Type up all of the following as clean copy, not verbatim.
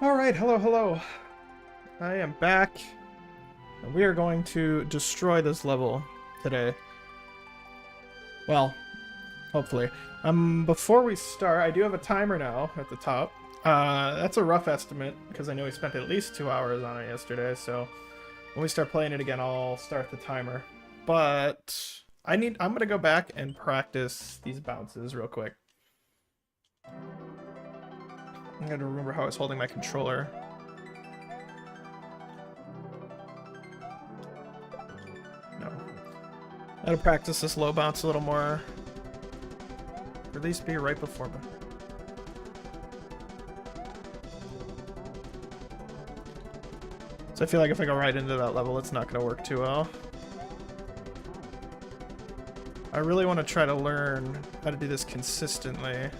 Alright, hello, hello. I am back, and we are going to destroy this level today. Well, hopefully. Before we start, I do have a timer now at the top. That's a rough estimate, because I know we spent at least 2 hours on it yesterday, so when we start playing it again, I'll start the timer. But I'm gonna go back and practice these bounces real quick. I'm gonna remember how I was holding my controller. No. I gotta practice this low bounce a little more. Or at least be right before me. So I feel like if I go right into that level, it's not gonna work too well. I really want to try to learn how to do this consistently.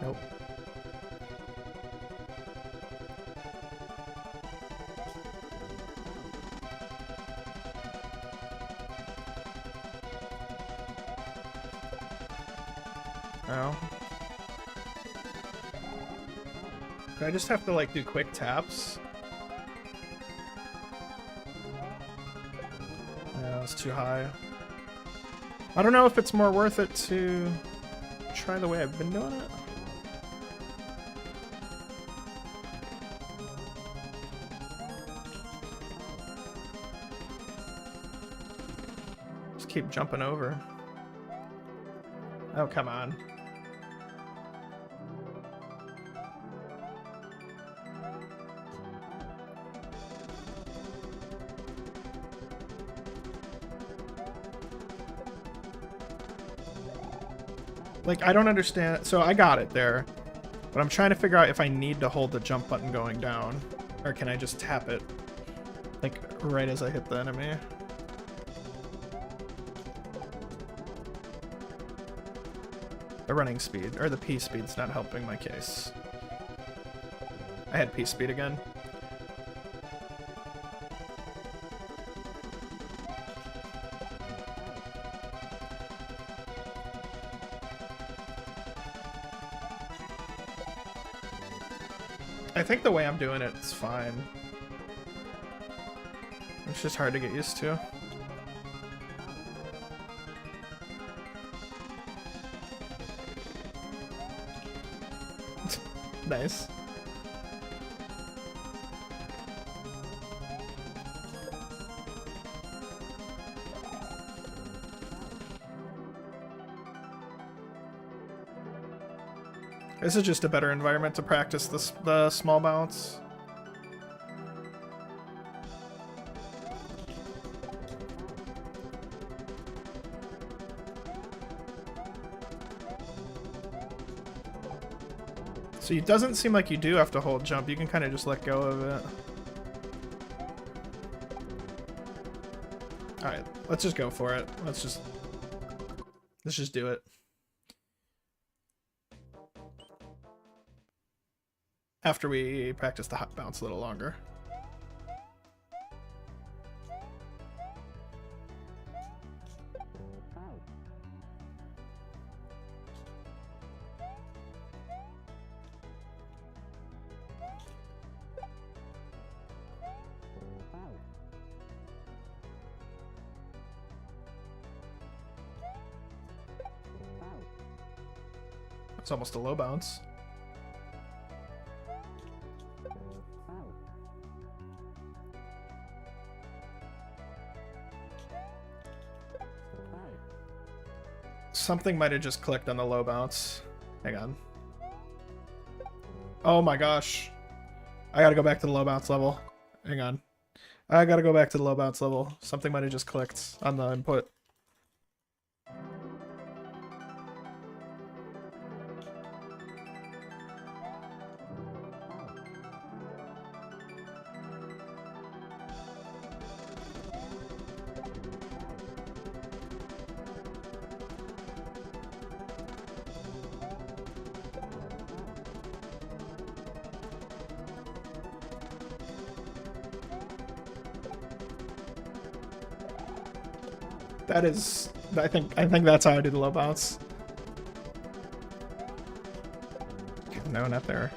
Nope. No. I just have to like do quick taps. Yeah, it's too high. I don't know if it's more worth it to try the way I've been doing it. Just keep jumping over. Oh, come on. Like, I don't understand. So I got it there, but I'm trying to figure out if I need to hold the jump button going down, or can I just tap it, like, right as I hit the enemy? The running speed, or the P speed's not helping my case. I had P speed again. I think the way I'm doing it's fine. It's just hard to get used to. Nice. This is just a better environment to practice the small bounce. So it doesn't seem like you do have to hold jump. You can kind of just let go of it. Alright, let's just go for it. Let's just do it. After we practice the hot bounce a little longer. It's almost a low bounce. Something might have just clicked on the low bounce. Hang on. Oh my gosh. I gotta go back to the low bounce level. Hang on. I gotta go back to the low bounce level. Something might have just clicked on the input. That is I think that's how I do the low bounce. No, not there.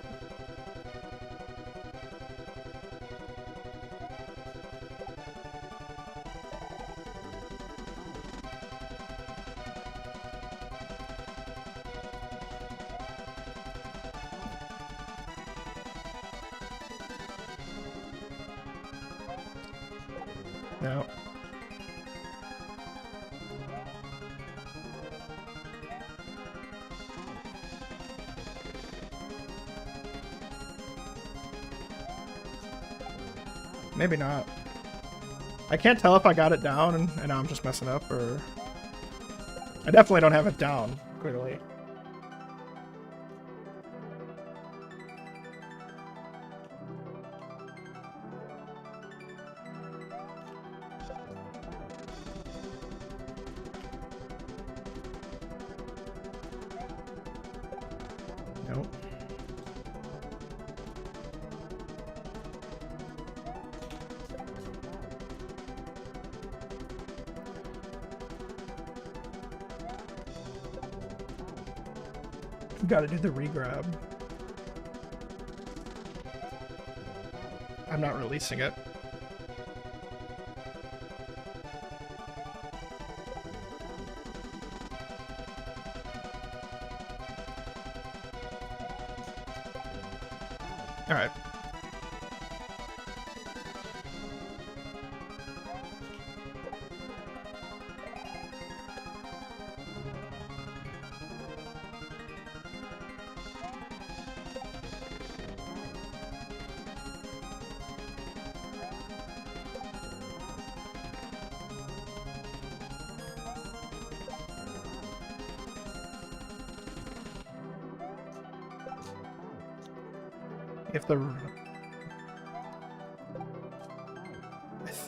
No. Maybe not. I can't tell if I got it down and now I'm just messing up, or... I definitely don't have it down, clearly. Nope. Gotta do the regrab. I'm not releasing it. Alright. If the...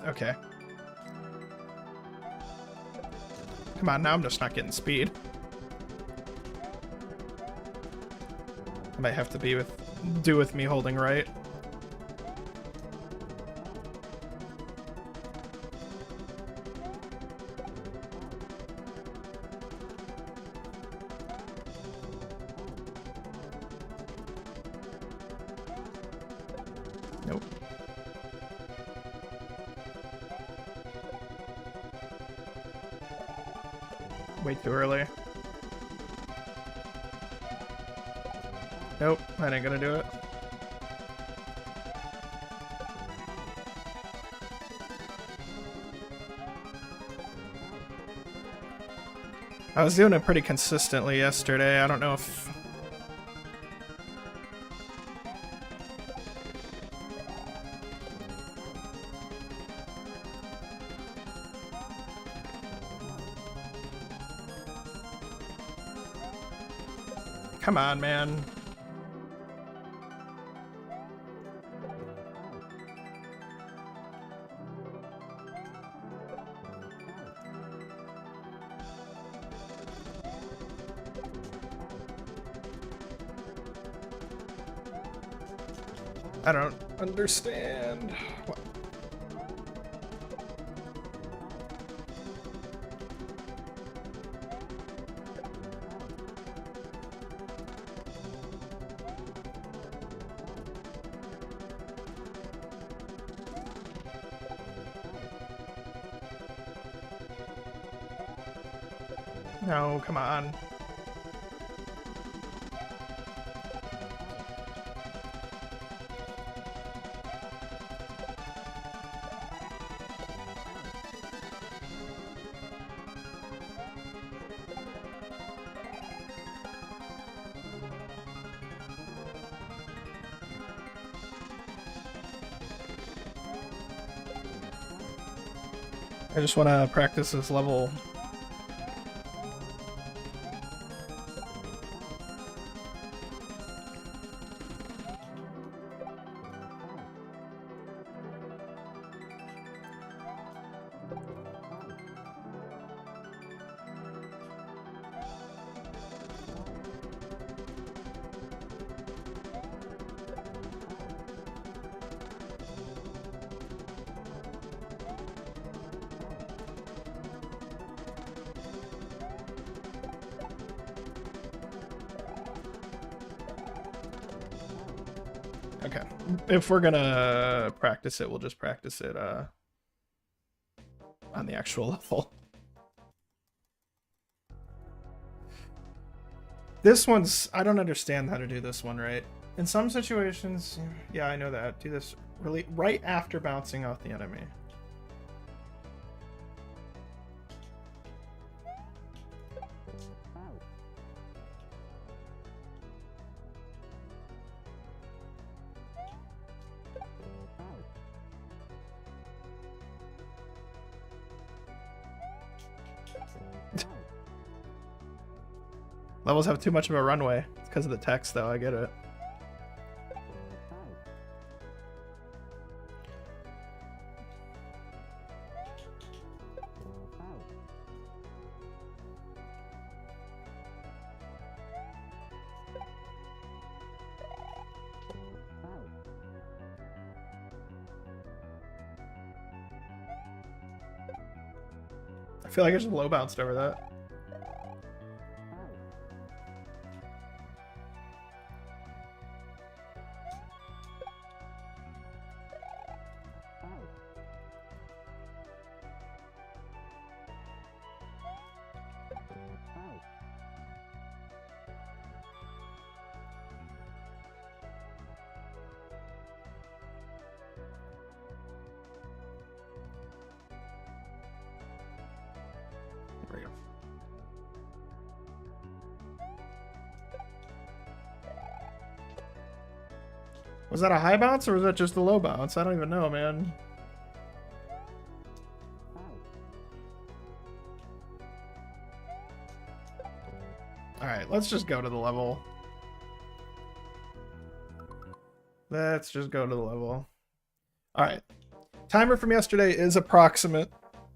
Okay. Come on, now I'm just not getting speed. It might have to be with me holding right. Nope. Way too early. Nope, that ain't gonna do it. I was doing it pretty consistently yesterday. I don't know if... Come on, man. I don't understand. What? No, come on. I just want to practice this level. Okay. If we're gonna practice it, we'll just practice it on the actual level. This one's... I don't understand how to do this one right. In some situations, yeah, I know that. Do this really right after bouncing off the enemy. Levels have too much of a runway. It's because of the text, though. I get it. I feel like I just low bounced over that. Was that a high bounce or was that just a low bounce? I don't even know, man. Alright, let's just go to the level. Let's just go to the level. Alright. Timer from yesterday is approximate,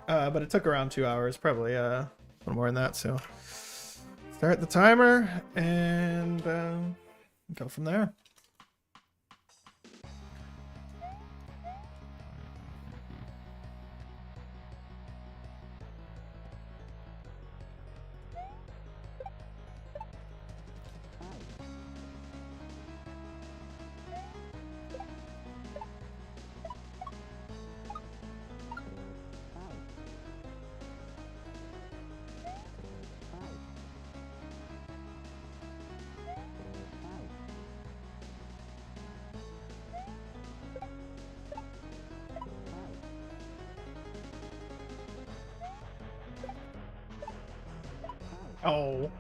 but it took around 2 hours, probably a little more than that, so... Start the timer, and go from there. Oh.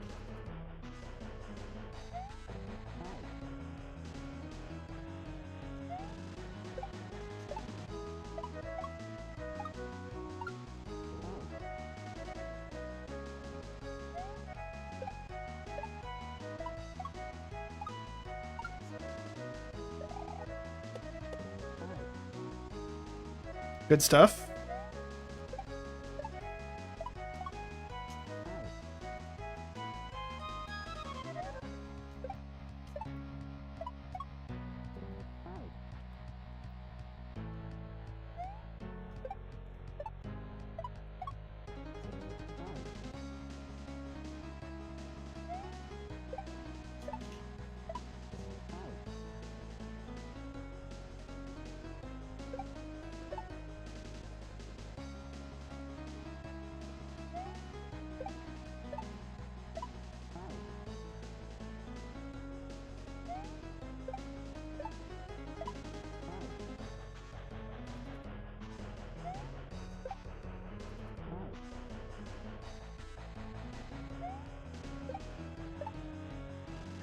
Good stuff.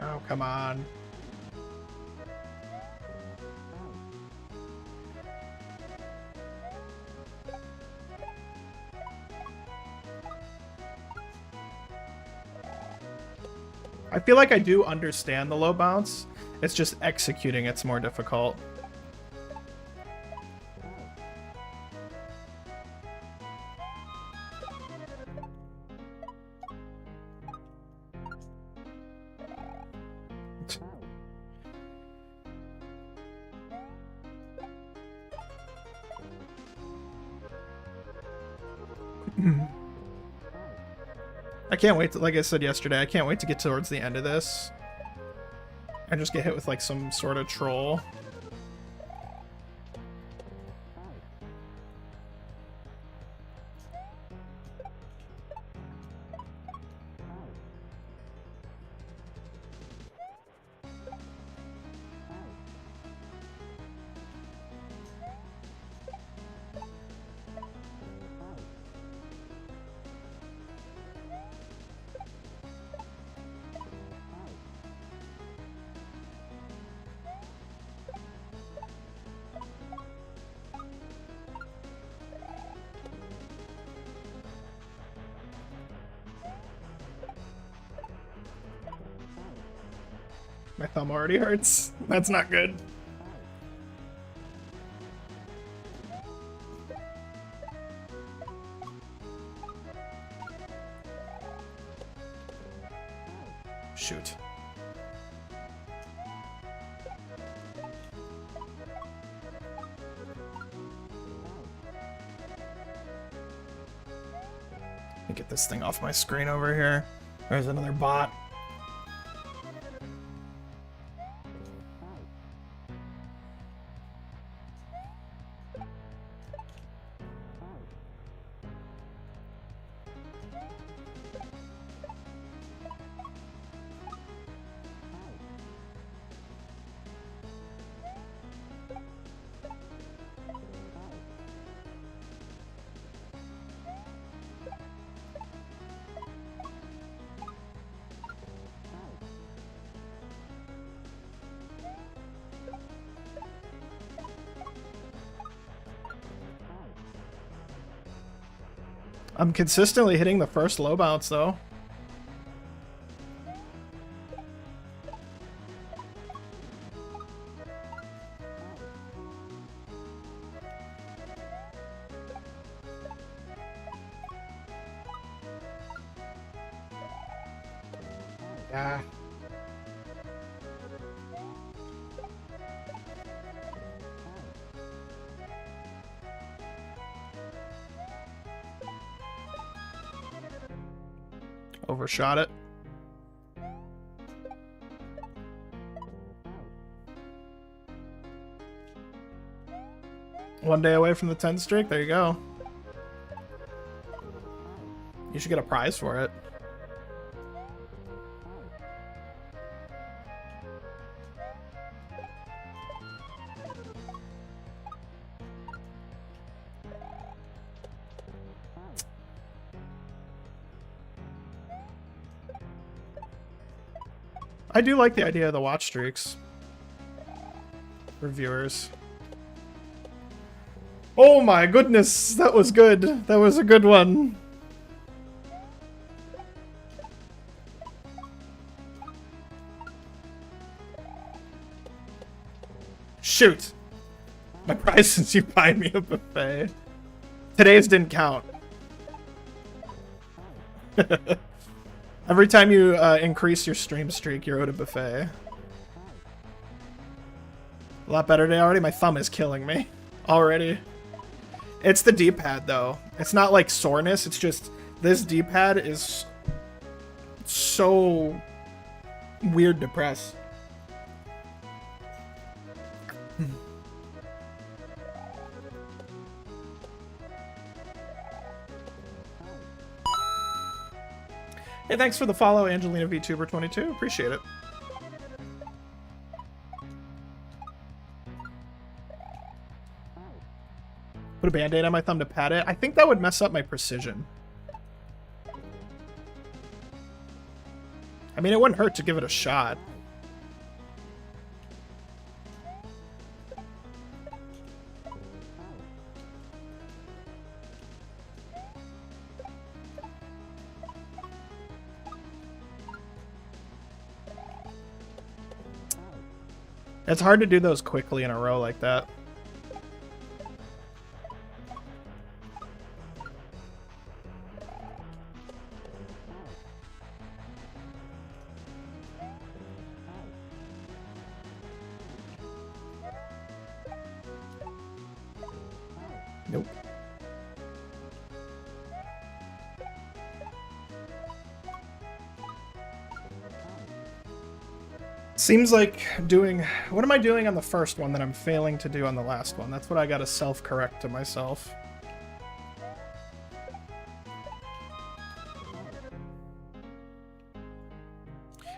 Oh, come on. I feel like I do understand the low bounce. It's just executing it's more difficult. I can't wait to, like I said yesterday, I can't wait to get towards the end of this and just get hit with like some sort of troll. My thumb already hurts. That's not good. Shoot. Let me get this thing off my screen over here. There's another bot. I'm consistently hitting the first low bounce, though. Yeah. Overshot it. One day away from the 10 streak. There you go. You should get a prize for it. I do like the idea of the watch streaks for viewers. Oh my goodness, that was good. That was a good one. Shoot. My prize since you buy me a buffet. Today's didn't count. Every time you increase your stream streak, you're owed a buffet. A lot better today already. My thumb is killing me already. It's the D-pad, though. It's not like soreness. It's just this D-pad is so weird to press. Hey, thanks for the follow, Angelina VTuber22. Appreciate it. Put a band-aid on my thumb to pat it. I think that would mess up my precision. I mean, it wouldn't hurt to give it a shot. It's hard to do those quickly in a row like that. Nope. Seems like doing... What am I doing on the first one that I'm failing to do on the last one? That's what I gotta self-correct to myself.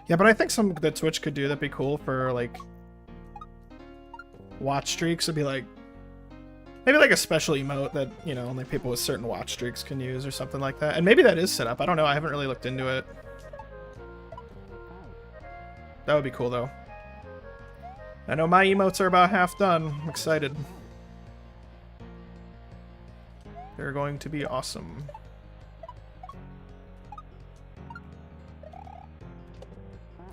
Yeah, but I think something that Twitch could do that'd be cool for, like, watch streaks would be, like, maybe, like, a special emote that, you know, only people with certain watch streaks can use or something like that. And maybe that is set up. I don't know. I haven't really looked into it. That would be cool, though. I know my emotes are about half done. I'm excited. They're going to be awesome.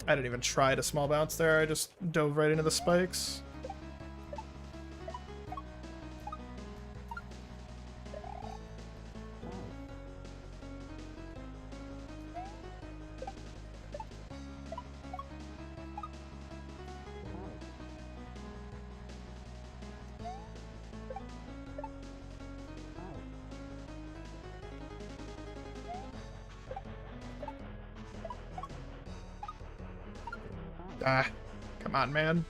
I didn't even try to small bounce there. I just dove right into the spikes. Ah, come on, man.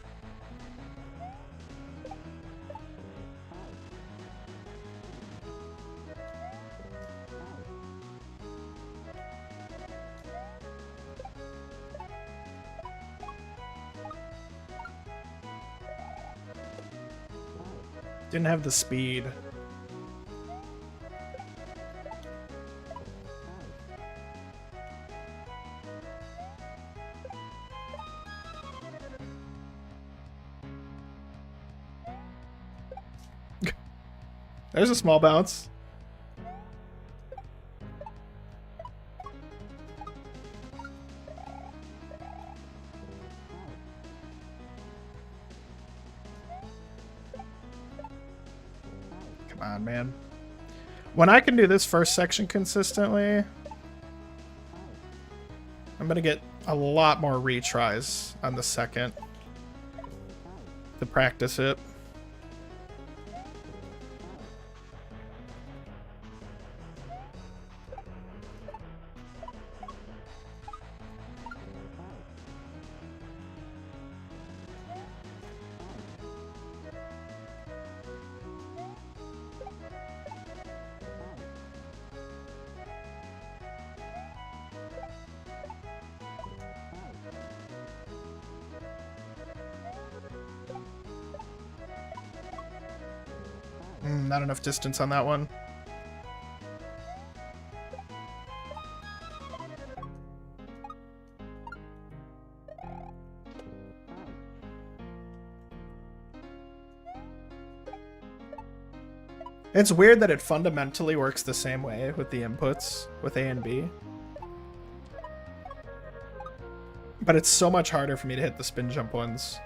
Didn't have the speed. There's a small bounce. Come on, man. When I can do this first section consistently, I'm gonna get a lot more retries on the second to practice it. Not enough distance on that one. It's weird that it fundamentally works the same way with the inputs, with A and B. But it's so much harder for me to hit the spin jump ones.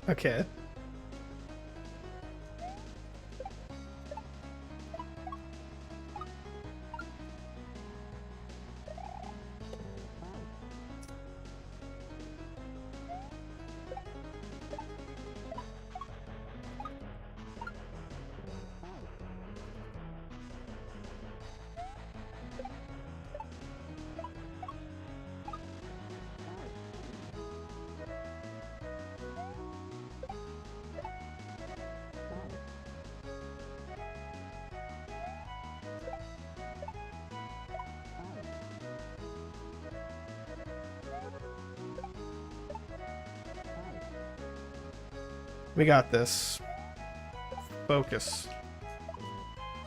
Okay. We got this. Focus.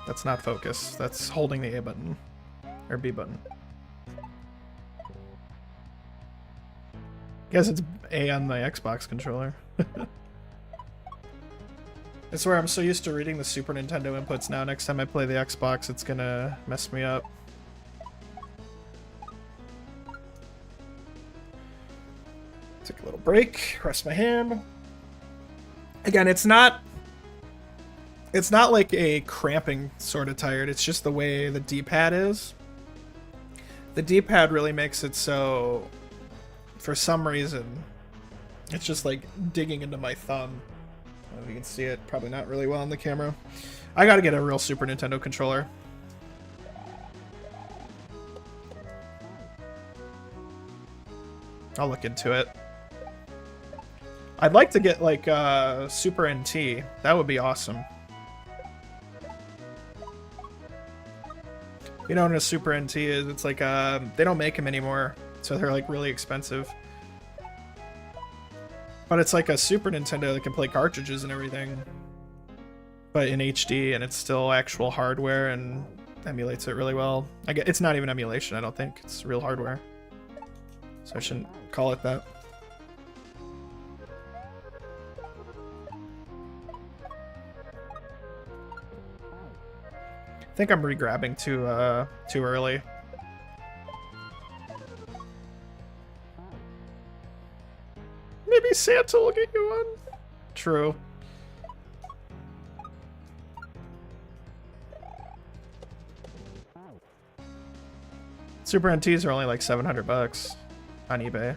That's not focus. That's holding the A button. Or B button. Guess it's A on the Xbox controller. I swear, I'm so used to reading the Super Nintendo inputs now. Next time I play the Xbox, it's gonna mess me up. Take a little break, rest my hand. Again, it's not like a cramping sort of tired. It's just the way the D-pad is. The D-pad really makes it so, for some reason, it's just like digging into my thumb. I don't know if you can see it. Probably not really well on the camera. I gotta get a real Super Nintendo controller. I'll look into it. I'd like to get like Super NT. That would be awesome. You know what a Super NT is? It's like they don't make them anymore, so they're like really expensive. But it's like a Super Nintendo that can play cartridges and everything. but in HD, and it's still actual hardware and emulates it really well. I guess it's not even emulation, I don't think. It's real hardware. So I shouldn't call it that. I think I'm re-grabbing too early. Maybe Santa will get you one. True. Super NTs are only like $700 on eBay.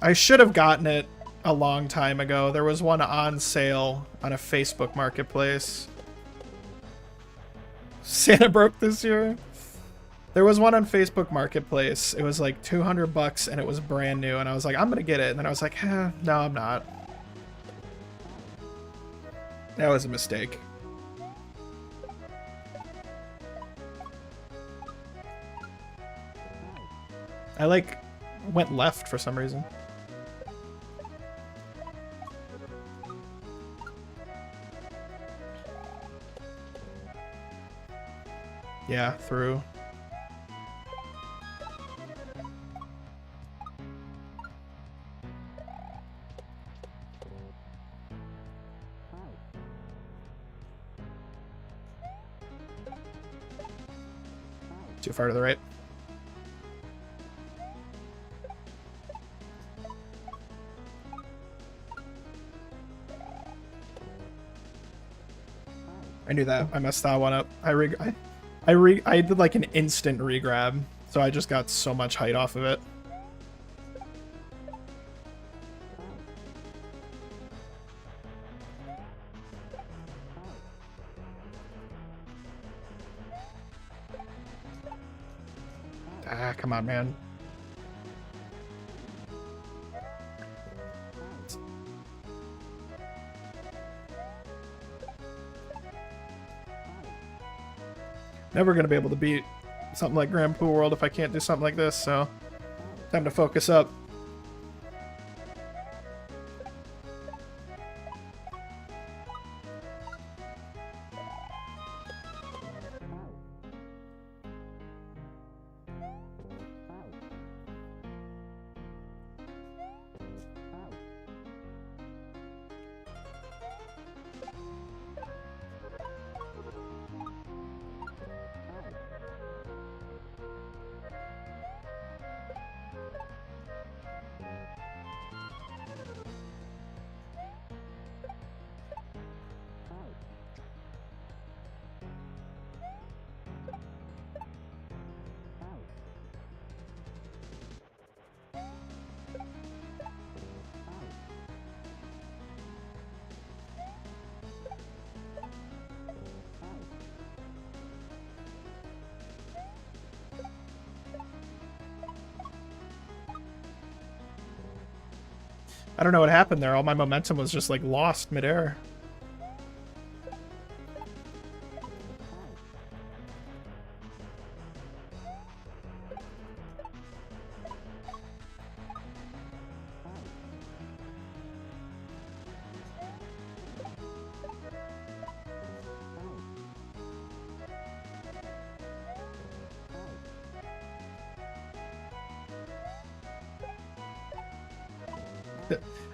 I should have gotten it a long time ago. There was one on sale on a Facebook marketplace. Santa broke this year. There was one on Facebook marketplace. It was like $200 and it was brand new. And I was like, I'm gonna get it. And then I was like, no, I'm not. That was a mistake. I like went left for some reason. Yeah, through. Too far to the right. I knew that. I messed that one up. I did like an instant regrab, so I just got so much height off of it. Ah, come on, man. Never gonna be able to beat something like Grand Pool World if I can't do something like this, so time to focus up. I don't know what happened there. All my momentum was just like lost midair.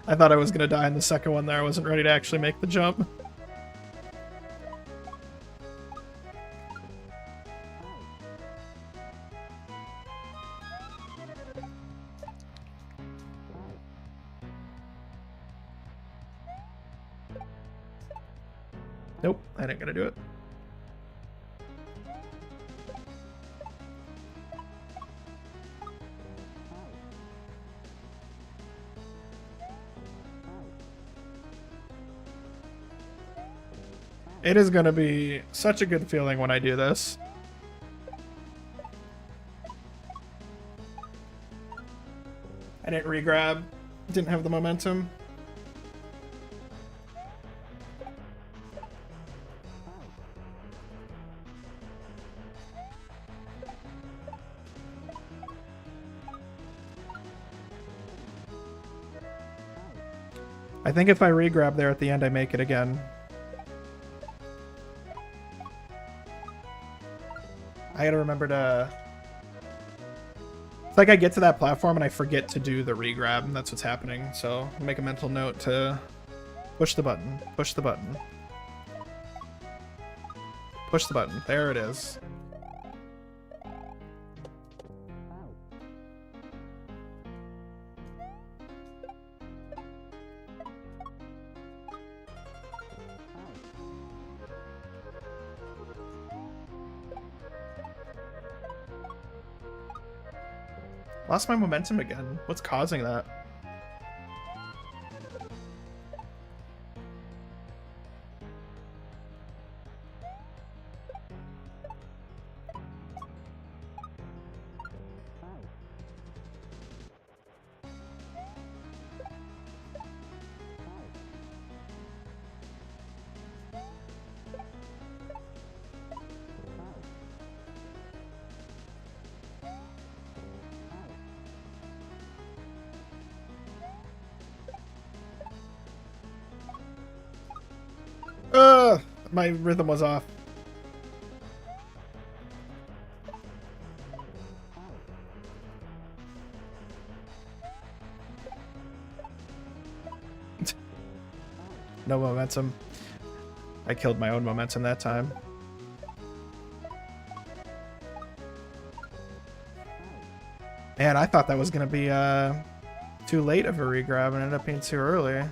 I thought I was gonna die in the second one there. I wasn't ready to actually make the jump. Nope, I didn't gonna do it. It is going to be such a good feeling when I do this. I didn't regrab, didn't have the momentum. I think if I re-grab there at the end, I make it again. I gotta remember to... It's like I get to that platform and I forget to do the re-grab, and that's what's happening. So make a mental note to push the button. Push the button. Push the button. There it is. Lost my momentum again. What's causing that? My rhythm was off. No momentum. I killed my own momentum that time. Man, I thought that was gonna be too late of a regrab and ended up being too early.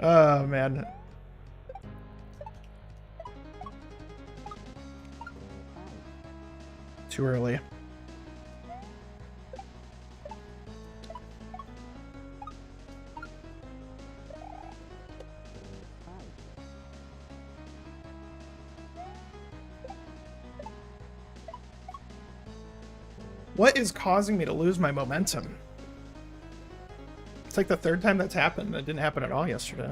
Oh, man. Too early. What is causing me to lose my momentum? It's like the third time that's happened. It didn't happen at all yesterday.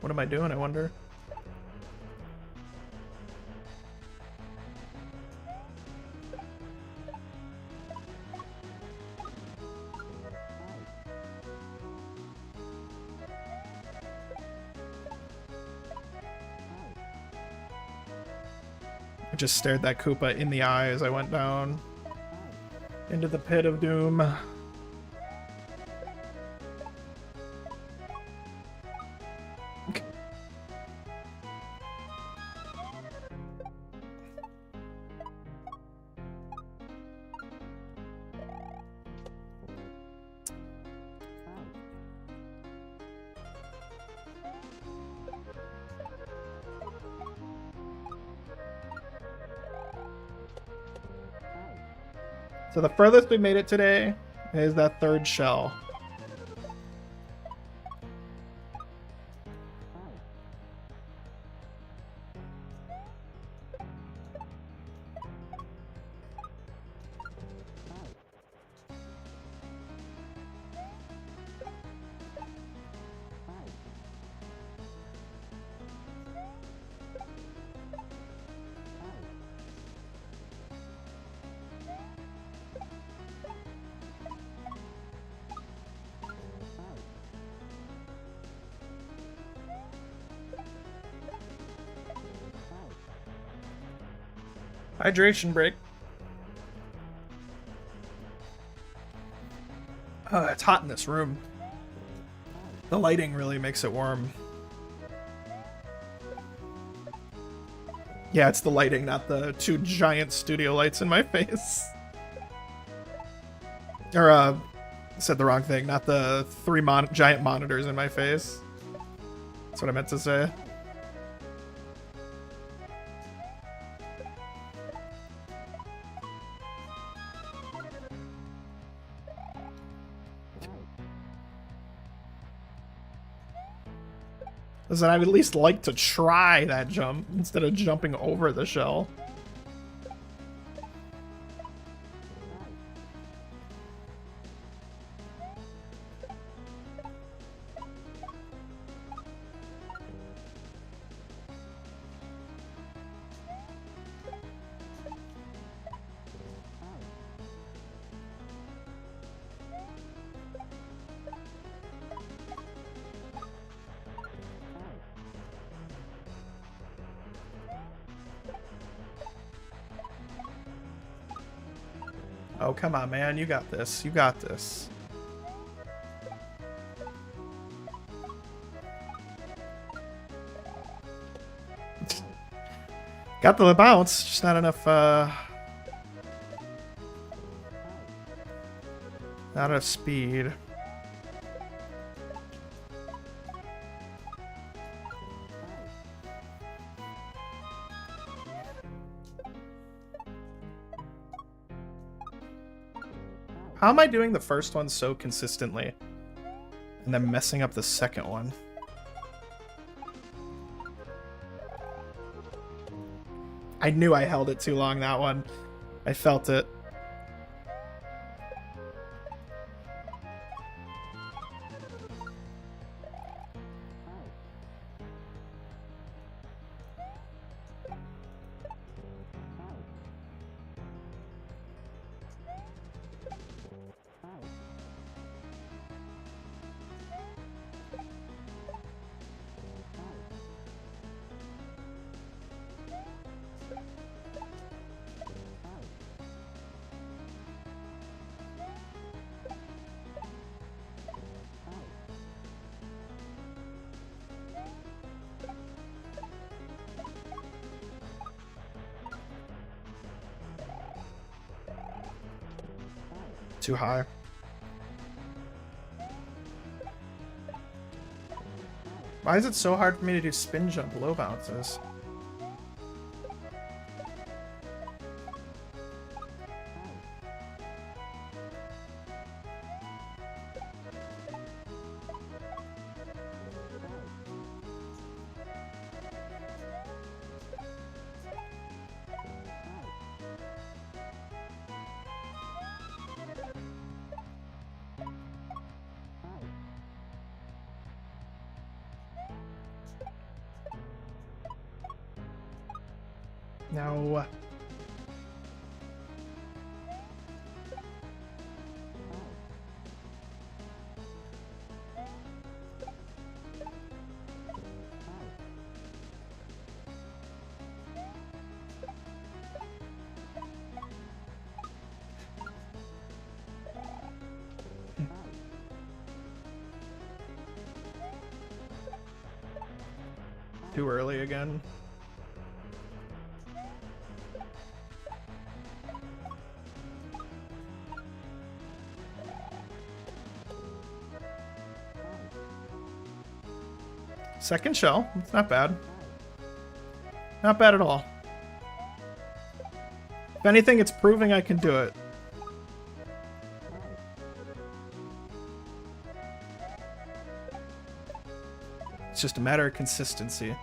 What am I doing, I wonder? I just stared that Koopa in the eye as I went down into the pit of doom. So the furthest we made it today is that third shell. Hydration break. It's hot in this room. The lighting really makes it warm. Yeah, it's the lighting, not the two giant studio lights in my face. Or, said the wrong thing. Not the three giant monitors in my face. That's what I meant to say. Listen, I'd at least like to try that jump instead of jumping over the shell. Oh, come on, man. You got this. You got this. Got the bounce, just not enough, not enough speed. How am I doing the first one so consistently and then messing up the second one? I knew I held it too long, that one. I felt it. Too high. Why is it so hard for me to do spin jump low bounces? No. Too early again. Second shell. It's not bad. Not bad at all. If anything, it's proving I can do it. It's just a matter of consistency.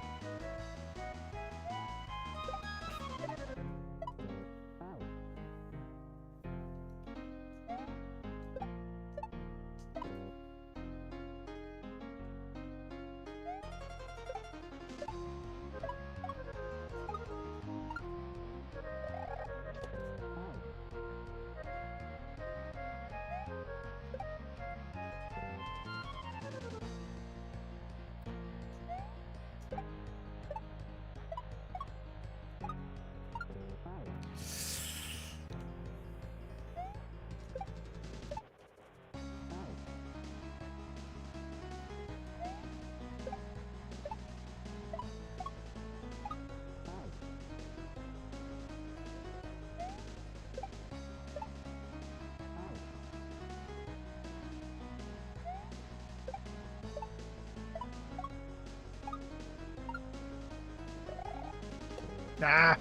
Ah.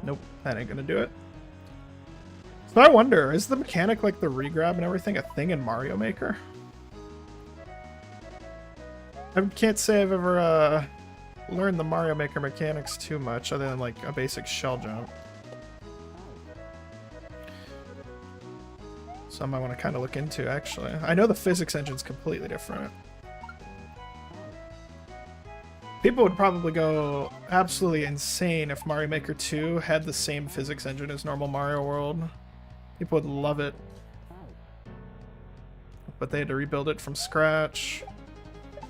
Nope, that ain't gonna do it. So I wonder, is the mechanic like the regrab and everything a thing in Mario Maker? I can't say I've ever learned the Mario Maker mechanics too much, other than like a basic shell jump. Something I want to kind of look into, actually. I know the physics engine's completely different. People would probably go absolutely insane if Mario Maker 2 had the same physics engine as normal Mario World. People would love it. But they had to rebuild it from scratch.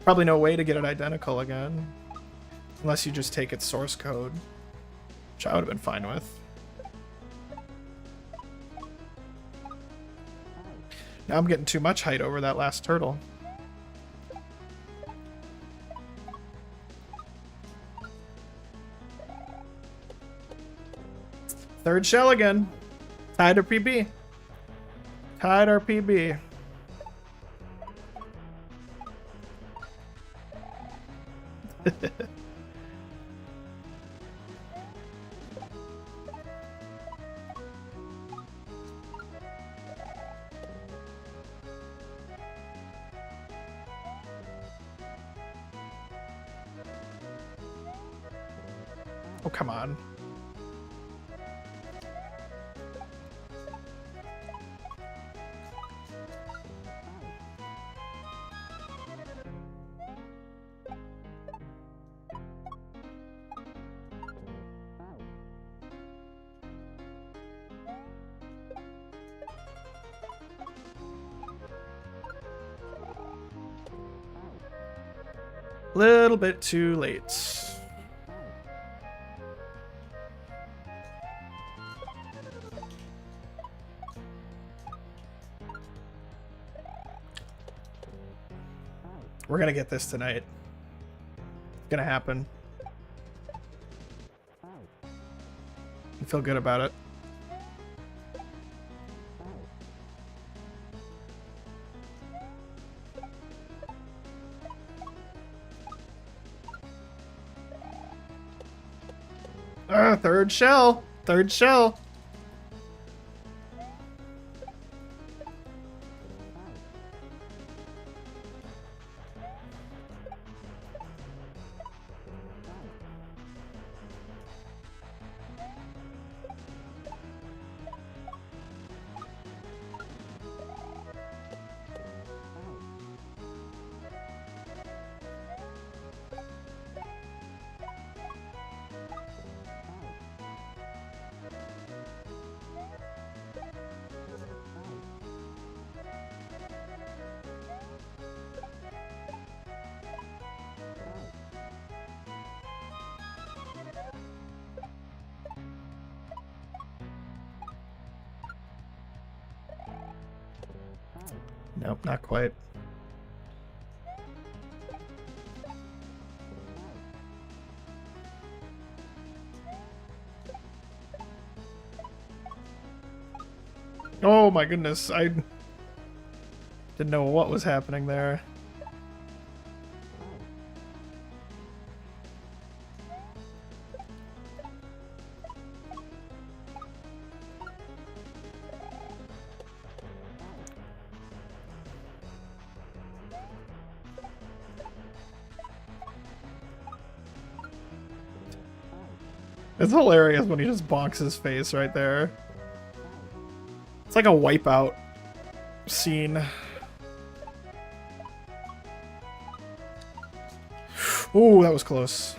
Probably no way to get it identical again. Unless you just take its source code, which I would have been fine with. Now I'm getting too much height over that last turtle. Third shell again. Tied or PB. Tied or PB. Oh, come on. Little bit too late. We're gonna get this tonight. It's gonna happen. I feel good about it. Third shell. Third shell. Nope, not quite. Oh my goodness, I didn't know what was happening there. It's hilarious when he just bonks his face right there. It's like a Wipeout scene. Ooh, that was close.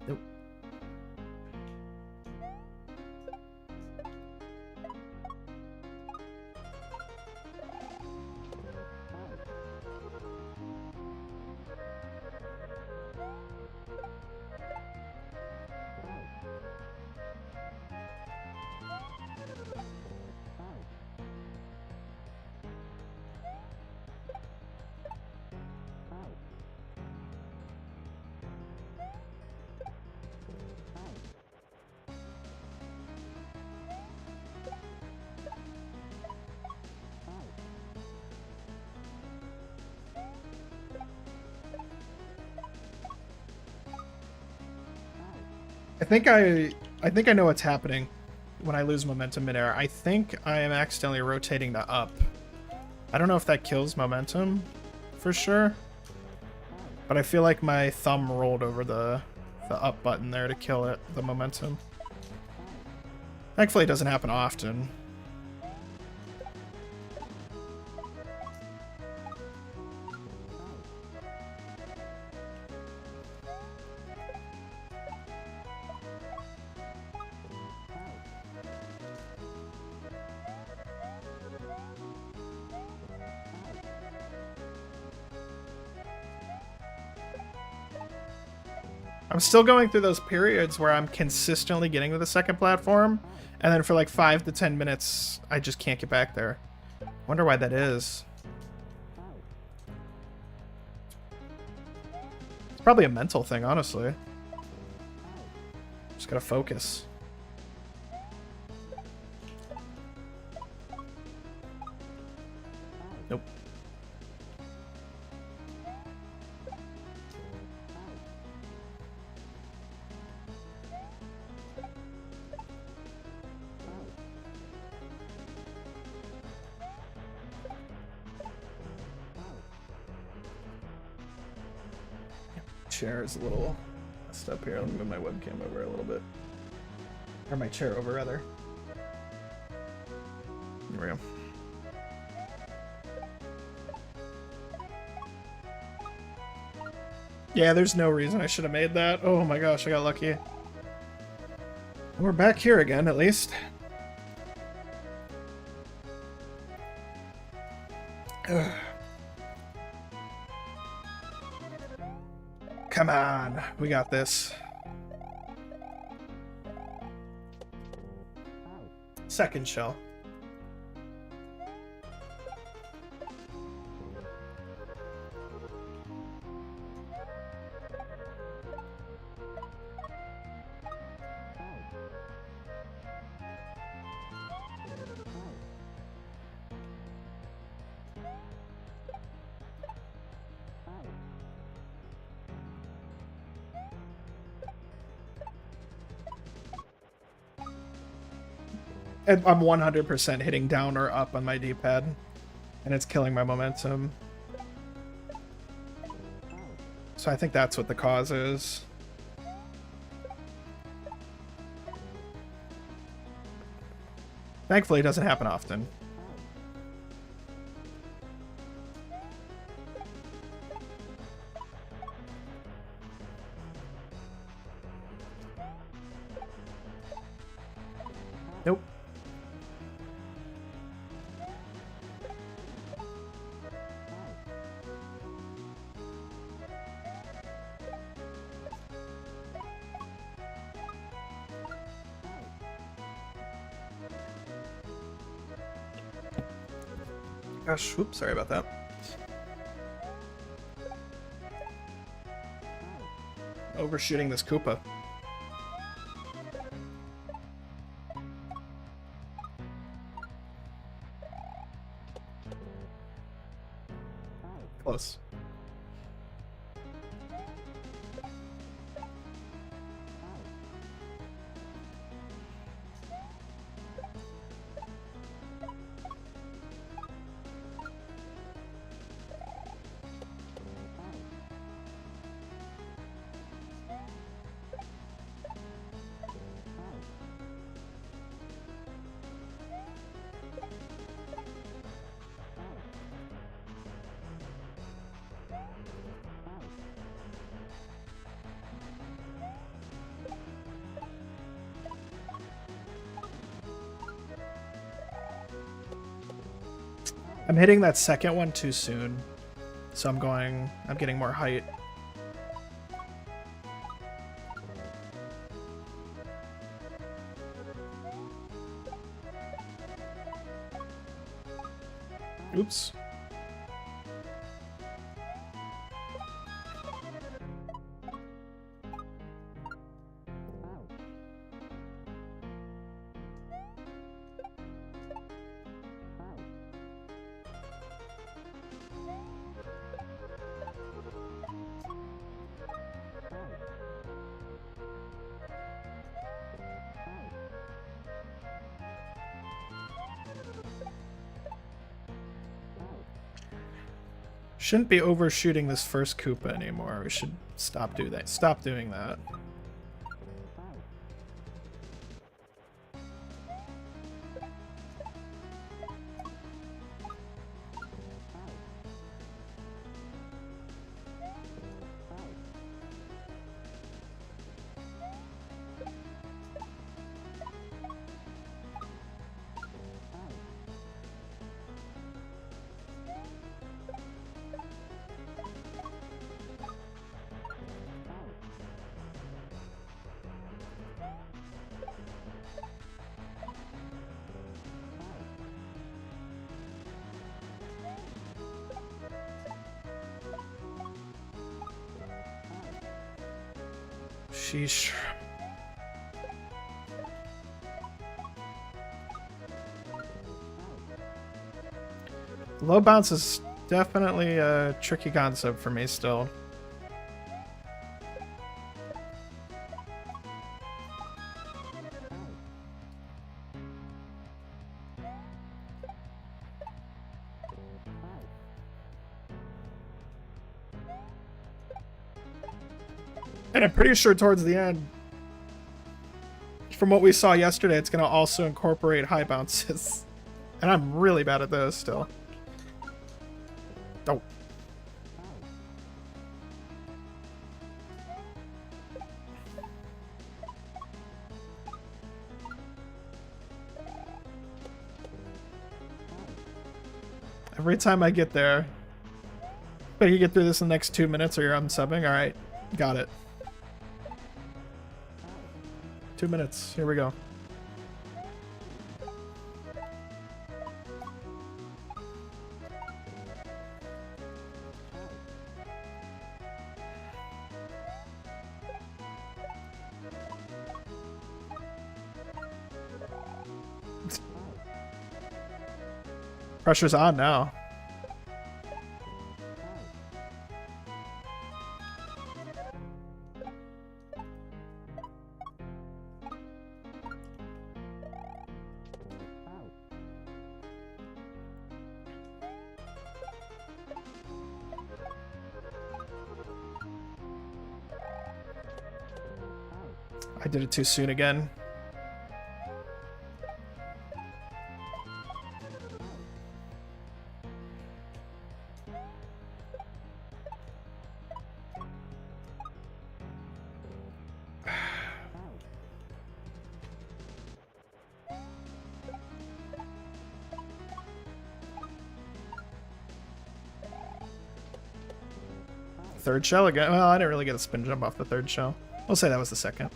Nope. I think I know what's happening when I lose momentum midair. I think I am accidentally rotating the up. I don't know if that kills momentum for sure, but I feel like my thumb rolled over the up button there to kill it, the momentum. Thankfully it doesn't happen often. I'm still going through those periods where I'm consistently getting to the second platform, and then for like 5 to 10 minutes, I just can't get back there. Wonder why that is. It's probably a mental thing, honestly. Just gotta focus. Nope. Chair is a little messed up here. Let me move my webcam over a little bit. Or my chair over, rather. There we go. Yeah, there's no reason I should have made that. Oh my gosh, I got lucky. We're back here again, at least. Ugh. Come on, we got this. Second shell. I'm 100% hitting down or up on my D-pad, and it's killing my momentum. So I think that's what the cause is. Thankfully, it doesn't happen often. Nope. Gosh, oops, sorry about that. Overshooting this Koopa. Close. I'm hitting that second one too soon, so I'm getting more height. Oops. Shouldn't be overshooting this first Koopa anymore. We should stop doing that. Stop doing that. Sheesh. Low bounce is definitely a tricky concept for me still. And I'm pretty sure towards the end, from what we saw yesterday, it's going to also incorporate high bounces. And I'm really bad at those still. Oh. Every time I get there, but you get through this in the next 2 minutes or you're unsubbing. All right, got it. 2 minutes. Here we go. Pressure's on now. I did it too soon again. Third shell again. Well, I didn't really get a spin jump off the third shell. We'll say that was the second.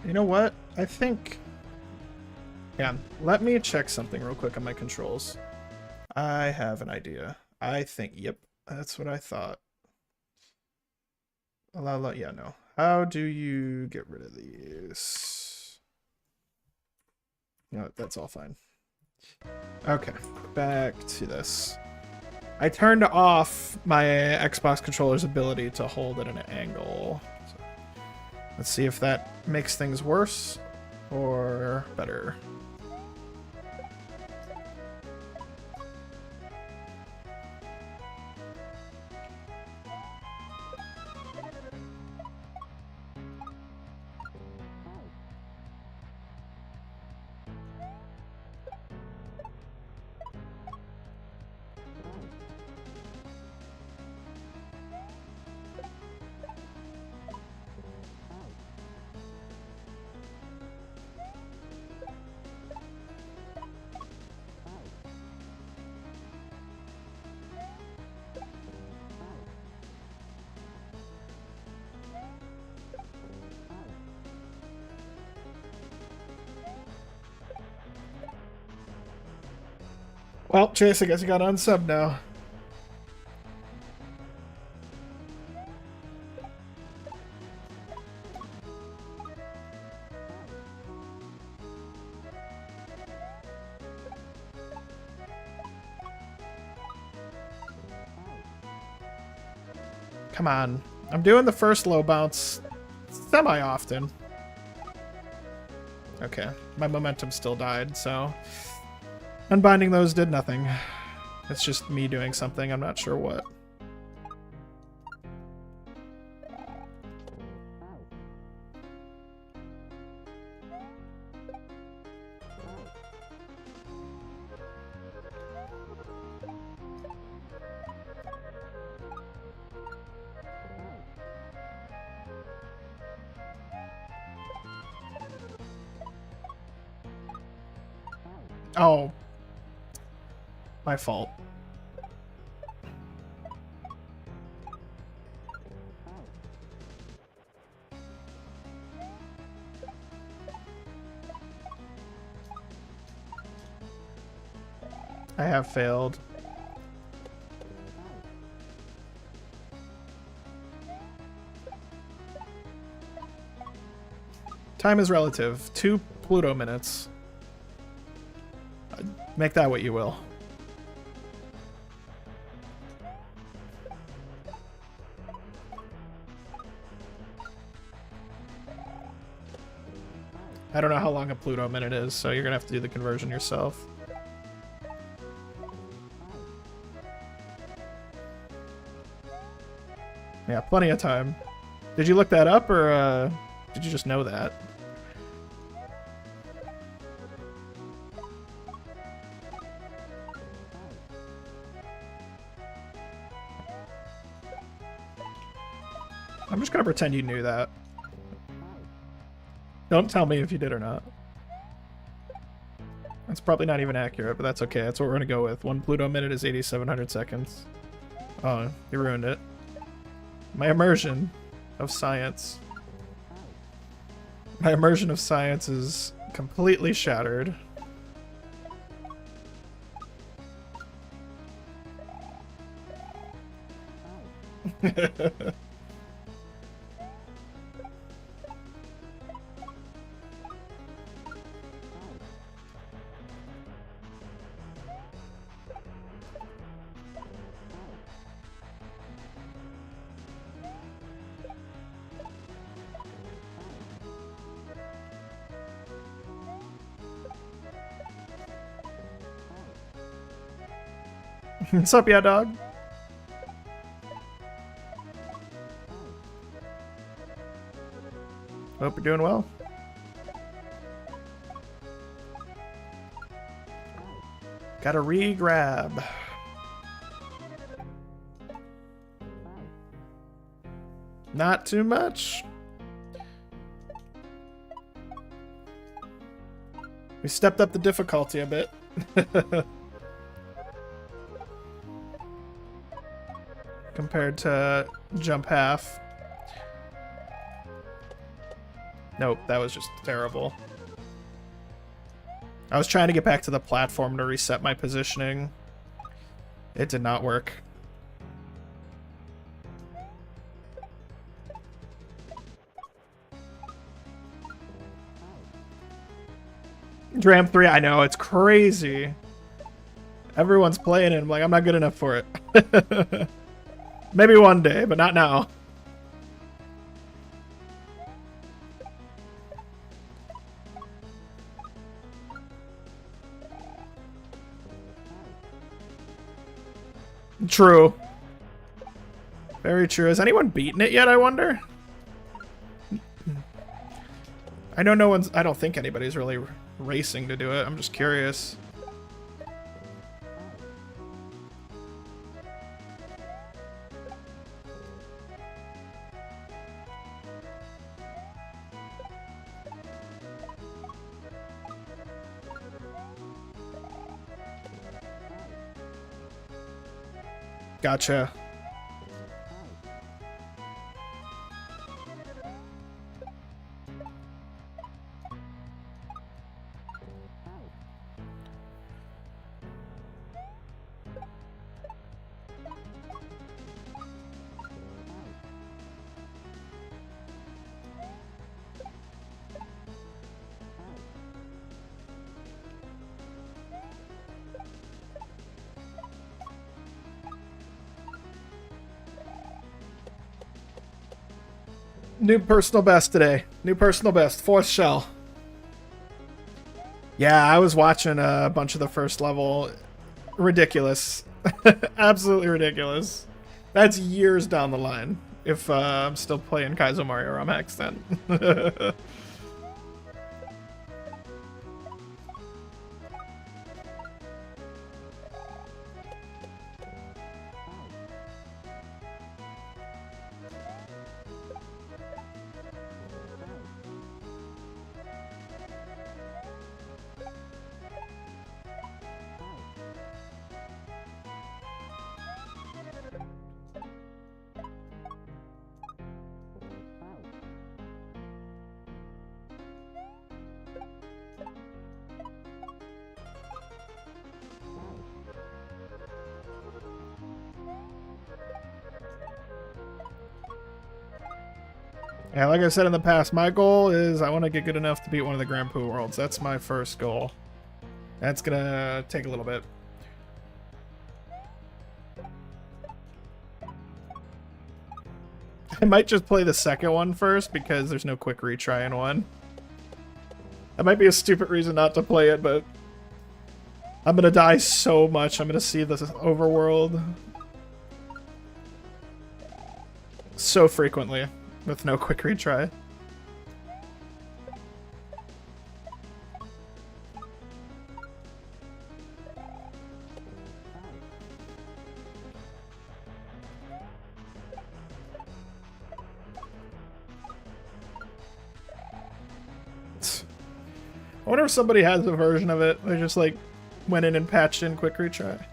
You know what? I think... Yeah, let me check something real quick on my controls. I have an idea. I think, yep, that's what I thought. Yeah, no. How do you get rid of these? You know what, that's all fine. Okay, back to this. I turned off my Xbox controller's ability to hold at an angle. So let's see if that makes things worse or better. Well, Chase, I guess you got unsub now. Come on. I'm doing the first low bounce semi-often. Okay, my momentum still died, so... Unbinding those did nothing. It's just me doing something, I'm not sure what. Oh. My fault. I have failed. Time is relative. 2 Pluto minutes. Make that what you will. I don't know how long a Pluto minute is, so you're gonna have to do the conversion yourself. Yeah, plenty of time. Did you look that up, or did you just know that? I'm just gonna pretend you knew that. Don't tell me if you did or not. That's probably not even accurate, but that's okay. That's what we're gonna go with. 1 Pluto minute is 8,700 seconds. Oh, you ruined it. My immersion of science. My immersion of science is completely shattered. What's up, yeah, dog? Hope you're doing well. Gotta re-grab. Not too much. We stepped up the difficulty a bit. Compared to jump half. Nope, that was just terrible. I was trying to get back to the platform to reset my positioning. It did not work. Dram 3, I know, it's crazy. Everyone's playing it. I'm like, I'm not good enough for it. Maybe one day, but not now. True. Very true. Has anyone beaten it yet, I wonder? I know no one's... I don't think anybody's really racing to do it. I'm just curious. Gotcha. New personal best today. New personal best. 4th shell. Yeah, I was watching a bunch of the first level. Ridiculous. Absolutely ridiculous. That's years down the line. If I'm still playing Kaizo Mario ROM Hacks then. Yeah, like I said in the past, my goal is I want to get good enough to beat one of the Grand Poo Worlds. That's my first goal. That's gonna take a little bit. I might just play the second one first because there's no quick retry in one. That might be a stupid reason not to play it, but I'm gonna die so much. I'm gonna see this overworld so frequently with no quick retry. I wonder if somebody has a version of it. They just like went in and patched in quick retry.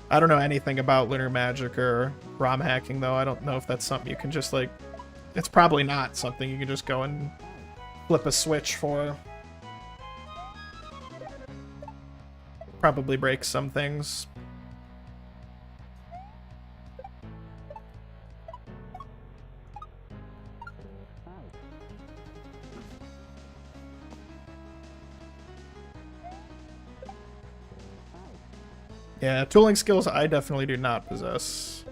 I don't know anything about lunar magic or ROM hacking though. I don't know if that's something you can just like... It's probably not something you can just go and flip a switch for. Probably breaks some things. Yeah, tooling skills I definitely do not possess.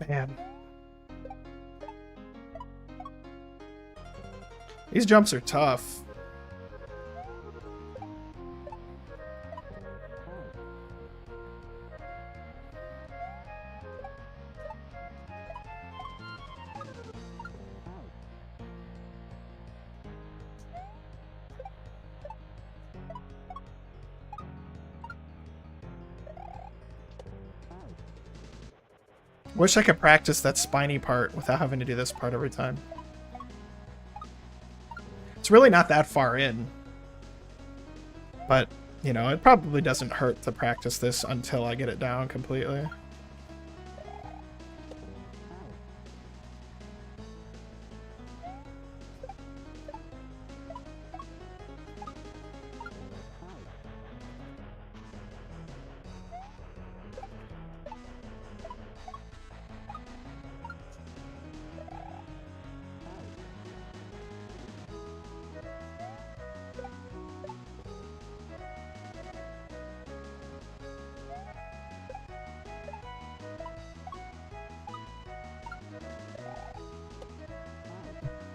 Man. These jumps are tough. Wish I could practice that spiny part without having to do this part every time. It's really not that far in. But, you know, it probably doesn't hurt to practice this until I get it down completely.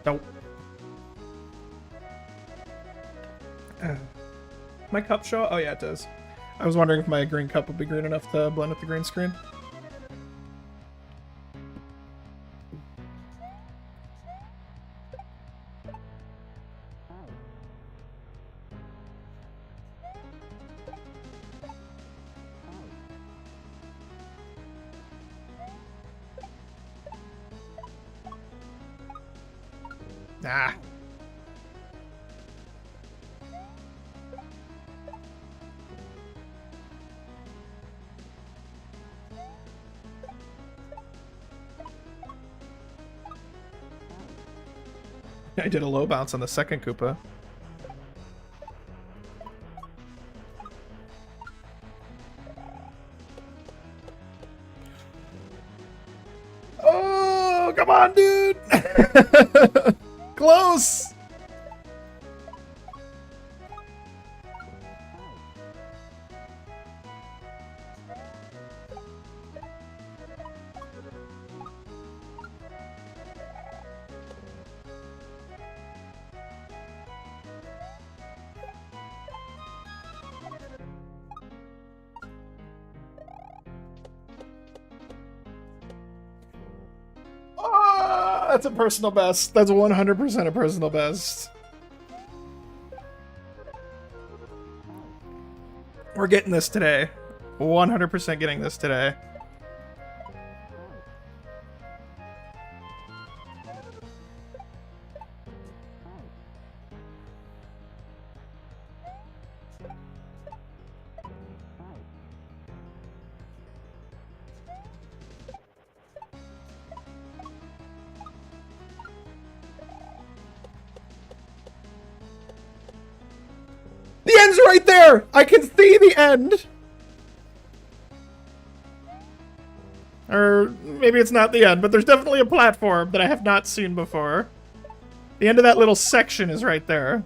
Nope. My cup show? Oh yeah, it does. I was wondering if my green cup would be green enough to blend with the green screen. Ah. I did a low bounce on the second Koopa. Oh, come on, dude! Close! That's a personal best. That's 100% a personal best. We're getting this today. 100% getting this today. The end's right there! I can see the end! Or maybe it's not the end, but there's definitely a platform that I have not seen before. The end of that little section is right there.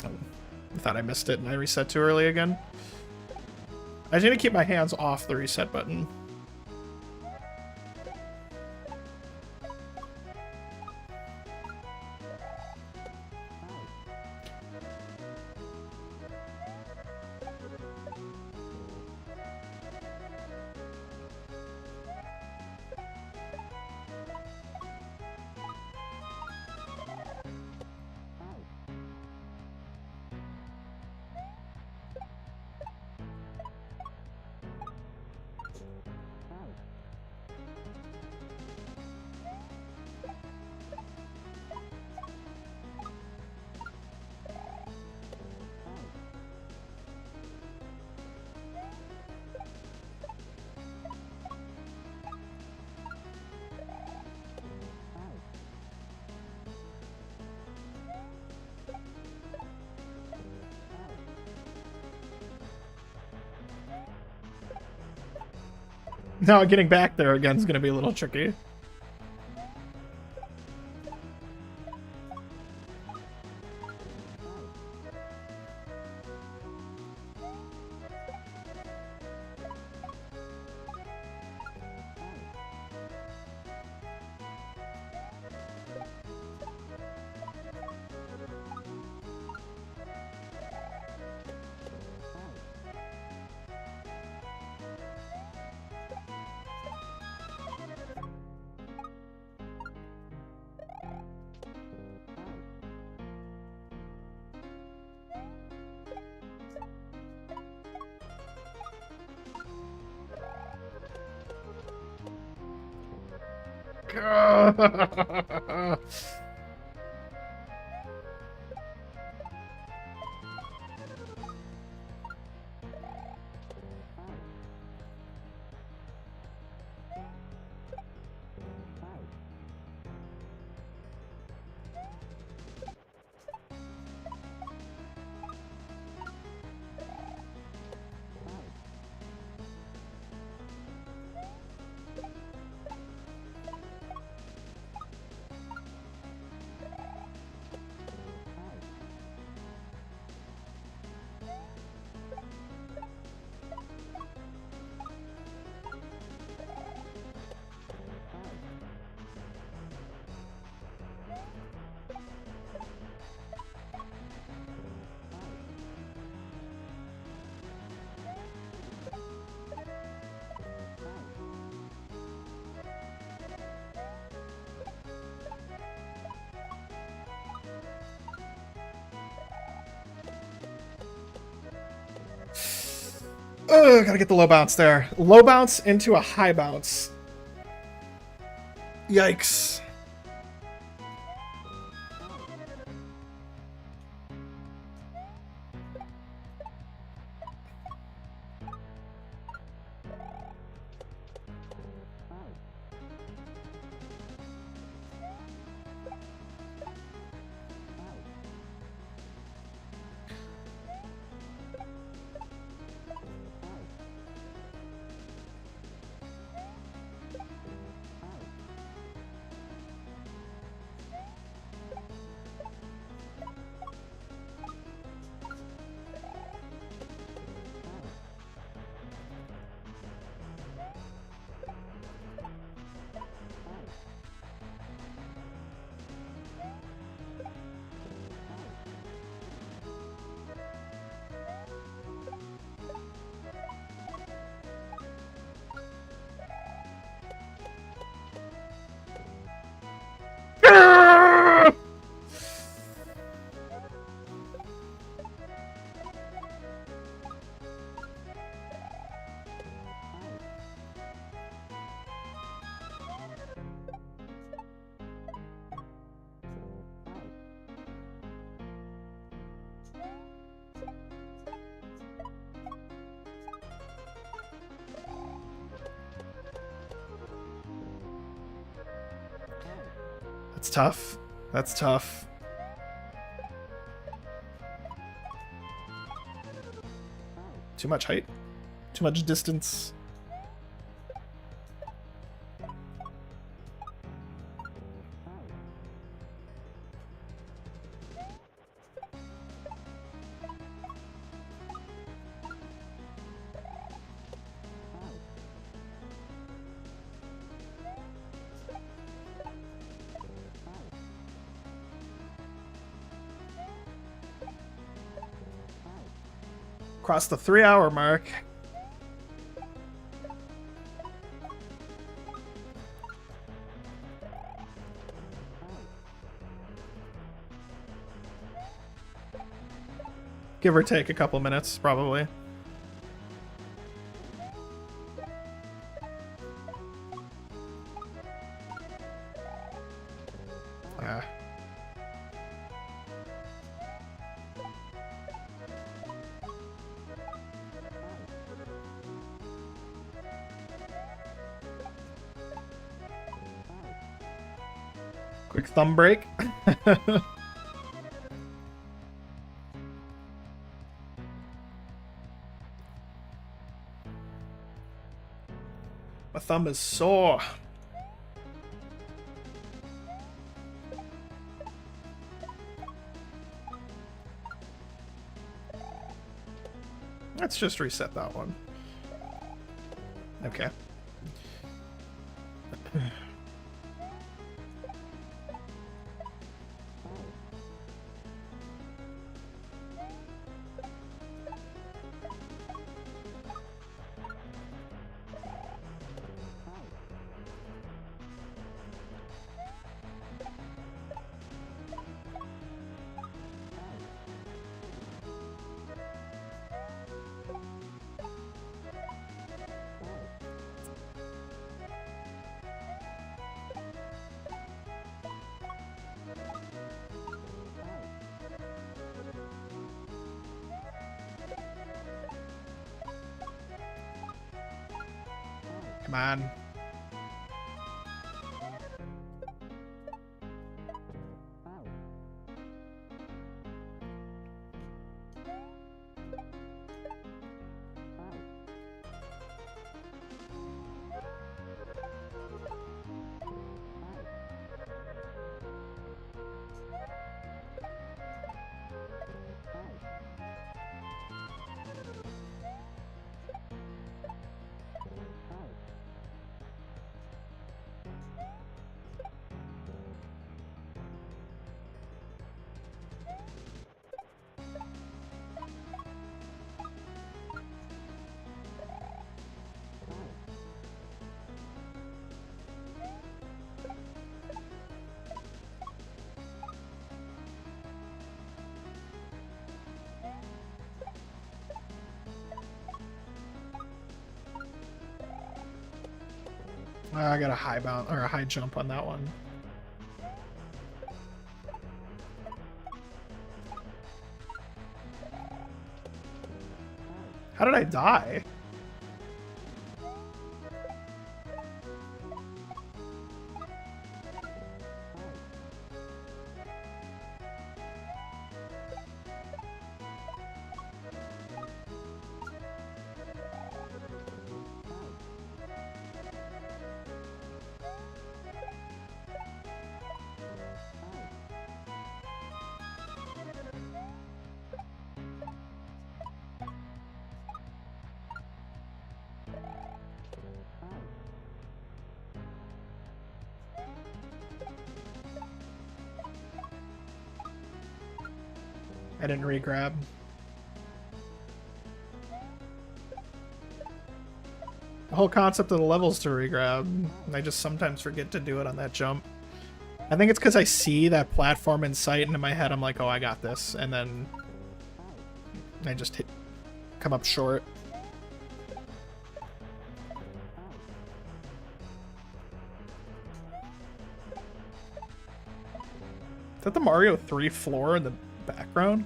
Oh, I thought I missed it and I reset too early again. I just need to keep my hands off the reset button. Now getting back there again is going to be a little tricky. Ugh, gotta get the low bounce there. Low bounce into a high bounce. Yikes. That's tough. That's tough. Too much height. Too much distance. Cross the 3-hour mark. Give or take a couple minutes, probably. Ah. Quick thumb break. My thumb is sore. Let's just reset that one. Okay. Come on. I got a high bound or a high jump on that one. How did I die? I didn't re-grab. The whole concept of the level is to re-grab, and I just sometimes forget to do it on that jump. I think it's because I see that platform in sight, and in my head I'm like, oh, I got this, and then I just come up short. Is that the Mario 3 floor in the background?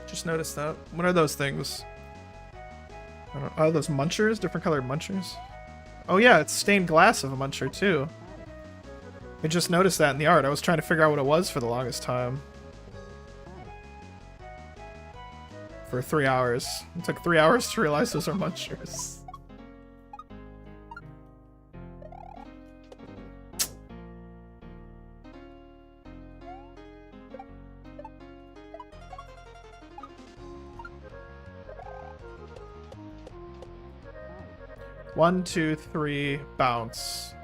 Just noticed that. What are those things? I don't... Oh, those munchers? Different colored munchers? Oh yeah, it's stained glass of a muncher too. I just noticed that in the art. I was trying to figure out what it was for the longest time. For 3 hours. It took 3 hours to realize those are munchers. One, two, three, bounce.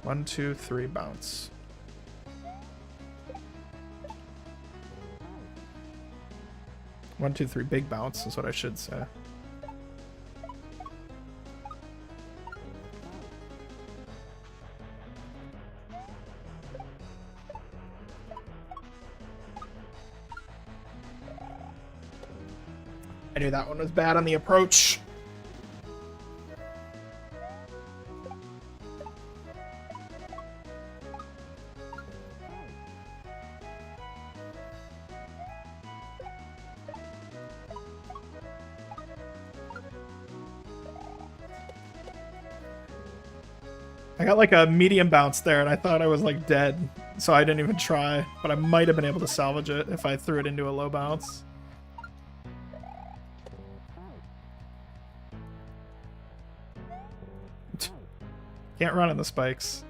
One, two, three, bounce. One, two, three, big bounce is what I should say. I knew that one was bad on the approach. I got like a medium bounce there and I thought I was like dead, so I didn't even try, but I might have been able to salvage it if I threw it into a low bounce. Can't run on the spikes.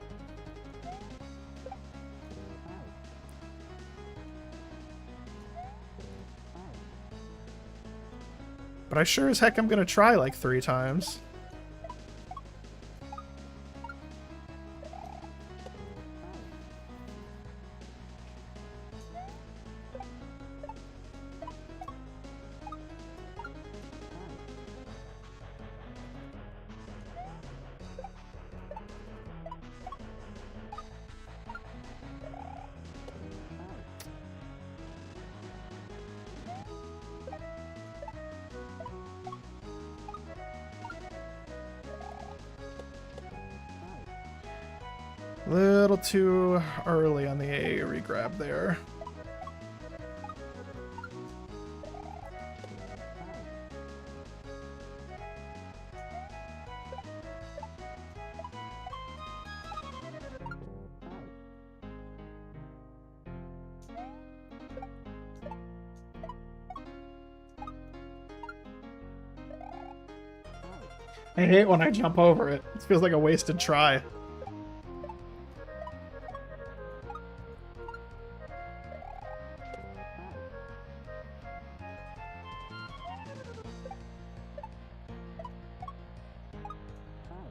But I sure as heck am gonna try like 3 times. Little too early on the A regrab there. I hate when I jump over it. It feels like a wasted try.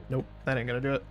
Nope, that ain't gonna do it.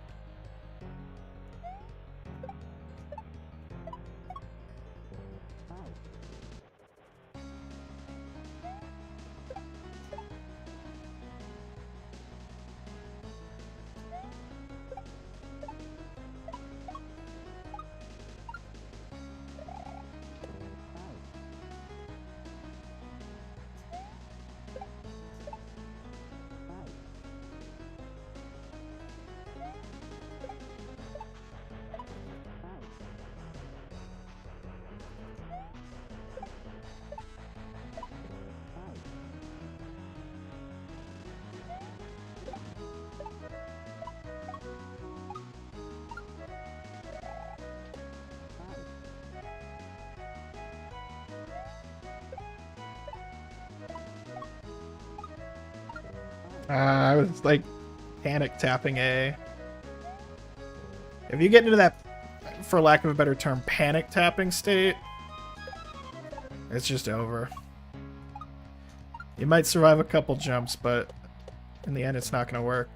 I was like panic tapping A. If you get into that, for lack of a better term, panic tapping state, it's just over. You might survive a couple jumps, but in the end it's not gonna work.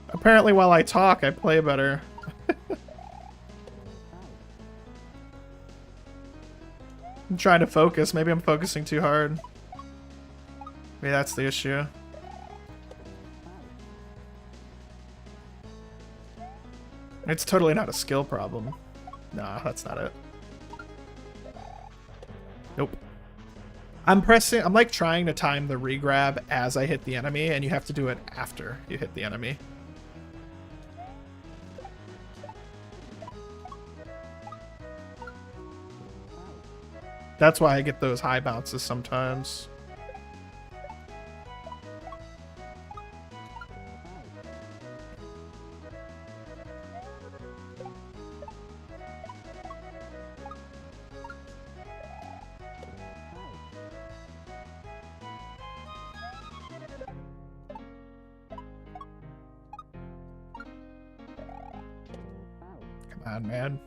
Apparently while I talk, I play better. I'm trying to focus. Maybe I'm focusing too hard. Maybe that's the issue. It's totally not a skill problem. Nah, that's not it. Nope. I'm like trying to time the regrab as I hit the enemy, and you have to do it after you hit the enemy. That's why I get those high bounces sometimes. Come on, man.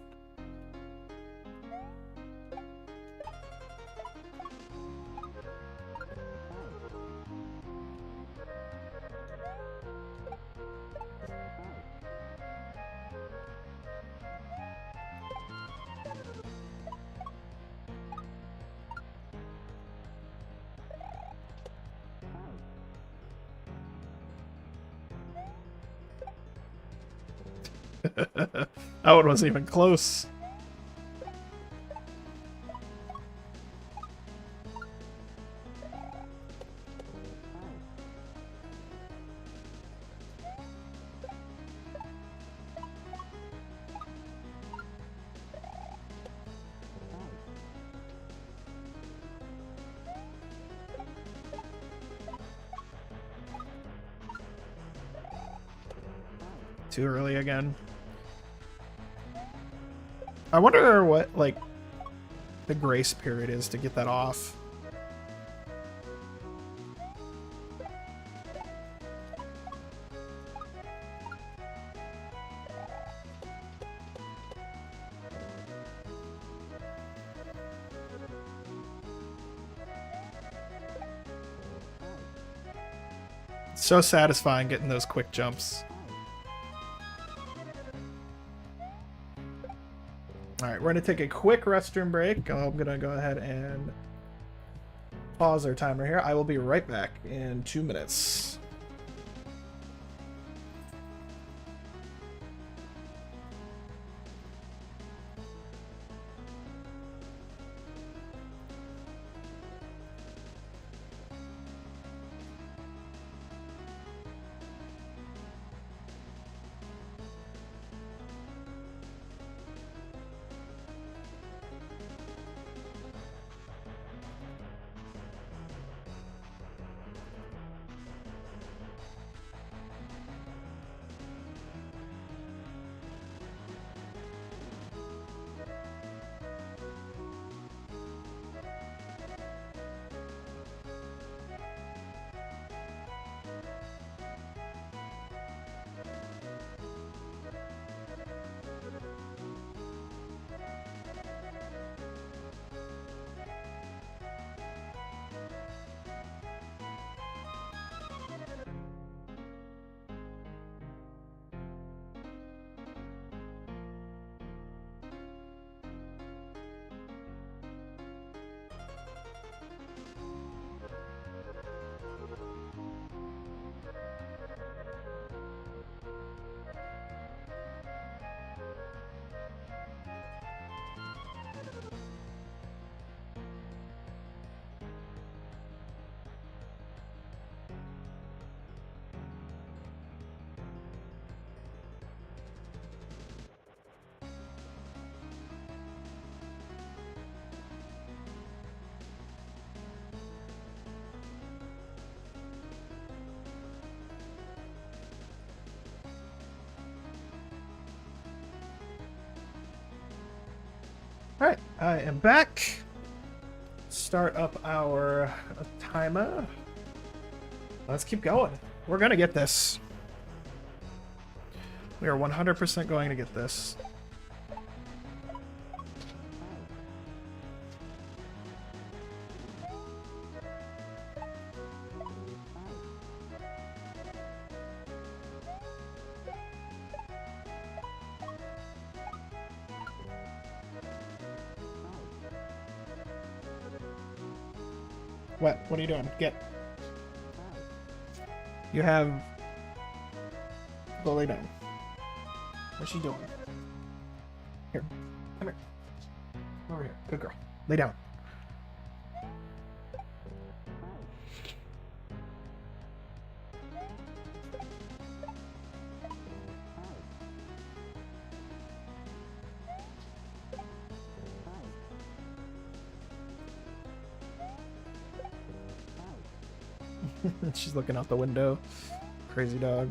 That one wasn't even close. Too early again. I wonder what, like, the grace period is to get that off. It's so satisfying getting those quick jumps. Alright, we're going to take a quick restroom break. I'm going to go ahead and pause our timer here. I will be right back in 2 minutes. Alright, I am back. Start up our timer. Let's keep going. We're gonna get this. We are 100% going to get this. What are you doing? Get. You have... Go lay down. What's she doing? Here. Come here. Over here. Good girl. Lay down. She's looking out the window. Crazy dog.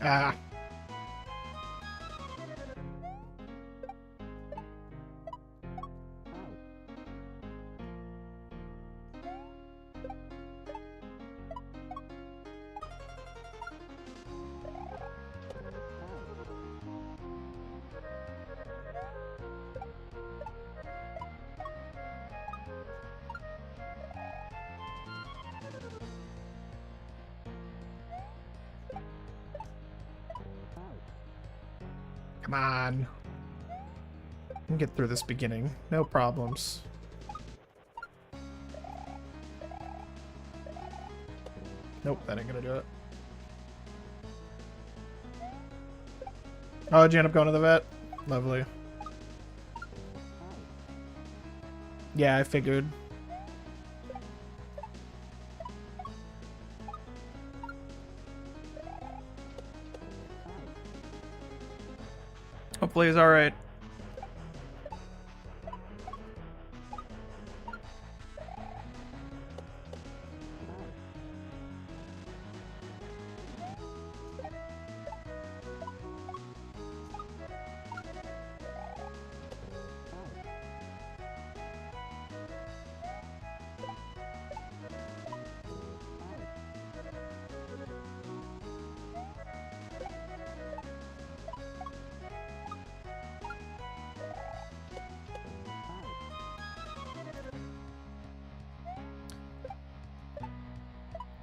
Ah. Come on. We can get through this beginning. No problems. Nope, that ain't gonna do it. Oh, did you end up going to the vet? Lovely. Yeah, I figured. Hopefully he's alright.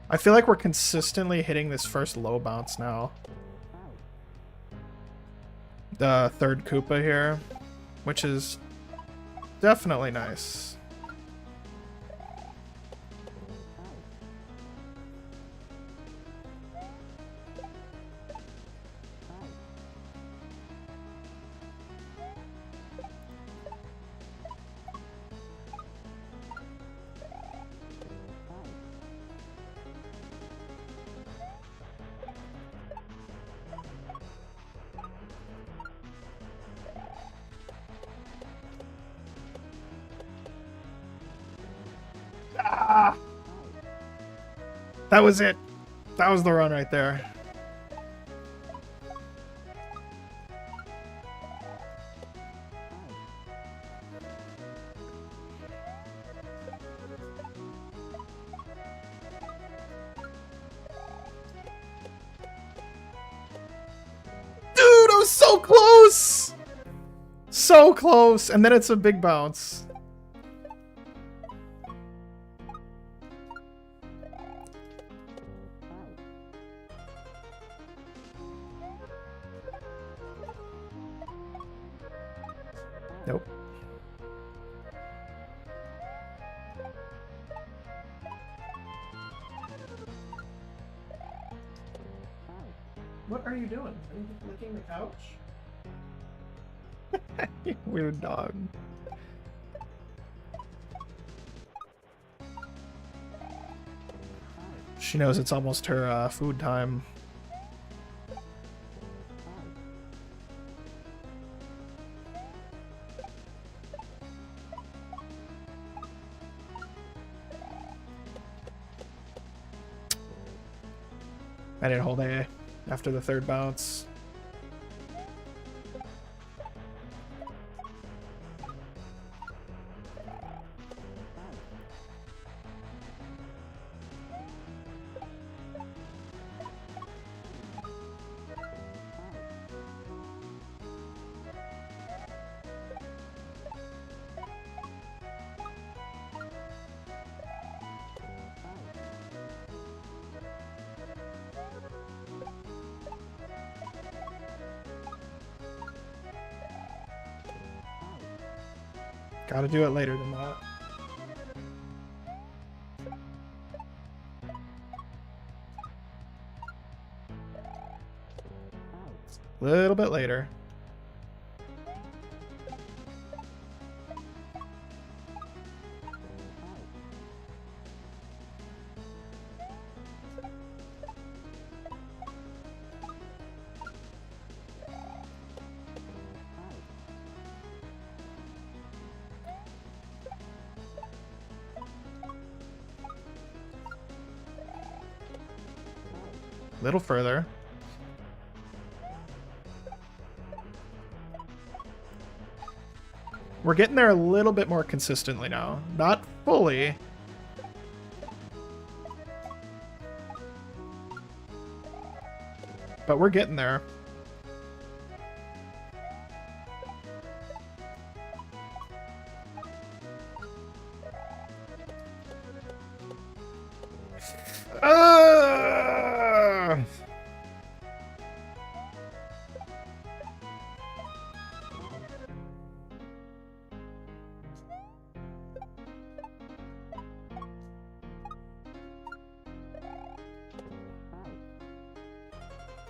I feel like we're consistently hitting this first low bounce now. The third Koopa here, which is definitely nice. Ah! That was it. That was the run right there. Dude, I was so close! So close, and then it's a big bounce. Nope. What are you doing? Are you licking the couch? Weird dog. She knows it's almost her food time. I didn't hold A after the third bounce. Gotta do it later than that. A little bit later. A little further. We're getting there a little bit more consistently now. Not fully. But we're getting there.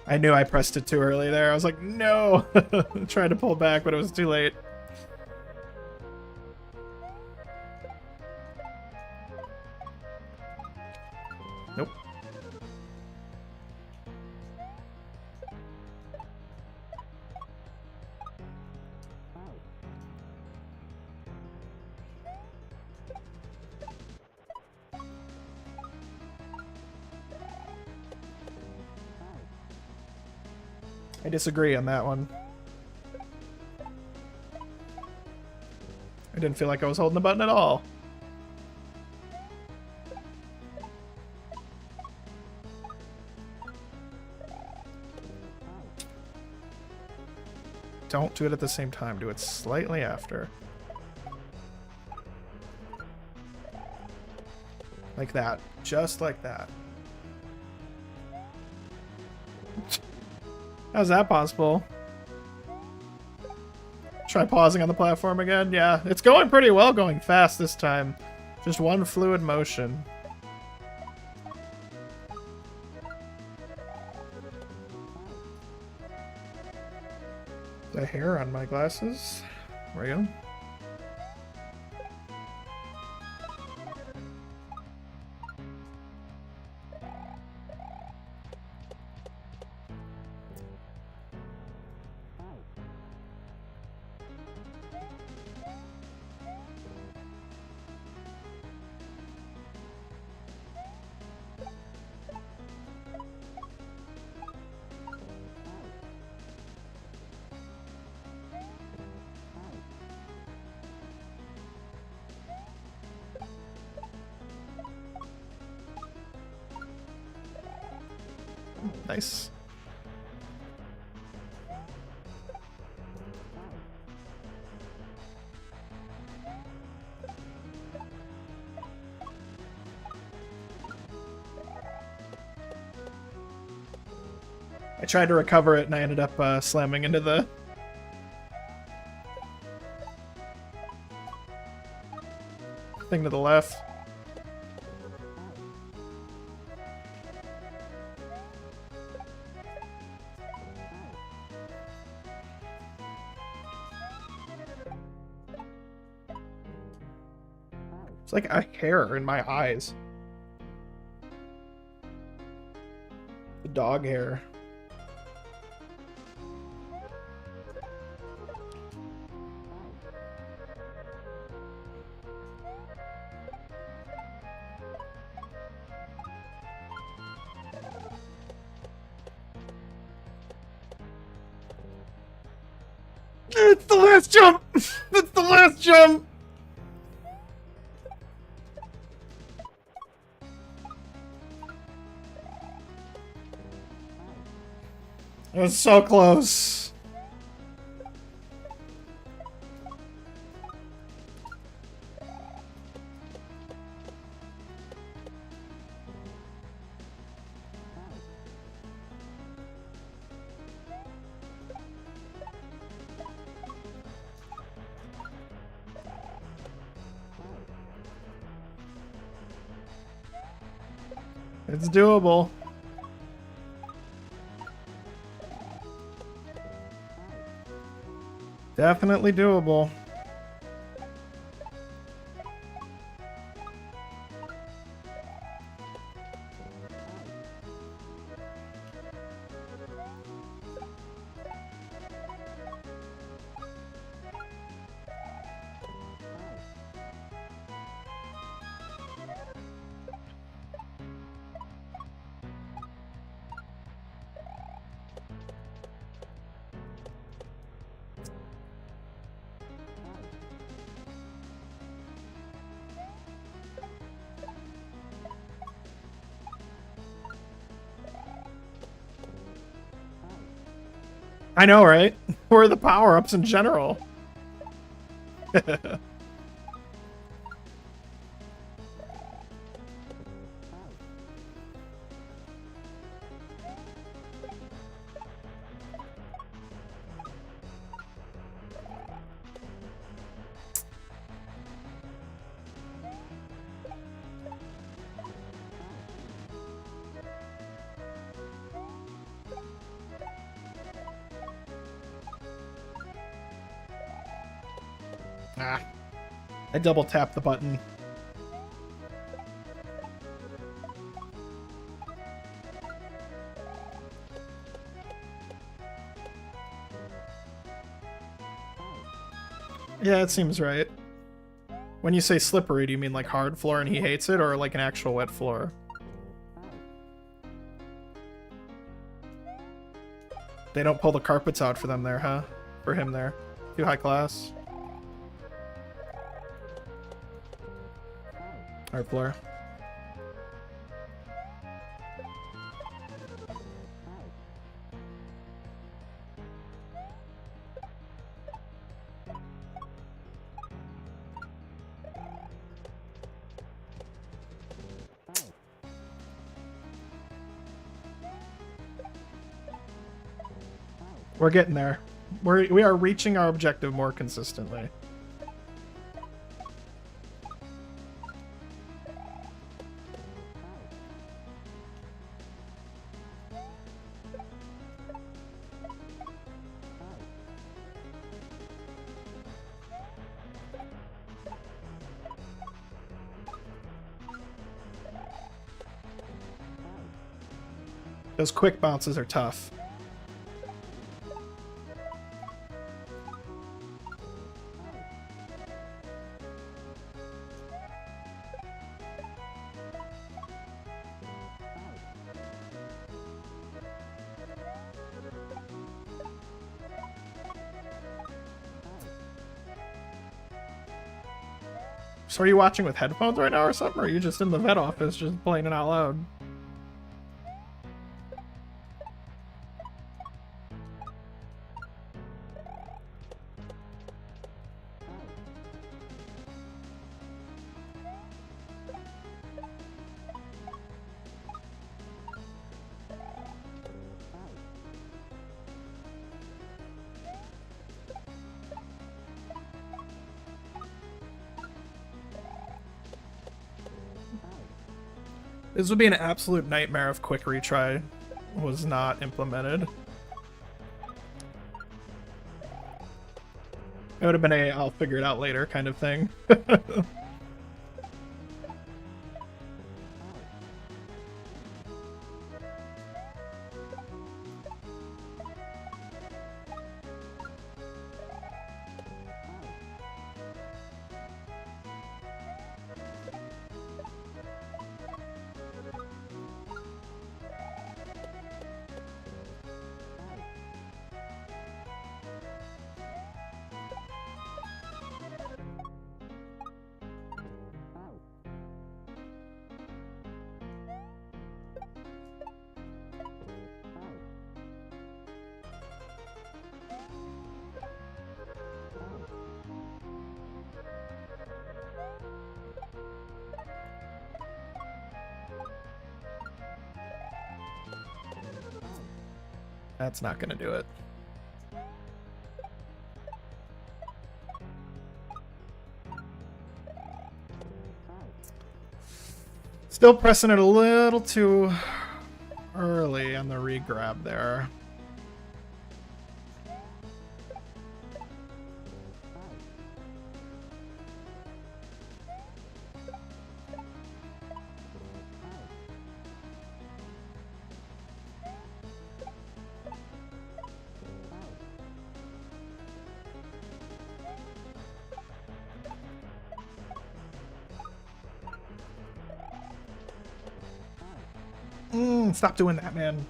I knew I pressed it too early there. I was like, no! Tried to pull back, but it was too late. Nope. I disagree on that one. I didn't feel like I was holding the button at all. Don't do it at the same time. Do it slightly after. Like that. Just like that. How's that possible? Try pausing on the platform again? Yeah, it's going pretty well going fast this time. Just one fluid motion. The hair on my glasses. There we go. Nice. I tried to recover it and I ended up slamming into the thing to the left. It's like a hair in my eyes. The dog hair. It's the last jump! It's the last jump! It was so close. It's doable. Definitely doable. I know, right? Where are the power-ups in general? Ah, I double tap the button. Yeah, it seems right. When you say slippery, do you mean like hard floor and he hates it, or like an actual wet floor? They don't pull the carpets out for them there, huh? For him there. Too high class. Hard floor. We're getting there. We are reaching our objective more consistently. Those quick bounces are tough. So are you watching with headphones right now or something? Or are you just in the vet office just playing it out loud? This would be an absolute nightmare if quick retry was not implemented. It would have been a I'll figure it out later kind of thing. That's not gonna do it. Still pressing it a little too early on the re-grab there. Stop doing that, man.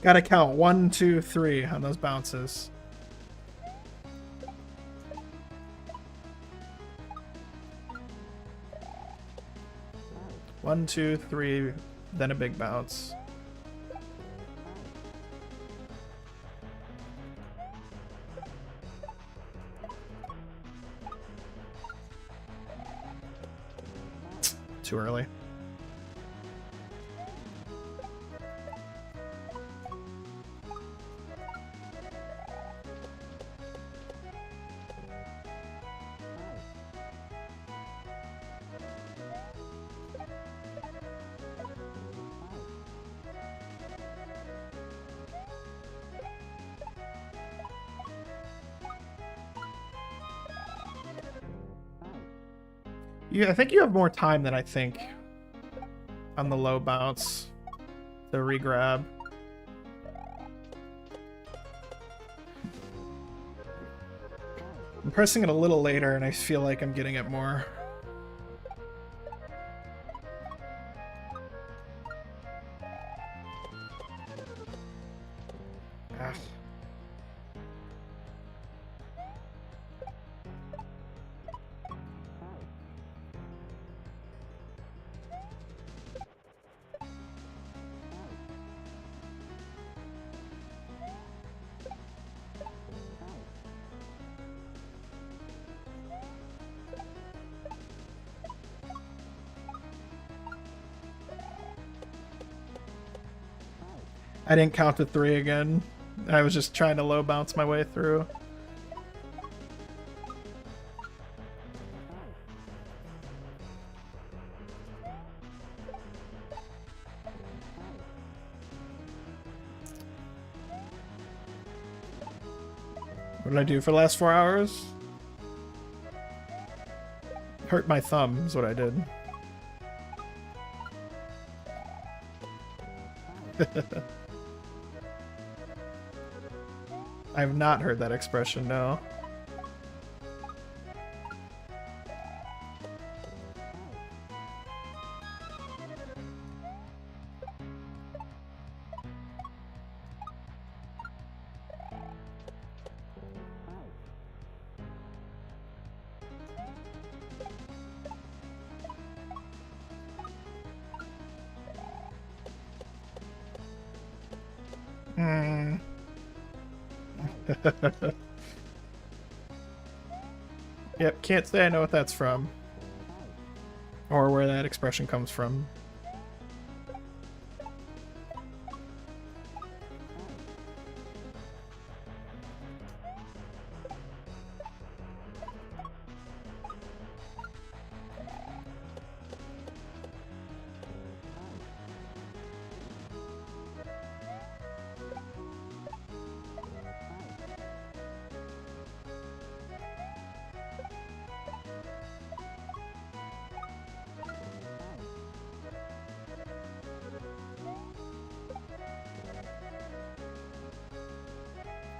Gotta count 1, 2, 3 on those bounces. One, two, three, then a big bounce. Too early. Yeah, I think you have more time than I think on the low bounce to re-grab. I'm pressing it a little later and I feel like I'm getting it more. Ah. I didn't count to 3 again. I was just trying to low bounce my way through. What did I do for the last 4 hours? Hurt my thumb is what I did. I have not heard that expression, no. Yep, can't say I know what that's from. Or where that expression comes from.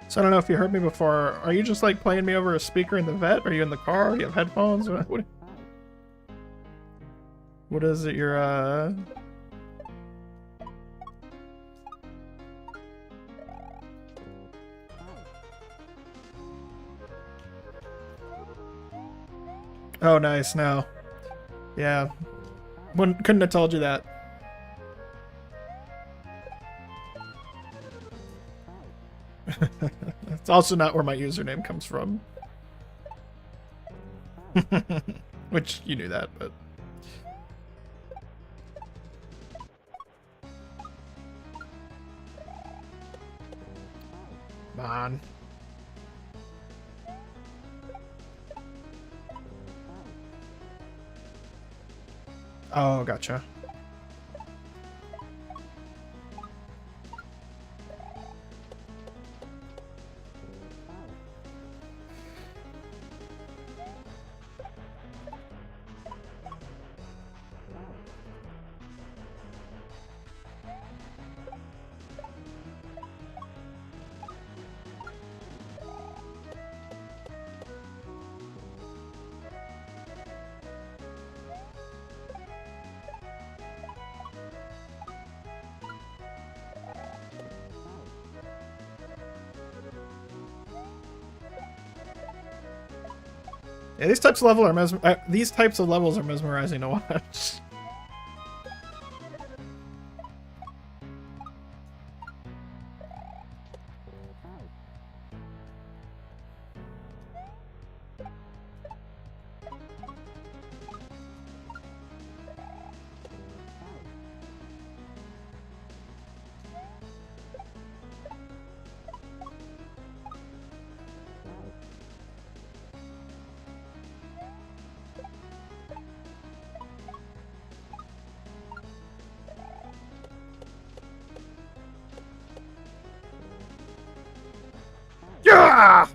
So I don't know if you heard me before. Are you just like playing me over a speaker in the vet? Are you in the car? Do you have headphones? What? What is it? Your Oh, nice. No. Yeah. Couldn't have told you that. It's also not where my username comes from. Which, you knew that, but... Come on. Oh, gotcha. Yeah, these types of levels are mesmerizing to watch. Yeah!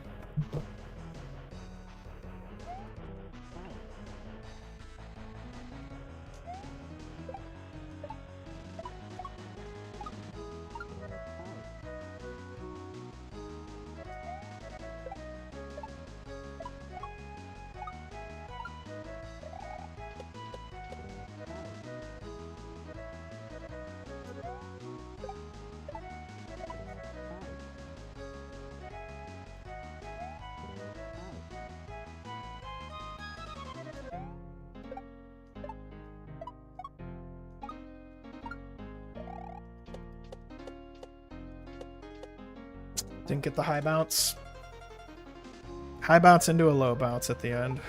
Didn't get the high bounce. High bounce into a low bounce at the end.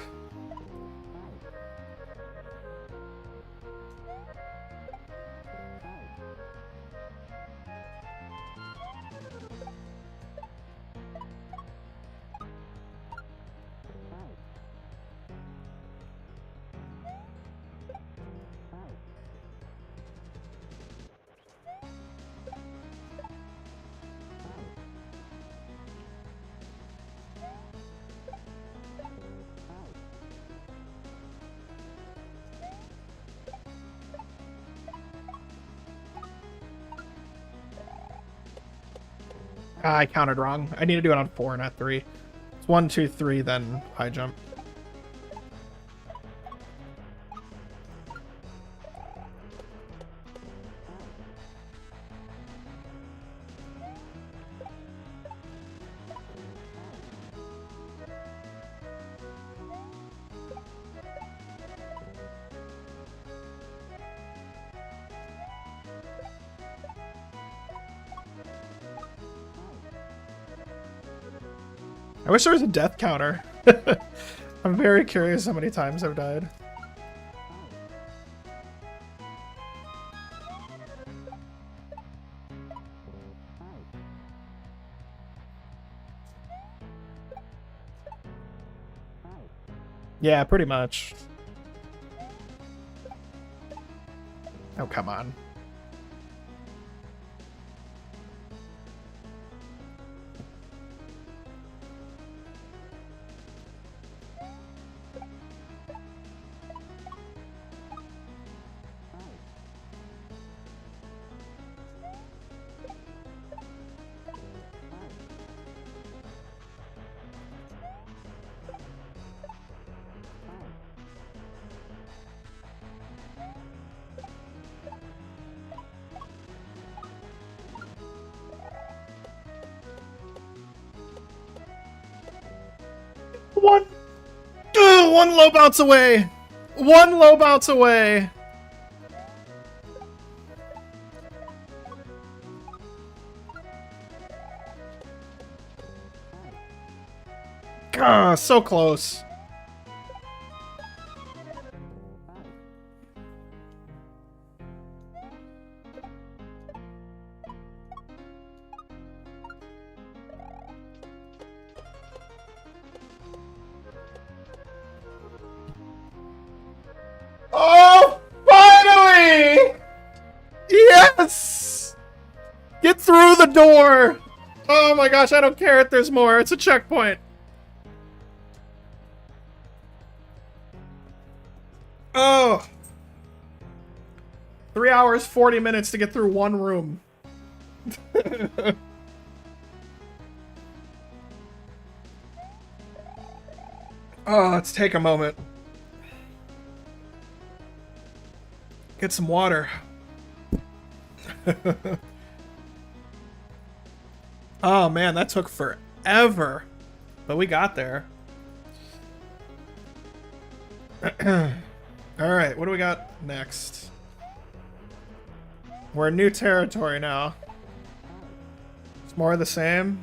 I counted wrong. I need to do it on 4, not 3. It's 1, 2, 3, then high jump. I wish there was a death counter. I'm very curious how many times I've died. Yeah, pretty much. Oh, come on. One, one low bounce away. One low bounce away. Ah, so close. Oh, finally! Yes! Get through the door! Oh my gosh, I don't care if there's more. It's a checkpoint. Oh. 3 hours, 40 minutes to get through one room. Oh, let's take a moment. Get some water. Oh man, that took forever. But we got there. Alright, what do we got next? We're in new territory now. It's more of the same.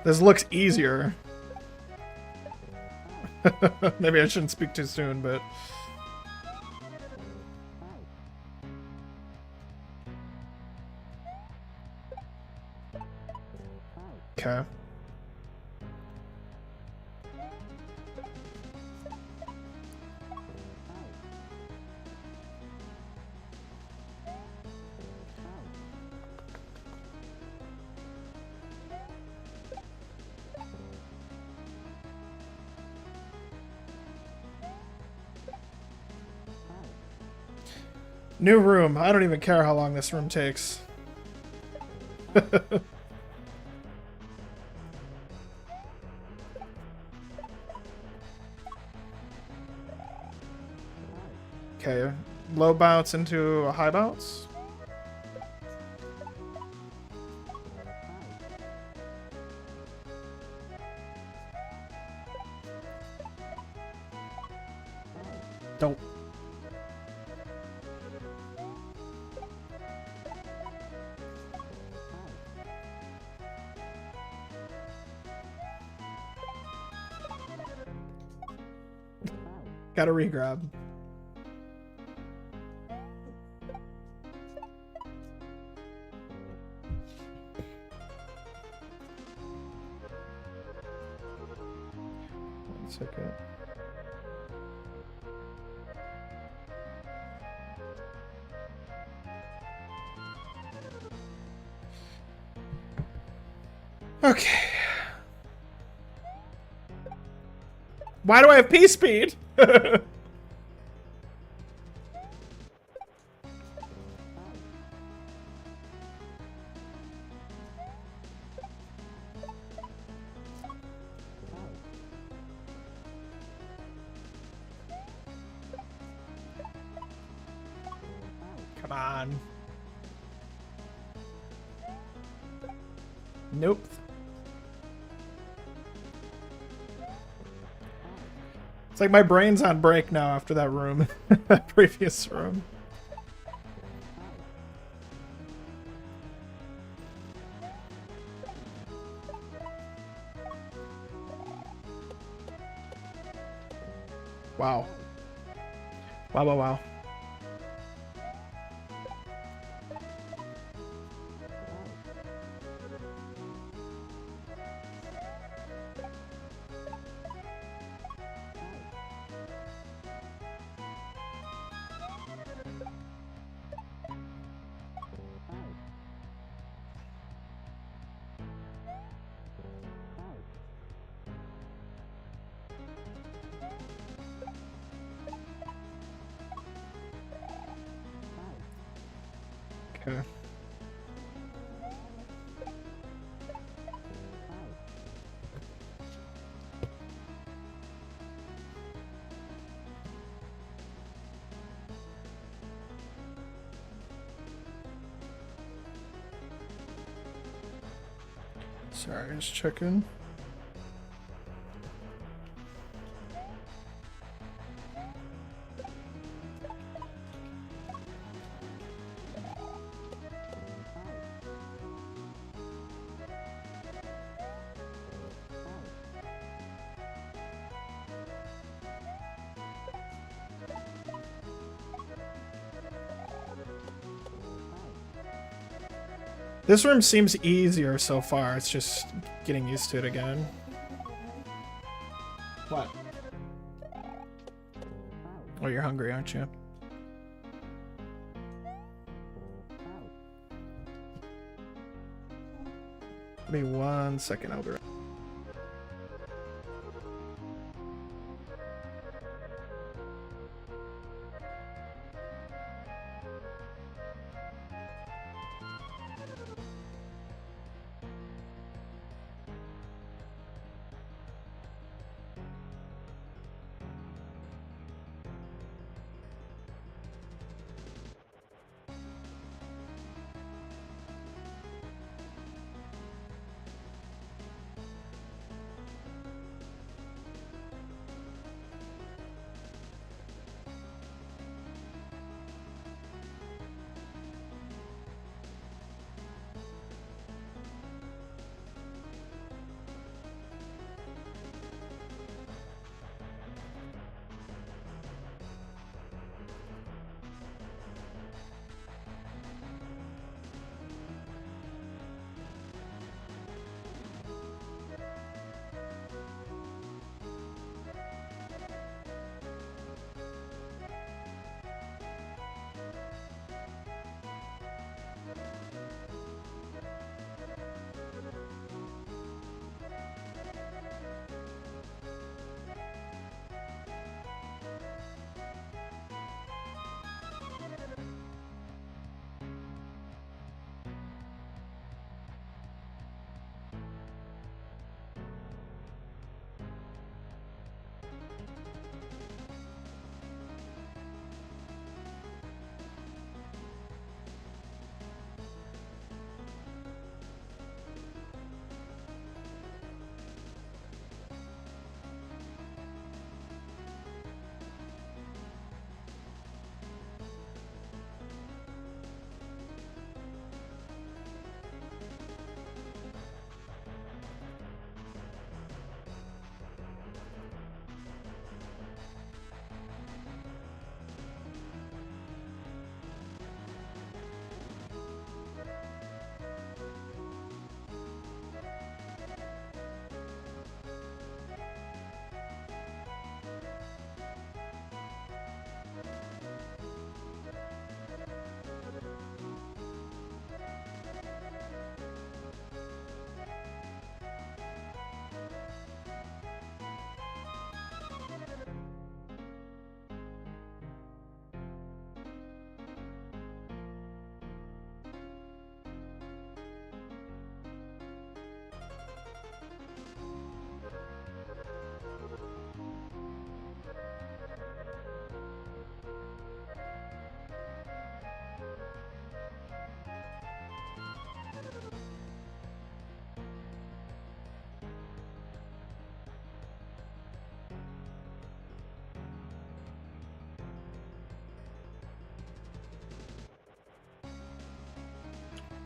This looks easier. Maybe I shouldn't speak too soon, but... Okay. New room. I don't even care how long this room takes. Okay, low bounce into a high bounce. Don't. Gotta regrab. One second. Okay. Why do I have P speed? Come on. Nope. It's like my brain's on break now after that room. That previous room. Wow. Wow, wow, wow. Okay. Sorry, just checking. This room seems easier so far. It's just getting used to it again. What? Oh, you're hungry, aren't you? Give me 1 second, I'll be right.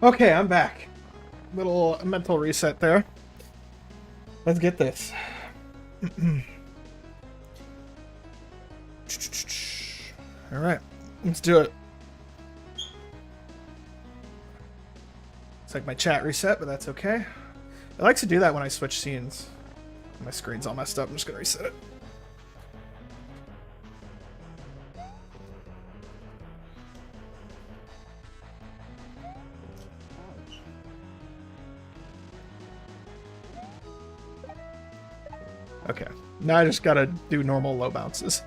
Okay, I'm back. Little mental reset there. Let's get this. All right, let's do it. It's like my chat reset, but that's okay. I like to do that when I switch scenes. My screen's all messed up. I'm just gonna reset it. Okay, now I just gotta do normal low bounces.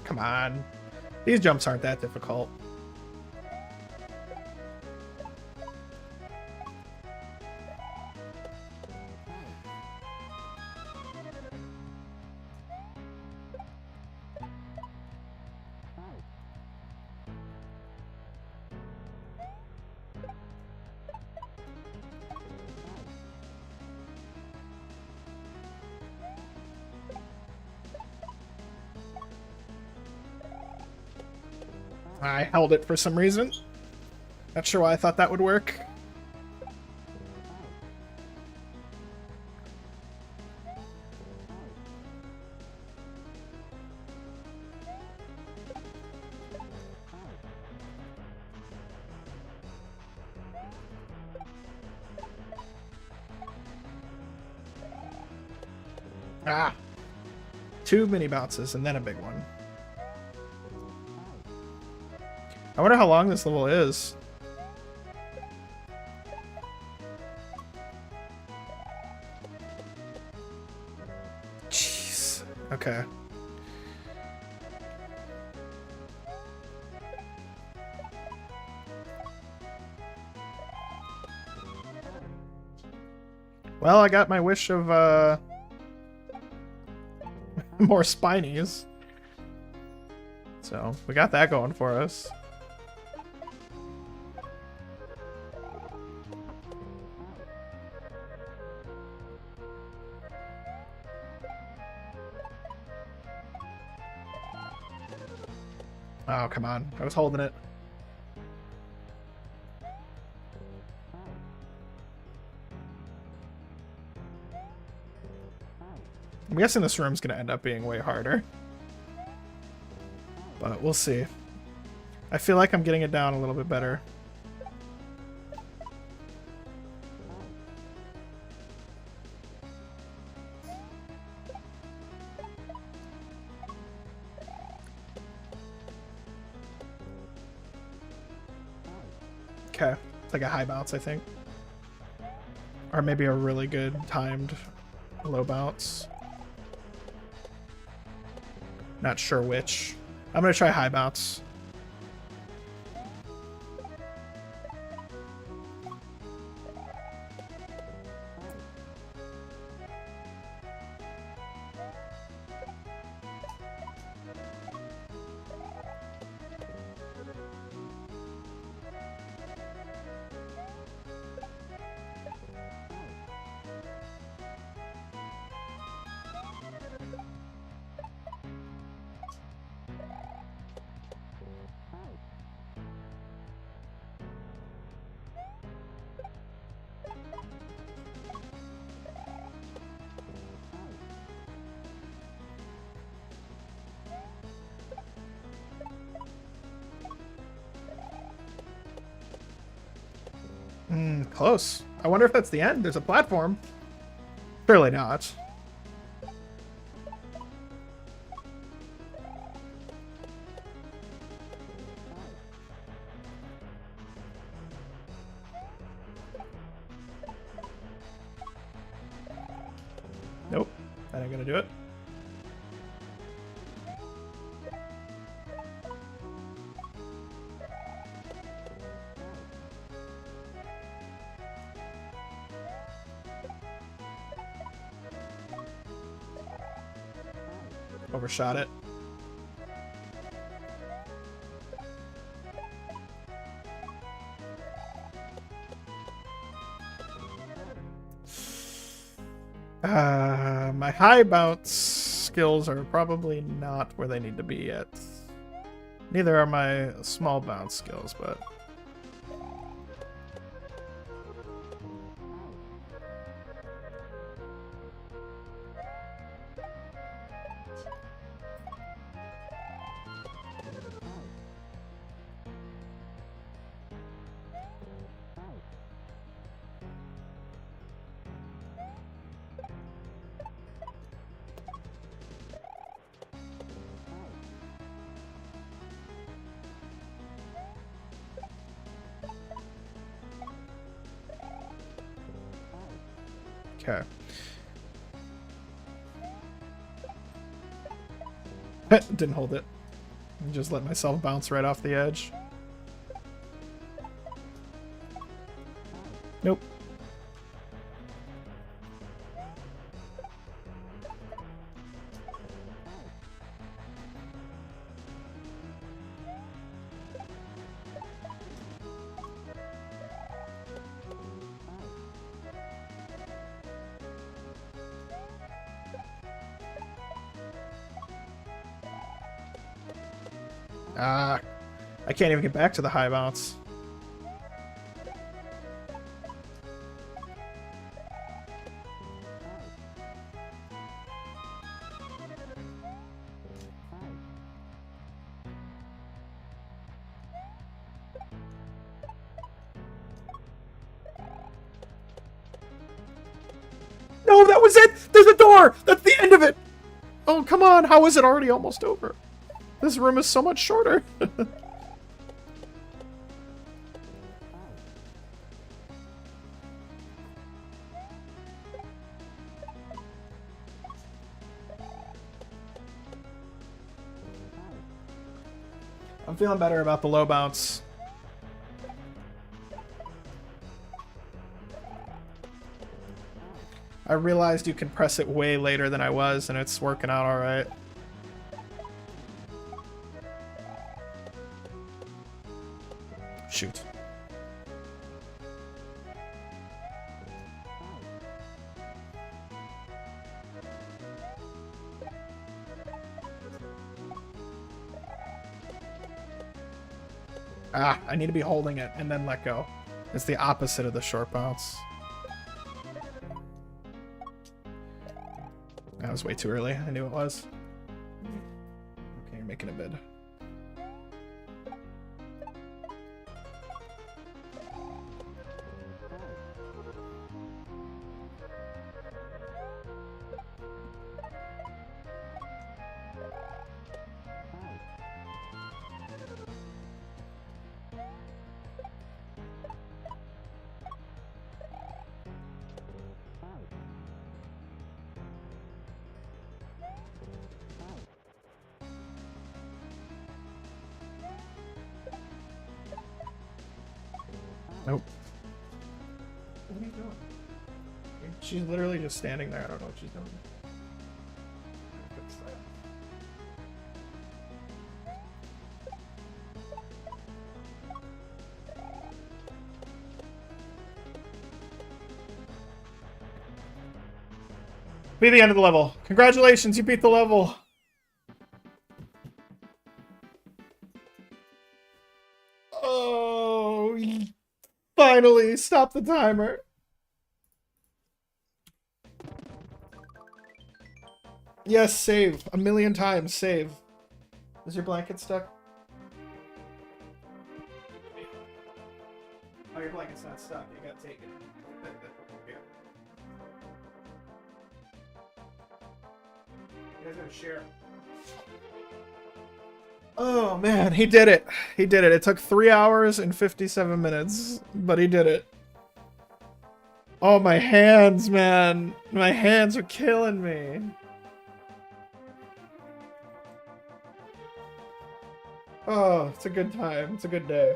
Come on. These jumps aren't that difficult. I held it for some reason. Not sure why I thought that would work. Ah! 2 mini bounces and then a big one. I wonder how long this level is. Jeez. Okay. Well, I got my wish of, more spinies. So, we got that going for us. Oh, come on. I was holding it. I'm guessing this room's gonna end up being way harder. But we'll see. I feel like I'm getting it down a little bit better. Okay. It's like a high bounce, I think. Or maybe a really good timed low bounce. Not sure which. I'm gonna try high bounce. Close. I wonder if that's the end. There's a platform. Surely not. Nope. That ain't gonna do it. Overshot it. My high bounce skills are probably not where they need to be yet. Neither are my small bounce skills, but... Okay. Didn't hold it. Just let myself bounce right off the edge. Nope. Ah, I can't even get back to the high bounce. No, that was it! There's a door! That's the end of it! Oh, come on! How is it already almost over? This room is so much shorter. I'm feeling better about the low bounce. I realized you can press it way later than I was, and it's working out alright. Shoot. Ah, I need to be holding it and then let go. It's the opposite of the short bounce. That was way too early. I knew it was. Okay, you're making a bid. Nope. What are you doing? She's literally just standing there. I don't know what she's doing. Be the end of the level. Congratulations, you beat the level. Oh, finally, stop the timer. Yes, save. 1,000,000 times, save. Is your blanket stuck? Oh, your blanket's not stuck. You gotta take it. Here. You guys gotta share. Oh man, he did it. He did it. It took 3 hours and 57 minutes, but he did it. Oh, my hands, man. My hands are killing me. Oh, it's a good time. It's a good day.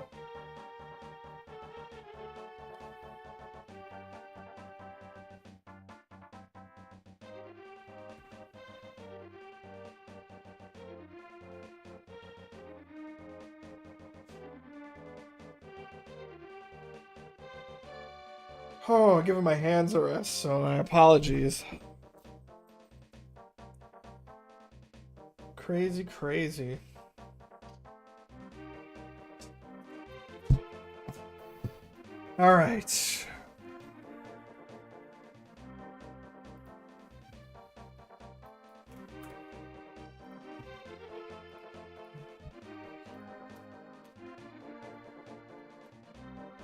Oh, giving my hands a rest, so my apologies. Crazy, crazy. All right.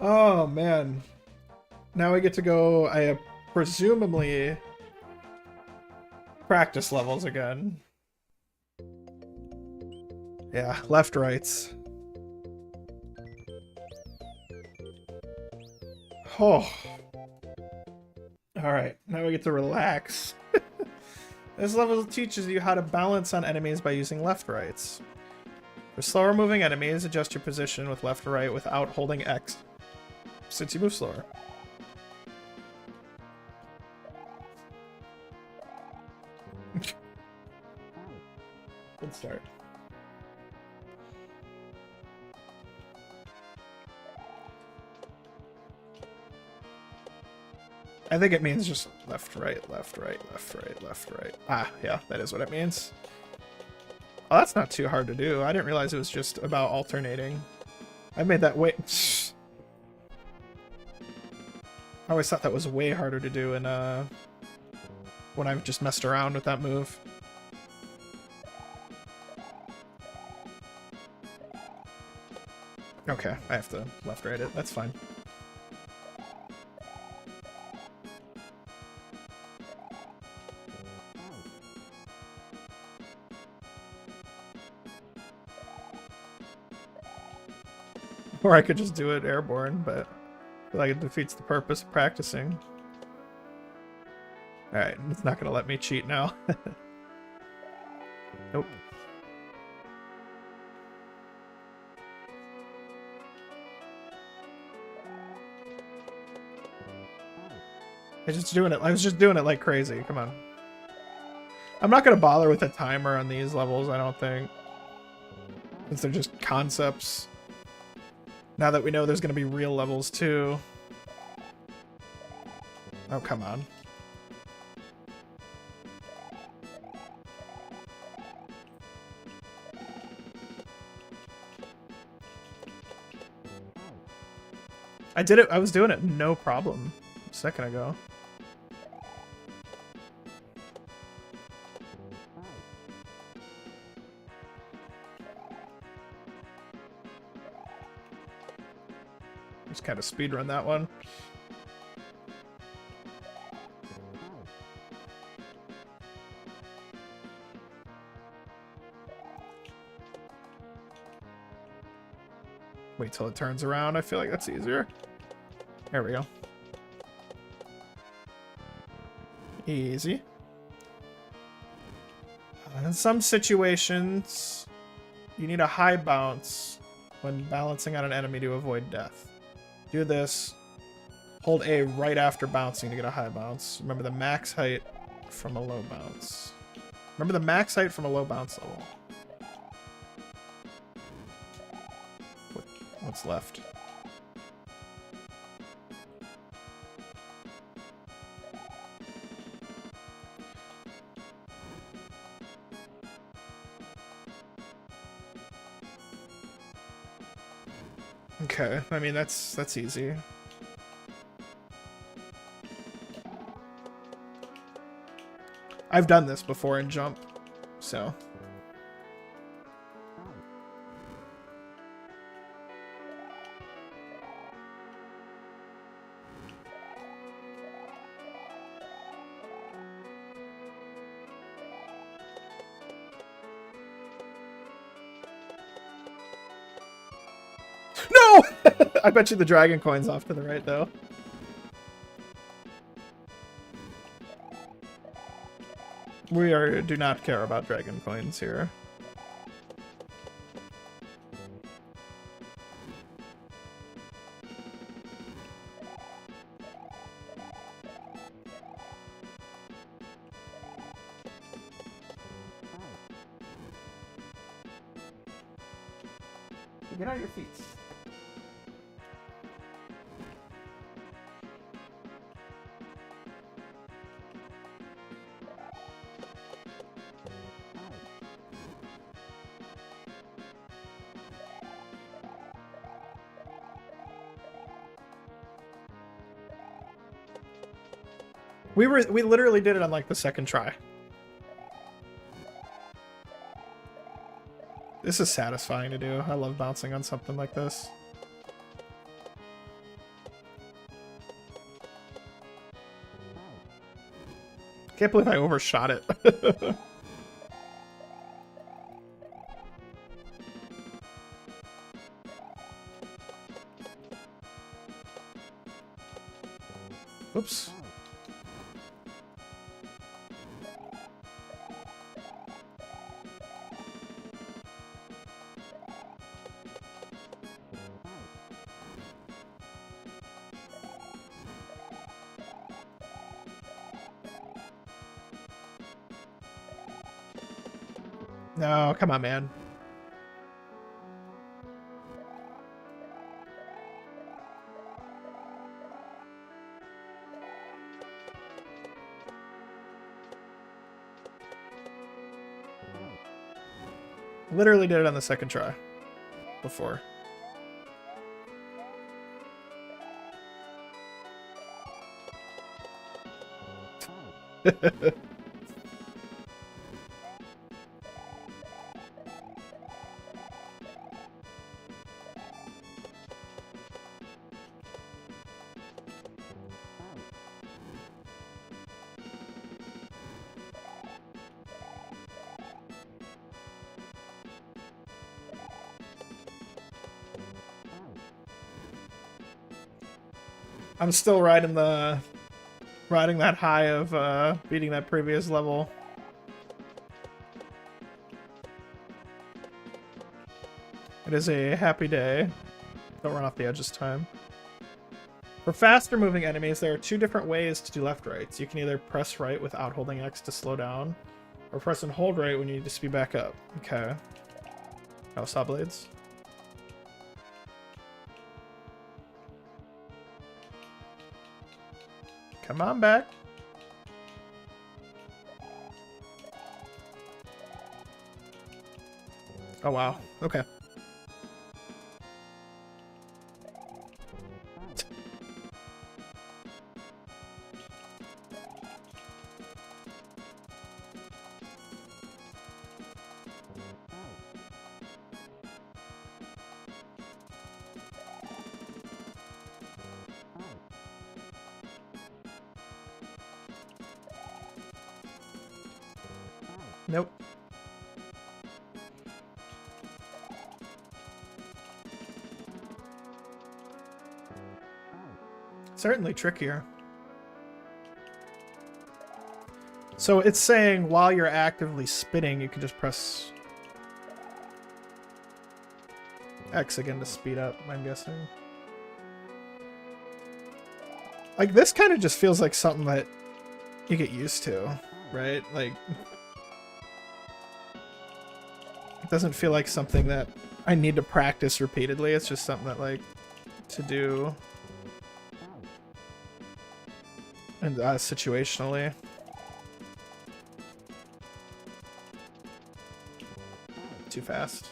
Oh, man. Now we get to go, I presumably practice levels again. Yeah, left, rights. Oh. Alright, now we get to relax. This level teaches you how to balance on enemies by using left, rights. For slower moving enemies, adjust your position with left or right without holding X, since you move slower. Good start. I think it means just left, right, left, right, left, right, left, right. Ah, yeah, that is what it means. Oh, that's not too hard to do. I didn't realize it was just about alternating. I made that way... I always thought that was way harder to do in, when I've just messed around with that move. Okay, I have to left-right it. That's fine. Or I could just do it airborne, but I feel like it defeats the purpose of practicing. Alright, it's not gonna let me cheat now. Nope. I was just doing it like crazy. Come on. I'm not gonna bother with a timer on these levels, I don't think. Since they're just concepts. Now that we know there's gonna be real levels too. Oh, come on. I did it. I was doing it no problem a second ago. Just kind of speedrun that one. Wait till it turns around. I feel like that's easier. There we go. Easy. In some situations, you need a high bounce when balancing on an enemy to avoid death. Do this. Hold A right after bouncing to get a high bounce. Remember the max height from a low bounce. Remember the max height from a low bounce level. What's left? Okay, I mean that's easy. I've done this before in Jump, so. No! I bet you the dragon coin's off to the right, though. We do not care about dragon coins here. Get out of your feet. We literally did it on like the second try. This is satisfying to do. I love bouncing on something like this. Can't believe I overshot it. Oops. No, come on, man. Literally did it on the second try before. I'm still riding that high of beating that previous level. It is a happy day. Don't run off the edge this time. For faster moving enemies, there are 2 different ways to do left rights. You can either press right without holding X to slow down, or press and hold right when you need to speed back up. Okay. Oh, saw blades. Come on back. Oh, wow. Okay. Nope. Certainly trickier. So it's saying while you're actively spinning, you can just press X again to speed up, I'm guessing. Like, this kind of just feels like something that you get used to, right? Like, it doesn't feel like something that I need to practice repeatedly. It's just something that, like, to do and situationally. Too fast.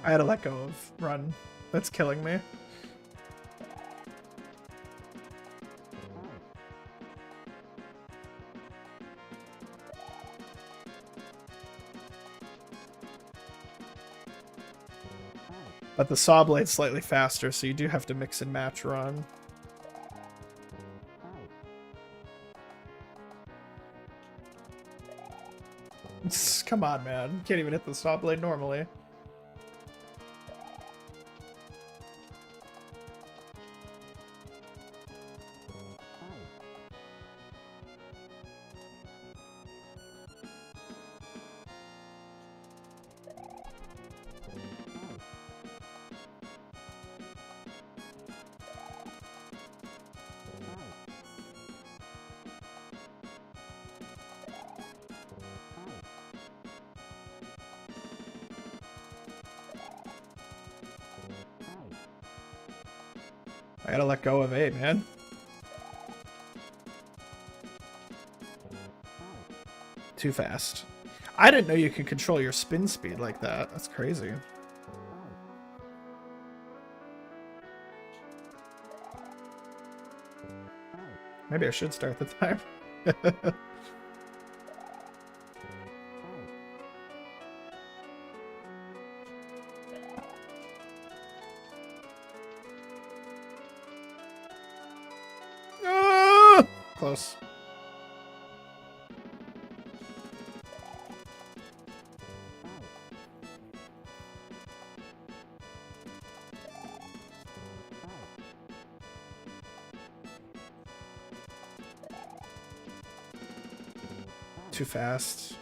I had to let go of run. That's killing me. But the saw blade's slightly faster, so you do have to mix and match run. Come on, man. You can't even hit the saw blade normally. I gotta let go of A, man. Too fast. I didn't know you could control your spin speed like that. That's crazy. Maybe I should start the timer. Close. Too fast.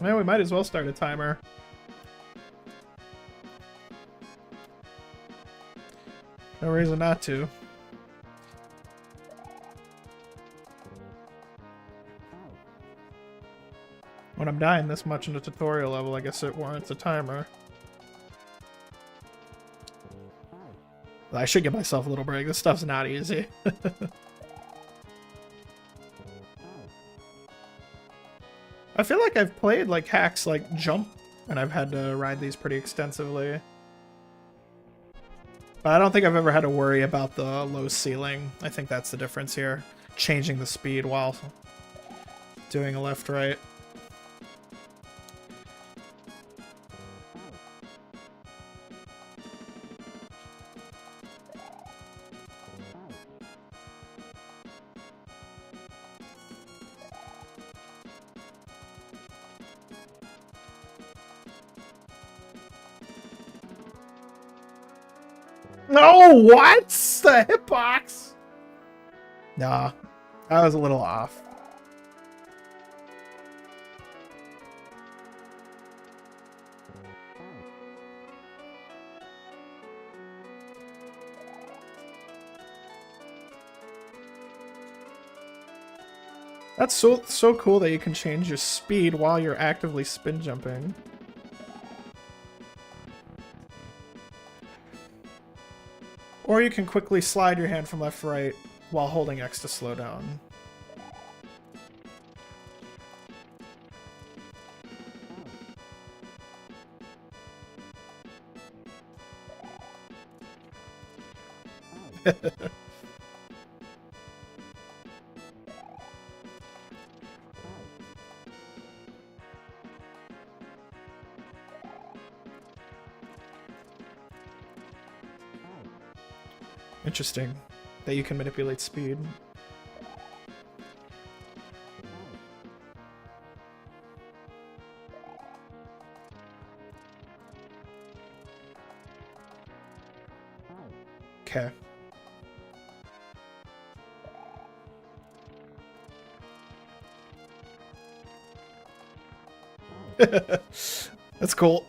Well, we might as well start a timer. No reason not to. When I'm dying this much in a tutorial level, I guess it warrants a timer. I should give myself a little break. This stuff's not easy. I feel like I've played like hacks like Jump, and I've had to ride these pretty extensively. But I don't think I've ever had to worry about the low ceiling. I think that's the difference here. Changing the speed while doing a left-right. No, what? The hitbox? Nah, I was a little off. That's so cool that you can change your speed while you're actively spin jumping. Or you can quickly slide your hand from left to right while holding X to slow down. Interesting that you can manipulate speed. Okay. That's cool.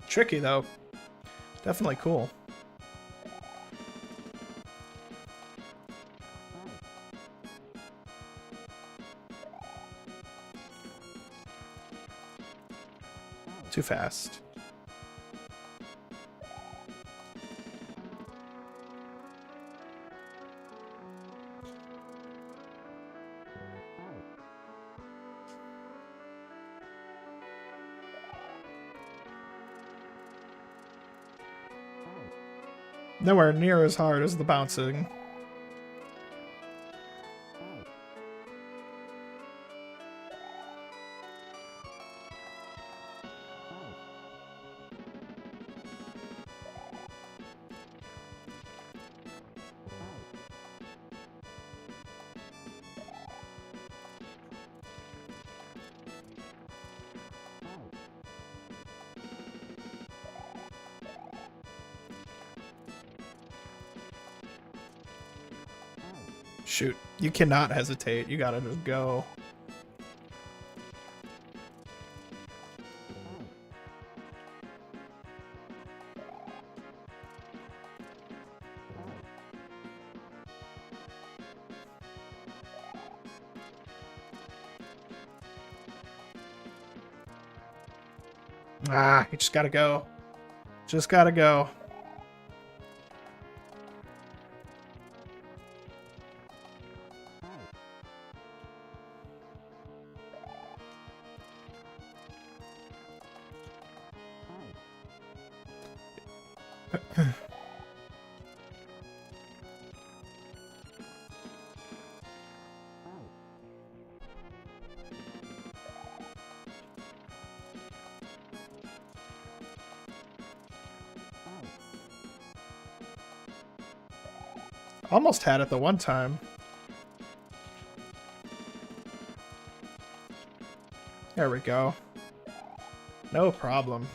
Tricky though. Definitely cool. Too fast. Nowhere near as hard as the bouncing. Shoot, you cannot hesitate. You gotta just go. Ah, you just gotta go. Just gotta go. Almost had it the one time. There we go. No problem.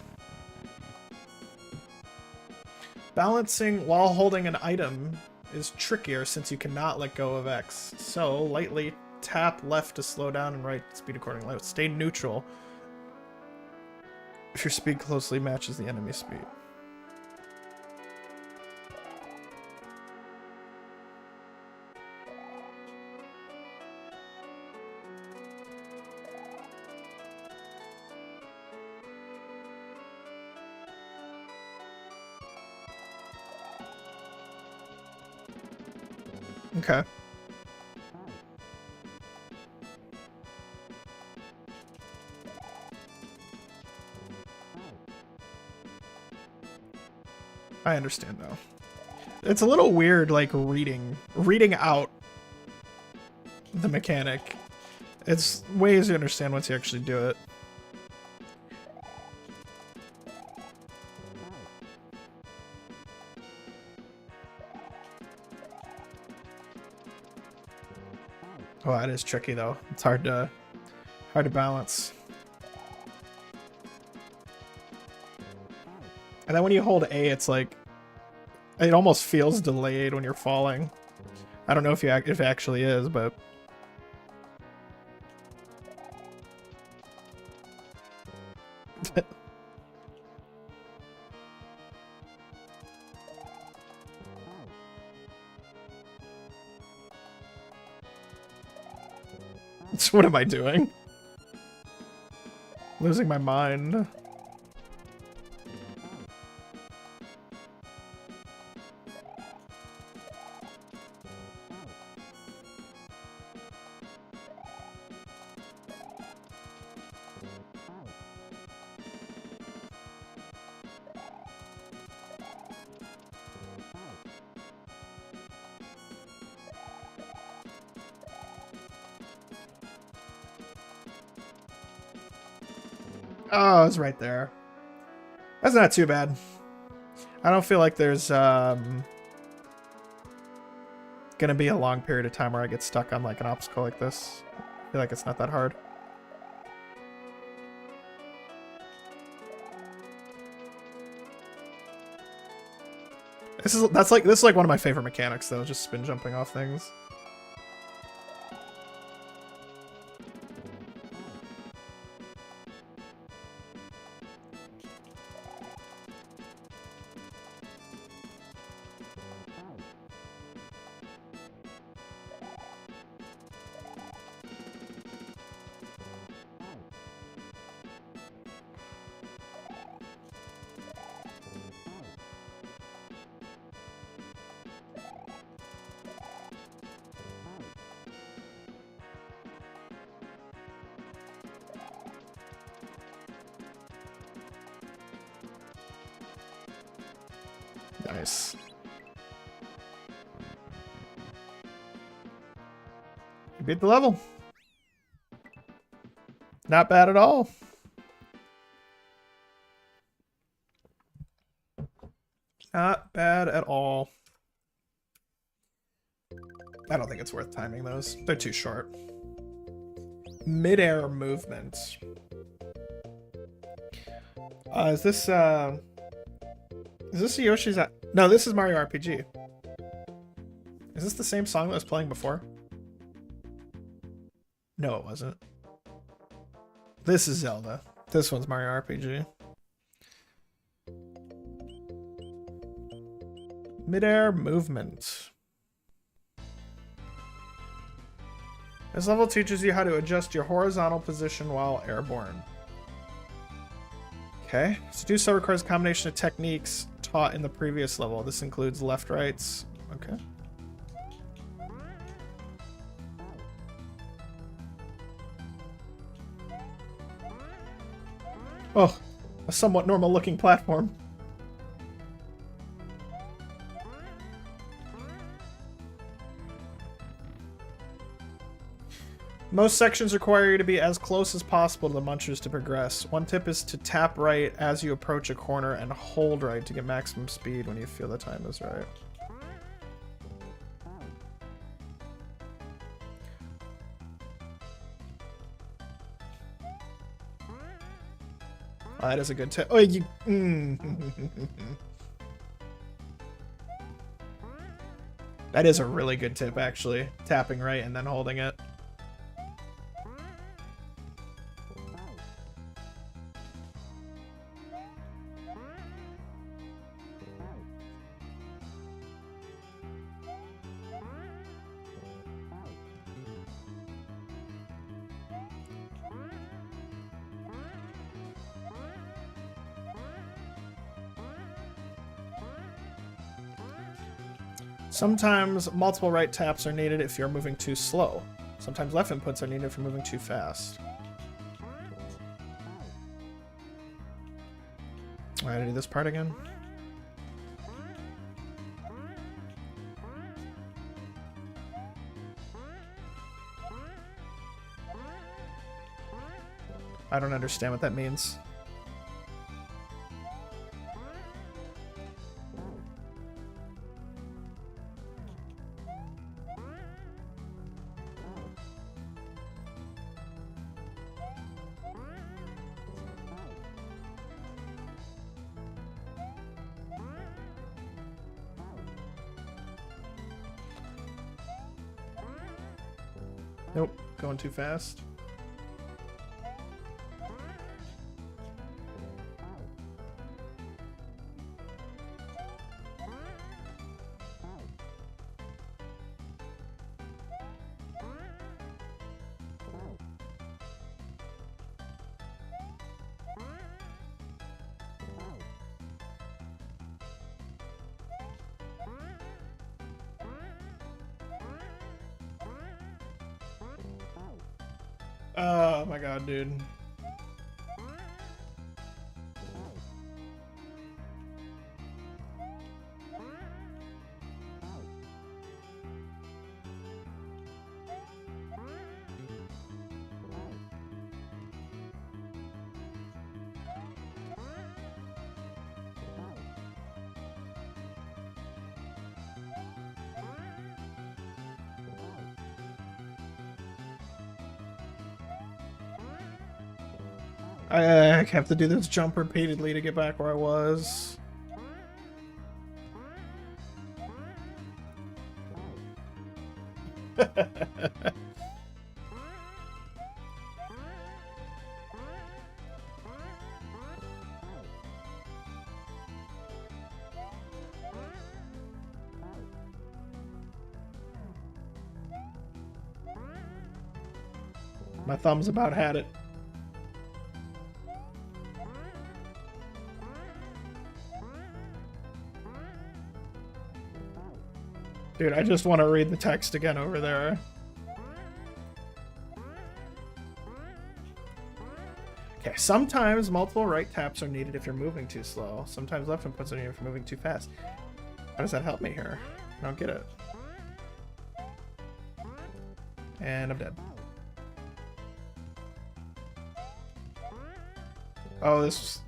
Balancing while holding an item is trickier since you cannot let go of X so lightly. tap left to slow down and right to speed accordingly. Stay neutral if your speed closely matches the enemy speed. Okay. I understand now. It's a little weird, like, reading out the mechanic. It's way easier to understand once you actually do it. Oh, that is tricky though. It's hard to balance. And then when you hold A, it's like it almost feels delayed when you're falling. I don't know if it actually is, but what am I doing? Losing my mind. Oh, it's right there. That's not too bad. I don't feel like there's gonna be a long period of time where I get stuck on like an obstacle like this. I feel like it's not that hard. This is like one of my favorite mechanics though, just spin jumping off things. Nice. You beat the level. Not bad at all. Not bad at all. I don't think it's worth timing those. They're too short. Mid-air movement. Is this a Yoshi's... No, this is Mario RPG. Is this the same song that was playing before? No, it wasn't. This is Zelda. This one's Mario RPG. Mid-air movement. This level teaches you how to adjust your horizontal position while airborne. Okay, to do so requires a combination of techniques taught in the previous level. This includes left, rights. Okay. Oh, a somewhat normal looking platform. Most sections require you to be as close as possible to the munchers to progress. One tip is to tap right as you approach a corner and hold right to get maximum speed when you feel the time is right. Oh, that is a good tip. Oh, you... That is a really good tip, actually. Tapping right and then holding it. Sometimes multiple right taps are needed if you're moving too slow. Sometimes left inputs are needed if you're moving too fast. I gotta do this part again. I don't understand what that means. Nope, going too fast. Oh my god, dude. I have to do this jump repeatedly to get back where I was. My thumb's about had it. Dude, I just want to read the text again over there. Okay, sometimes multiple right taps are needed if you're moving too slow. Sometimes left inputs are needed if you're moving too fast. How does that help me here? I don't get it. And I'm dead. Oh, this...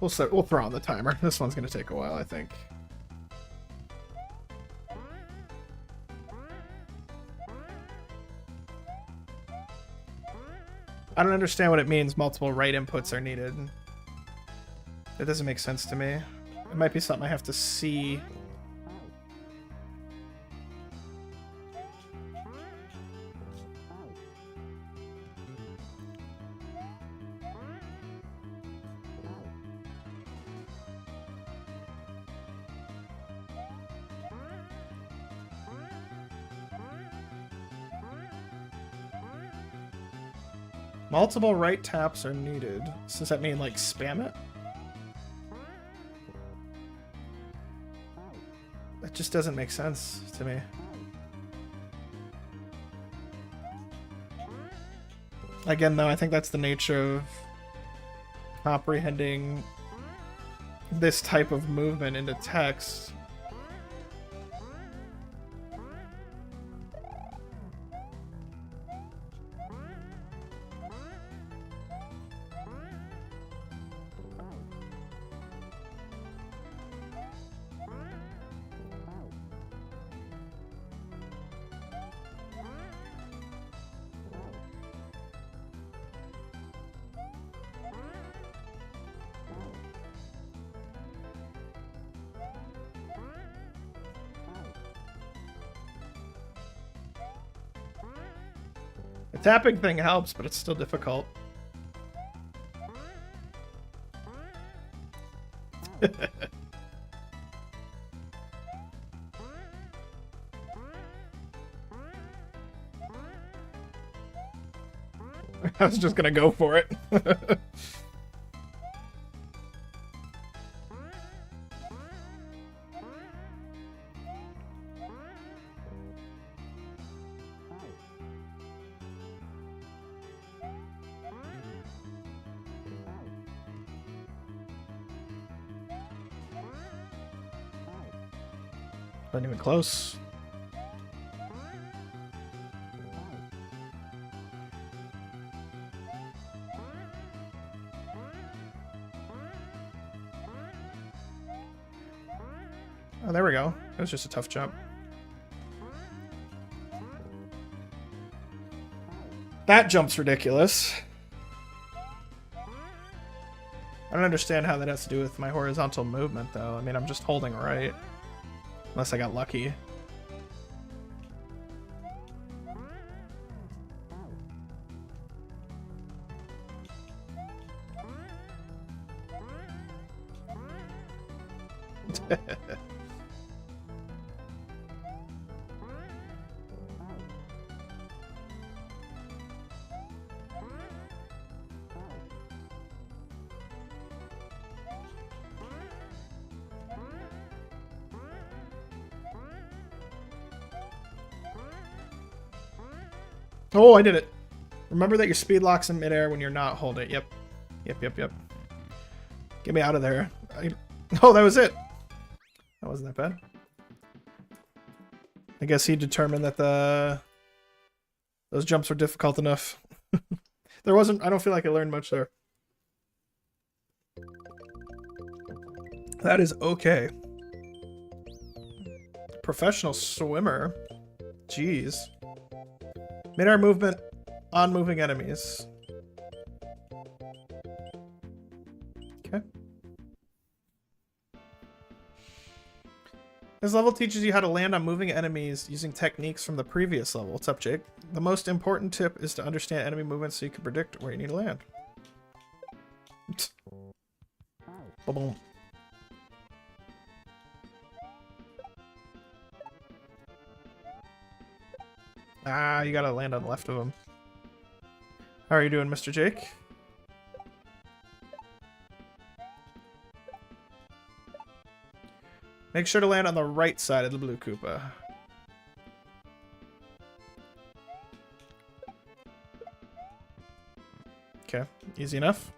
We'll throw on the timer. This one's going to take a while, I think. I don't understand what it means multiple right inputs are needed. That doesn't make sense to me. It might be something I have to see. Multiple right taps are needed. So does that mean, like, spam it? That just doesn't make sense to me. Again, though, I think that's the nature of comprehending this type of movement into text. The tapping thing helps, but it's still difficult. I was just gonna go for it. Not even close. Oh, there we go. It was just a tough jump. That jump's ridiculous. I don't understand how that has to do with my horizontal movement, though. I mean, I'm just holding right. Unless I got lucky. Oh, I did it. Remember that your speed locks in midair when you're not holding it. Yep. Yep. Get me out of there. Oh, that was it. That wasn't that bad. I guess he determined that those jumps were difficult enough. I don't feel like I learned much there. That is okay. Professional swimmer. Jeez. Mid-air movement on moving enemies. Okay. This level teaches you how to land on moving enemies using techniques from the previous level. What's up, Jake? The most important tip is to understand enemy movements so you can predict where you need to land. Boom. Ah, you gotta land on the left of him. How are you doing, Mr. Jake? Make sure to land on the right side of the blue Koopa. Okay, easy enough.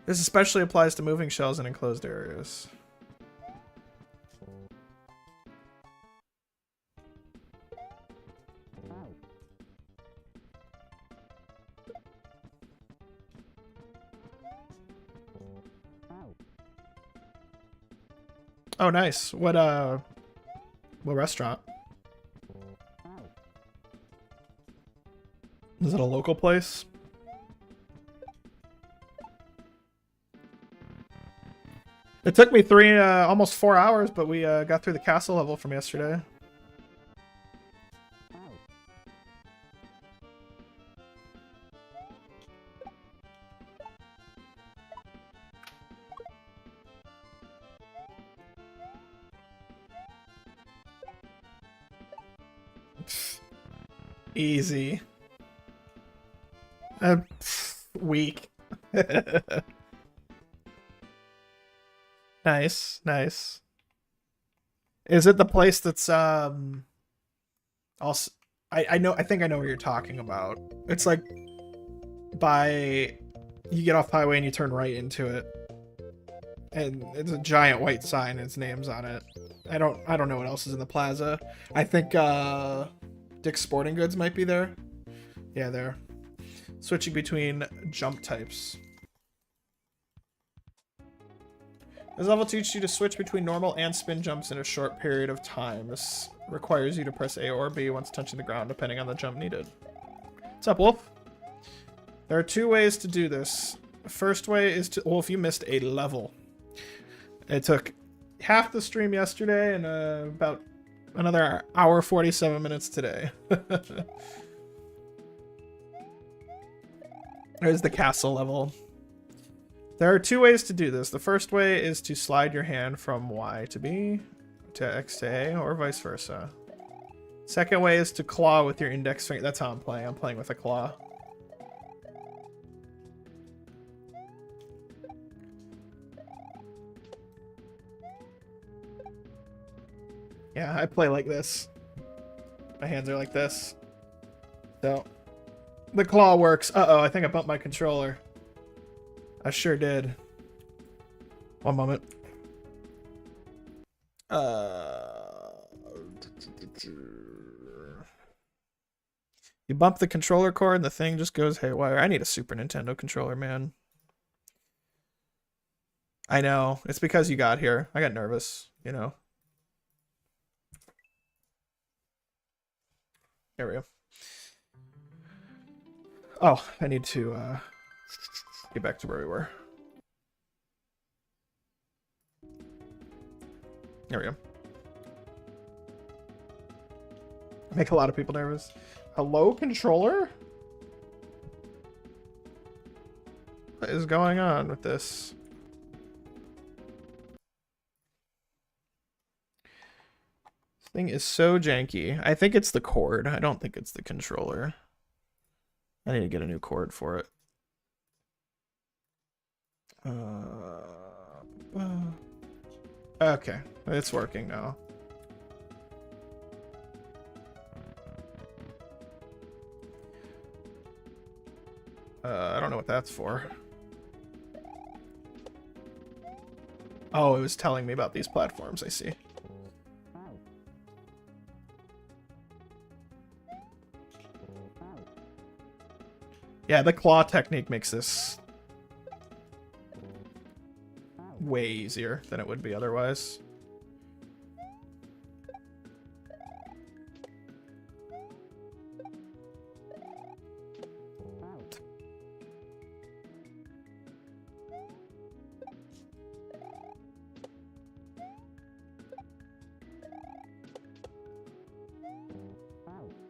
This especially applies to moving shells in enclosed areas. Oh, nice. What restaurant? Is it a local place? It took me almost 4 hours, but we got through the castle level from yesterday. Easy. Weak. Nice, nice. Is it the place that's also I think I know what you're talking about. It's like you get off highway and you turn right into it. And it's a giant white sign, its name's on it. I don't know what else is in the plaza. I think Dick's Sporting Goods might be there. Yeah, there. Switching between jump types. This level teaches you to switch between normal and spin jumps in a short period of time. This requires you to press A or B once touching the ground, depending on the jump needed. What's up, Wolf? There are 2 ways to do this. The first way is to... Wolf, you missed a level. It took half the stream yesterday and about another hour 47 minutes today. There's the castle level. There are 2 ways to do this. The first way is to slide your hand from Y to B to X to A, or vice versa. Second way is to claw with your index finger. That's how I'm playing. I'm playing with a claw. Yeah, I play like this. My hands are like this. So, the claw works. Uh-oh, I think I bumped my controller. I sure did. One moment. You bump the controller cord and the thing just goes haywire. I need a Super Nintendo controller, man. I know. It's because you got here. I got nervous, you know. There we go. Oh, I need to get back to where we were. There we go. Make a lot of people nervous. Hello, controller? What is going on with this? This thing is so janky. I think it's the cord. I don't think it's the controller. I need to get a new cord for it. Okay, it's working now. I don't know what that's for. Oh, it was telling me about these platforms, I see. Yeah, the claw technique makes this way easier than it would be otherwise.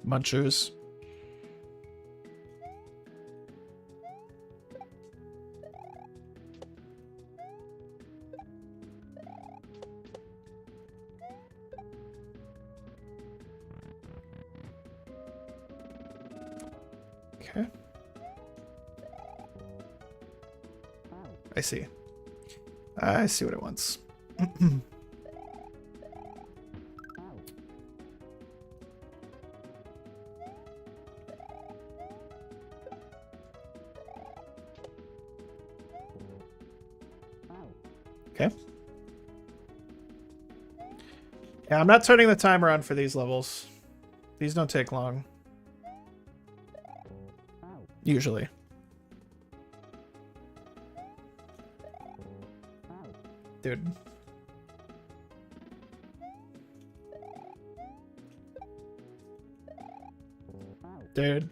Munchers. Okay. I see. I see what it wants. Okay. Yeah, I'm not turning the timer on for these levels. These don't take long. Usually. Dude. Dude.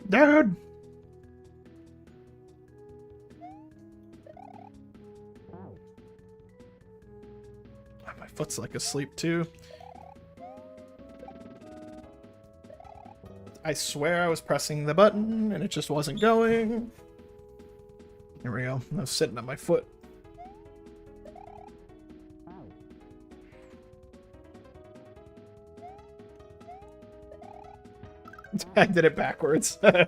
Dude! My foot's like asleep too. I swear I was pressing the button and it just wasn't going. There we go. I was sitting on my foot. I did it backwards. I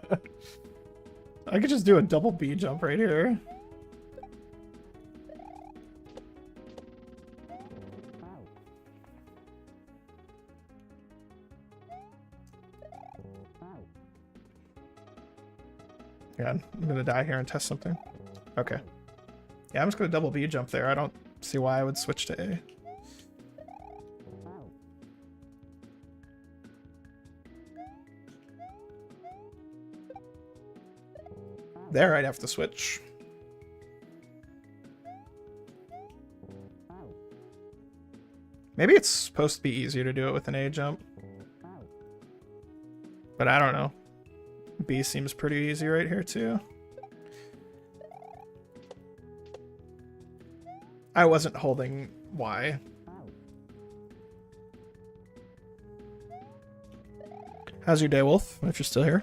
could just do a double B jump right here. Yeah, I'm gonna die here and test something. Okay. Yeah, I'm just gonna double B jump there. I don't see why I would switch to A. There, I'd have to switch. Maybe it's supposed to be easier to do it with an A jump. But I don't know. B seems pretty easy right here, too. I wasn't holding Y. How's your day, Wolf? If you're still here.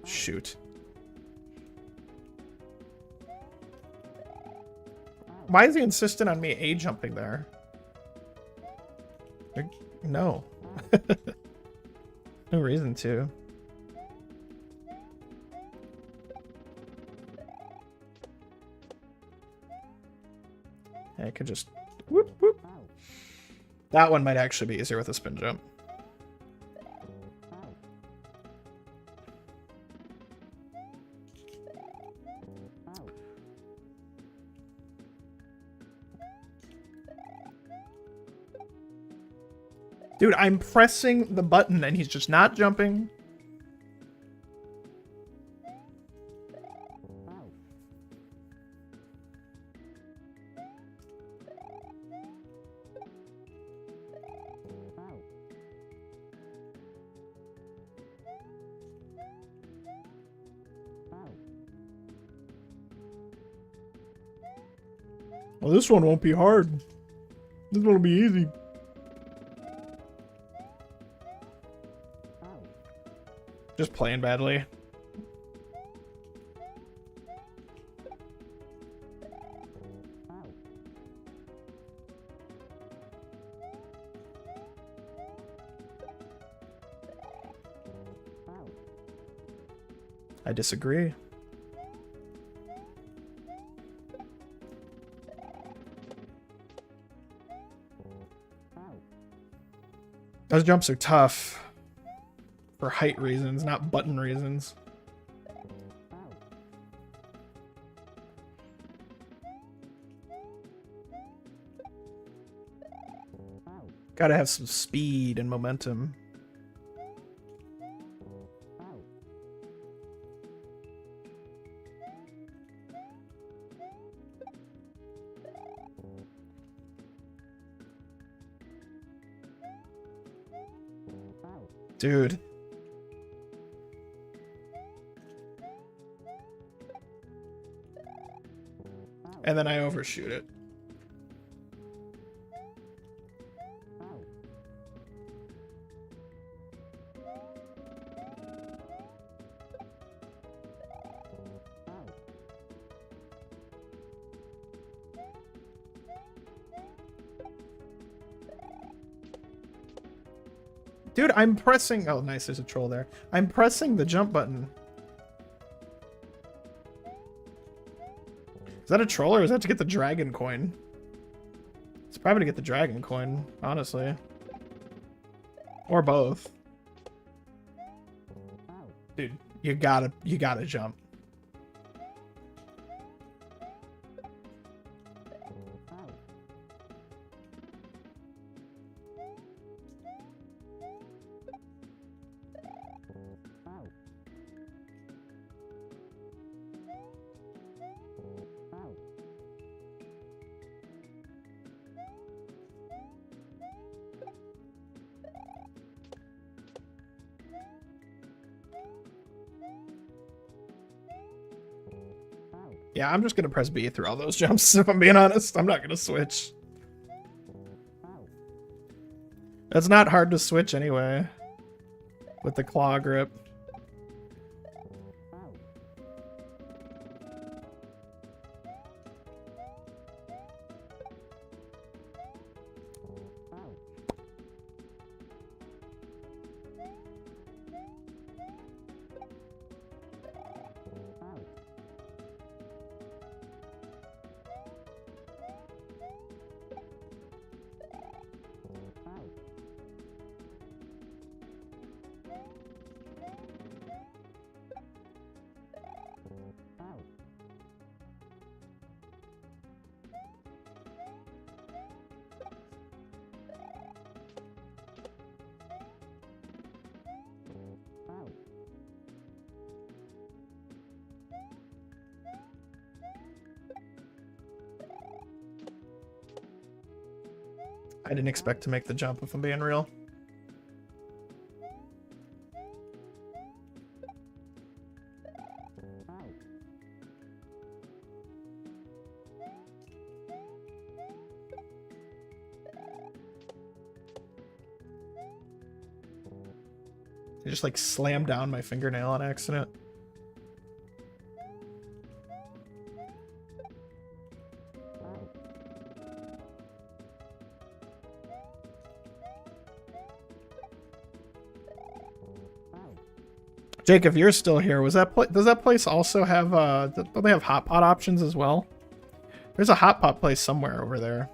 Shoot. Why is he insistent on me A-jumping there? Like, no. No reason to. I could just whoop whoop. That one might actually be easier with a spin jump. Dude, I'm pressing the button and he's just not jumping. Well, this one won't be hard. This one will be easy. Just playing badly. I disagree. Those jumps are tough. For height reasons, not button reasons. Gotta have some speed and momentum. Dude. And then I overshoot it. Dude, I'm pressing... Oh, nice, there's a troll there. I'm pressing the jump button. Is that a troll or is that to get the dragon coin? It's probably to get the dragon coin, honestly. Or both. Dude, you gotta jump. Yeah, I'm just gonna press B through all those jumps, if I'm being honest. I'm not gonna switch. It's not hard to switch anyway. With the claw grip. I didn't expect to make the jump, if I'm being real. I just like slammed down my fingernail on accident. Jake, if you're still here, was that does that place also have do they have hot pot options as well? There's a hot pot place somewhere over there.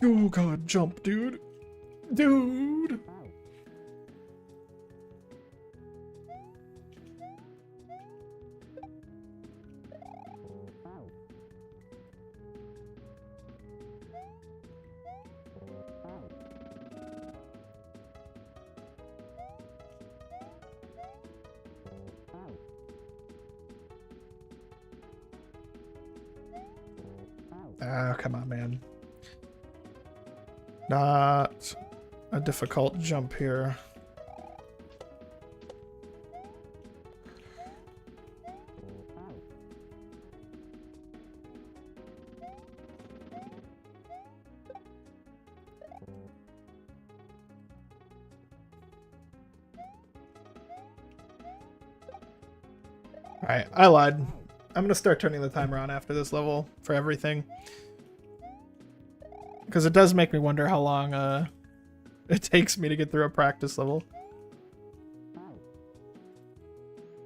Oh god, jump, dude. Dude. Ah, come on, man. Not a difficult jump here. Alright, I lied. I'm gonna start turning the timer on after this level for everything. Because it does make me wonder how long it takes me to get through a practice level.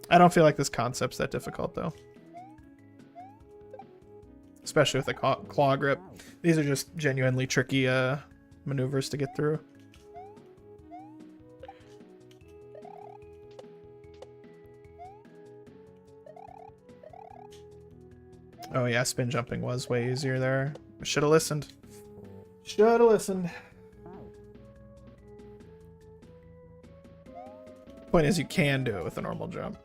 I don't feel like this concept's that difficult, though. Especially with the claw grip. These are just genuinely tricky maneuvers to get through. Oh yeah, spin jumping was way easier there. I should have listened. Should have listened. Point is, you can do it with a normal jump.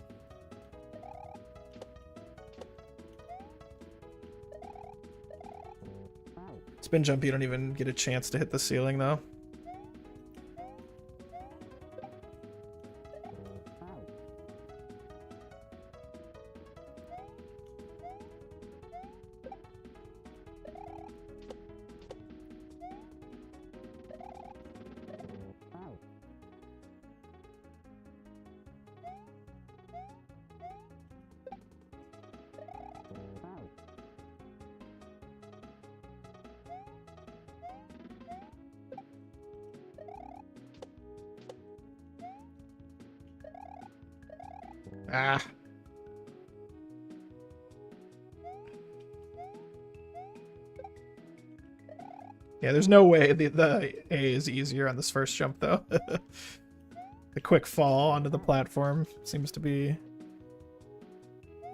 Spin jump, you don't even get a chance to hit the ceiling, though. Ah. Yeah, there's no way the A is easier on this first jump, though. The quick fall onto the platform seems to be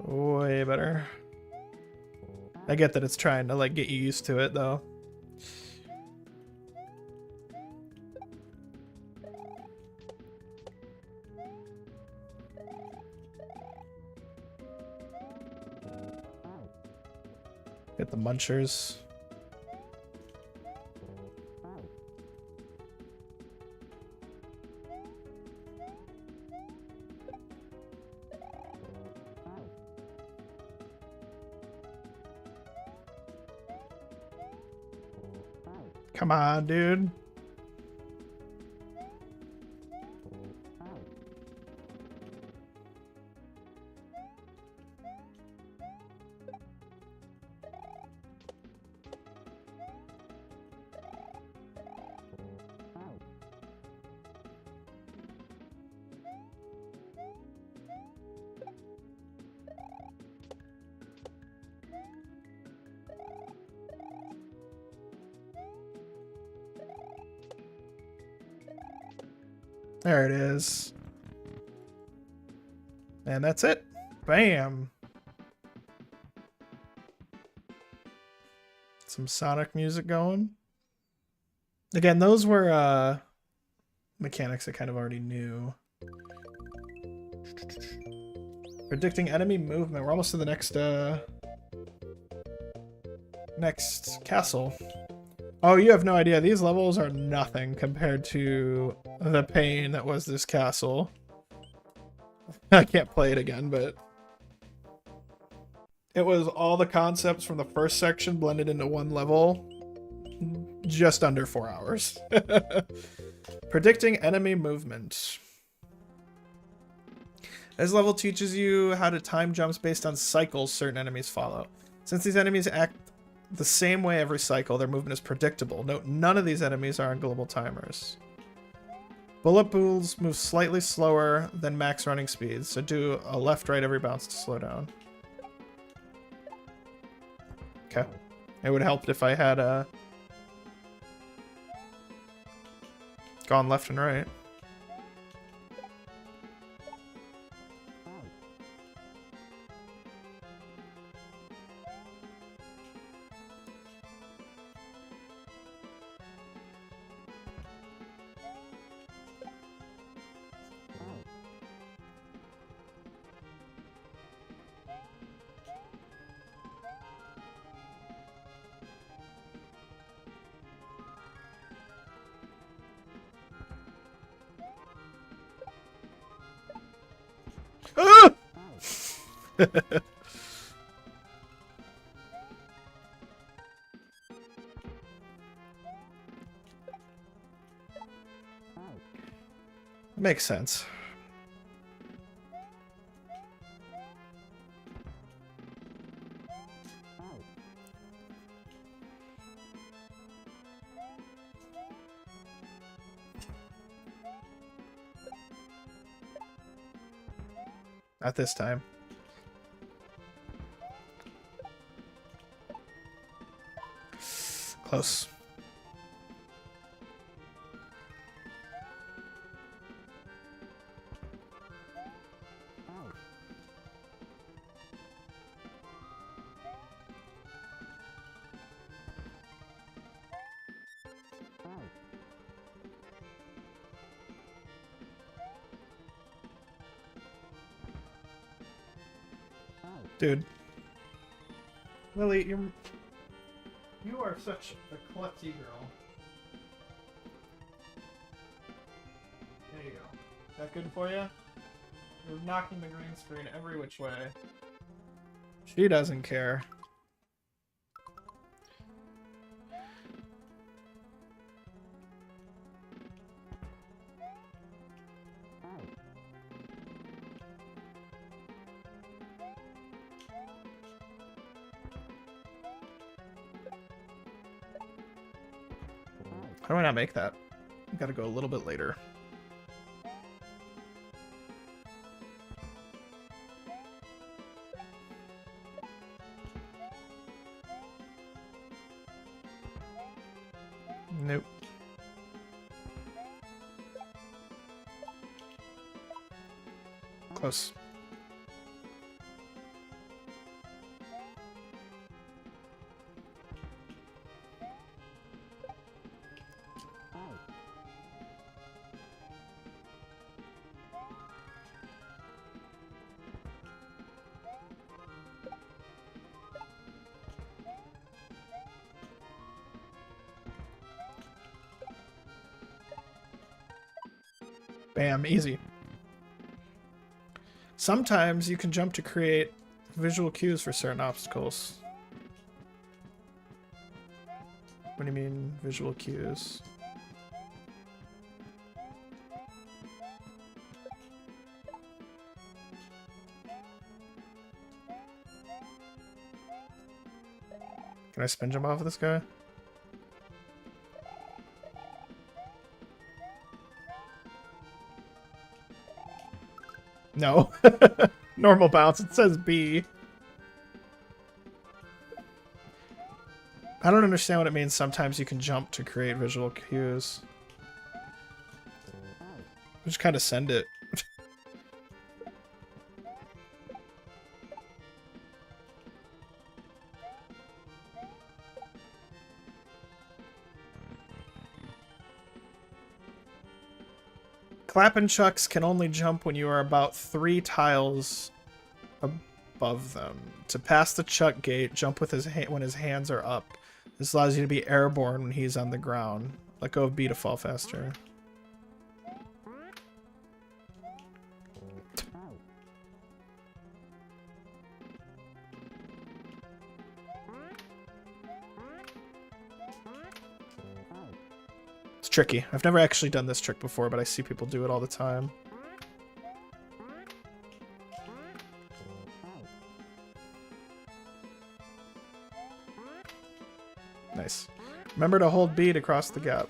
way better. I get that it's trying to, like, get you used to it, though. Hit the munchers. Come on, dude. There it is. And that's it. Bam. Some Sonic music going. Again, those were mechanics I kind of already knew. Predicting enemy movement. We're almost to the next castle. Oh, you have no idea. These levels are nothing compared to the pain that was this castle. I can't play it again, but it was all the concepts from the first section blended into one level. Just under 4 hours. Predicting enemy movement. This level teaches you how to time jumps based on cycles certain enemies follow. Since these enemies act the same way every cycle, their movement is predictable. Note, none of these enemies are on global timers. Bullet pools move slightly slower than max running speeds, so do a left-right every bounce to slow down. Okay. It would help if I had gone left and right. Ah! Makes sense. Not this time. Close. Dude. Lily, you are such a klutzy girl. There you go. Is that good for you? You're knocking the green screen every which way. She doesn't care. How do I not make that? I gotta go a little bit later. Nope. Close. Bam, easy. Sometimes you can jump to create visual cues for certain obstacles. What do you mean, visual cues? Can I spin jump off of this guy? No. Normal bounce. It says B. I don't understand what it means. Sometimes you can jump to create visual cues. Just kind of send it. Clap and chucks can only jump when you are about 3 tiles above them. To pass the chuck gate, jump with when his hands are up. This allows you to be airborne when he's on the ground. Let go of B to fall faster. It's tricky. I've never actually done this trick before, but I see people do it all the time. Nice. Remember to hold B to cross the gap.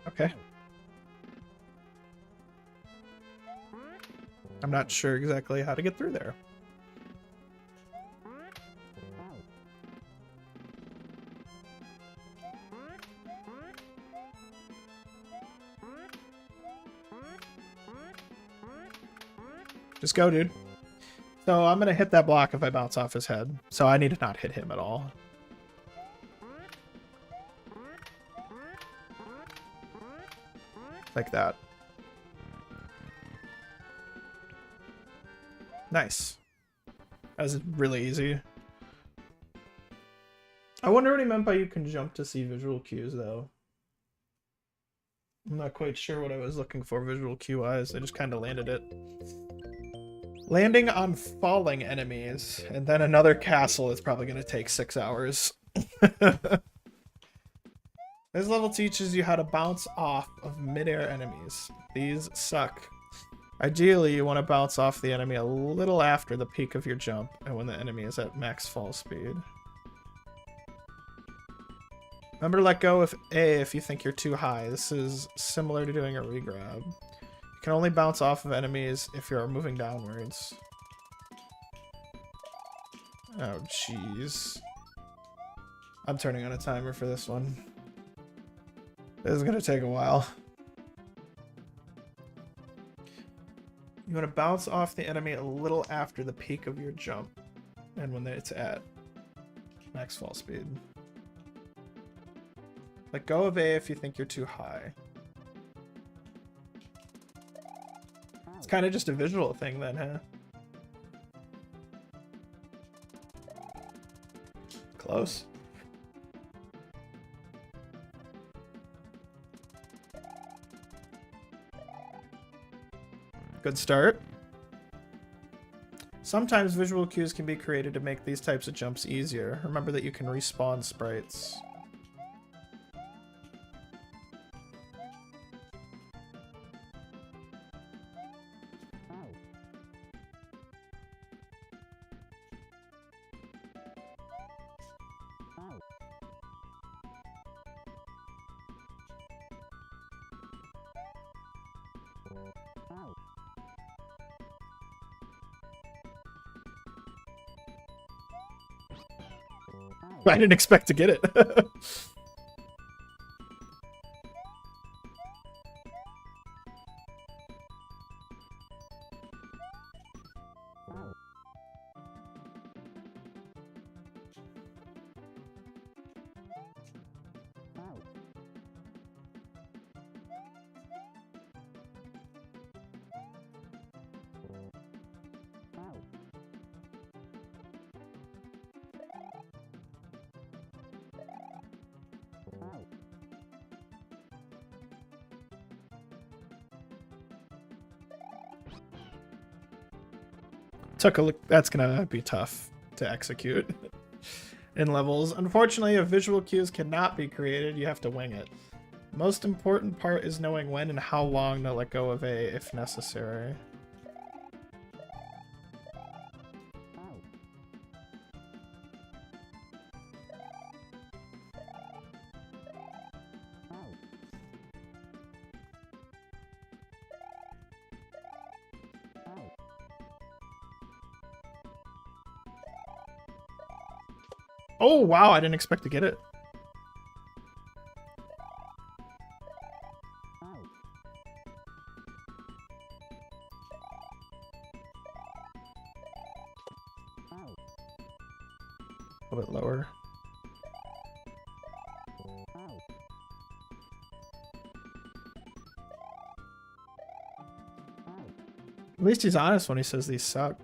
Okay. I'm not sure exactly how to get through there. Just go, dude. So I'm gonna hit that block if I bounce off his head. So I need to not hit him at all. Like that. Nice. That was really easy. I wonder what he meant by you can jump to see visual cues, though. I'm not quite sure what I was looking for visual cue-wise. I just kind of landed it. Landing on falling enemies, and then another castle is probably going to take 6 hours. This level teaches you how to bounce off of mid-air enemies. These suck. Ideally, you want to bounce off the enemy a little after the peak of your jump, and when the enemy is at max fall speed. Remember to let go of A if you think you're too high. This is similar to doing a regrab. You can only bounce off of enemies if you're moving downwards. Oh, jeez. I'm turning on a timer for this one. This is gonna take a while. You want to bounce off the enemy a little after the peak of your jump, and when it's at max fall speed. Let go of A if you think you're too high. It's kind of just a visual thing then, huh? Close. Good start. Sometimes visual cues can be created to make these types of jumps easier. Remember that you can respawn sprites. I didn't expect to get it. Took a look. That's gonna be tough to execute in levels. Unfortunately, if visual cues cannot be created, you have to wing it. The most important part is knowing when and how long to let go of A if necessary. Oh, wow, I didn't expect to get it. A little bit lower. At least he's honest when he says these suck.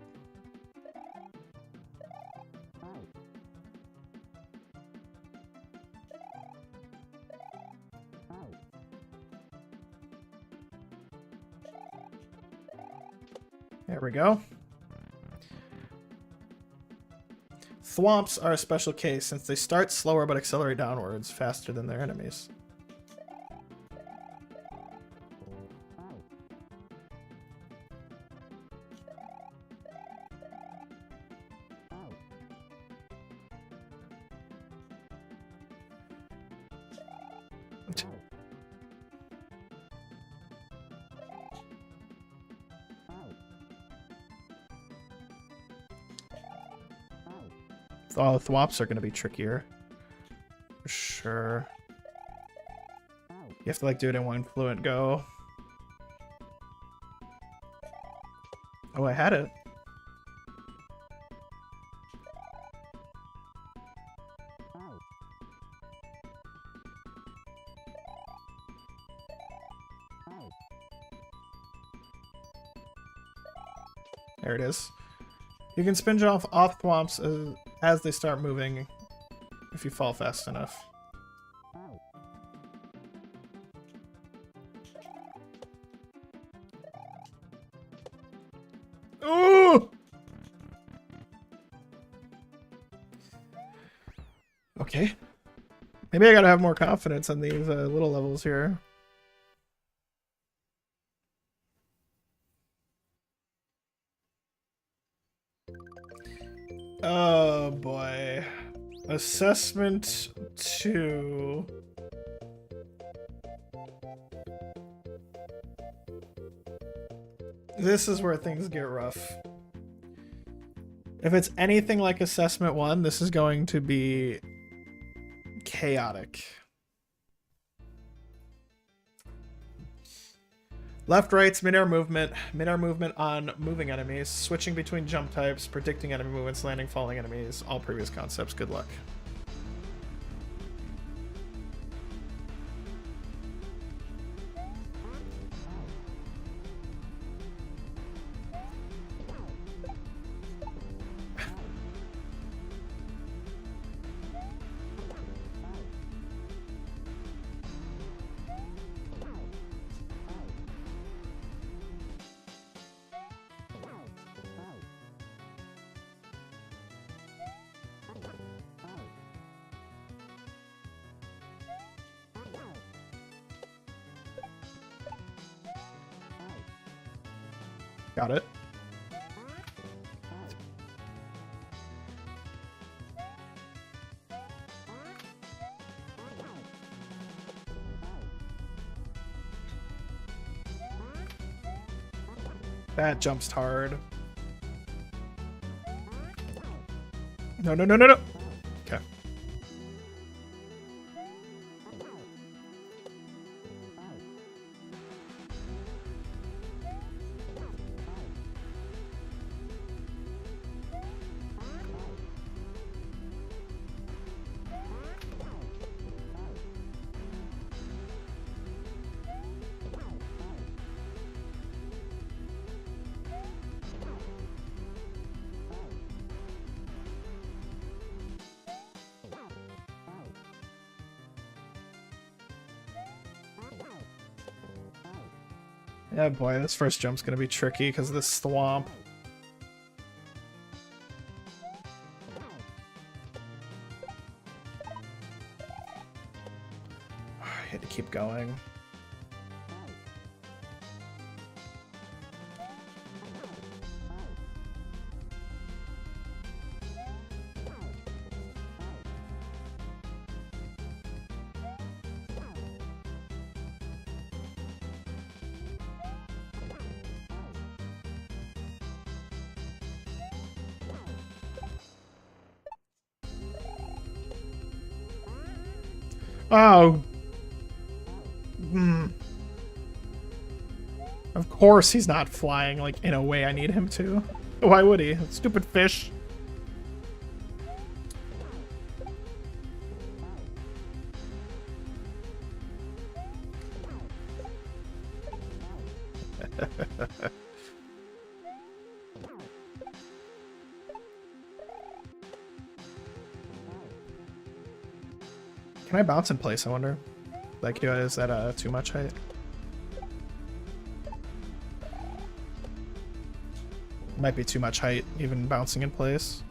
There we go. Thwomps are a special case since they start slower but accelerate downwards faster than their enemies. Oh, thwomps are going to be trickier. For sure. You have to like do it in one fluent go. Oh, I had it. There it is. You can spin off thwomps as they start moving if you fall fast enough. Ooh! Okay. Maybe I gotta have more confidence on these little levels here. Oh boy. Assessment 2. This is where things get rough. If it's anything like Assessment 1, this is going to be chaotic. Left, right's mid-air movement on moving enemies, switching between jump types, predicting enemy movements, landing falling enemies, all previous concepts. Good luck. Got it. That jumps hard. No, no, no, no, no. Okay. Yeah, boy, this first jump's gonna be tricky because of this swamp. I had to keep going. Oh. Hmm. Of course he's not flying, like, in a way I need him to. Why would he? Stupid fish. Can I bounce in place, I wonder? Like, is that too much height? Might be too much height, even bouncing in place.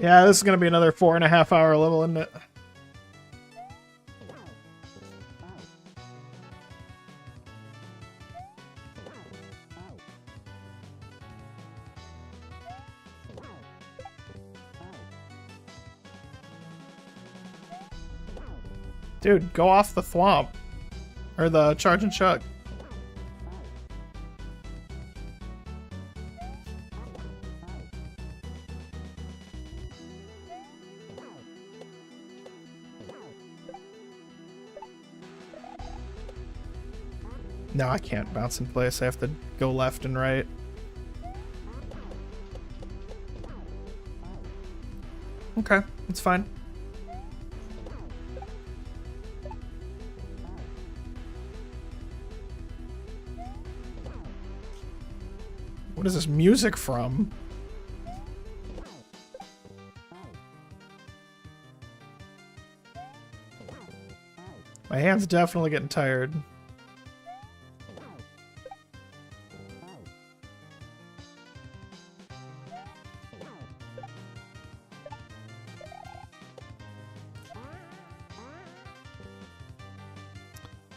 Yeah, this is gonna be another 4.5-hour level, isn't it? Dude, go off the thwomp. Or the charge and chug. No, I can't bounce in place. I have to go left and right. Okay, it's fine. What is this music from? My hand's definitely getting tired.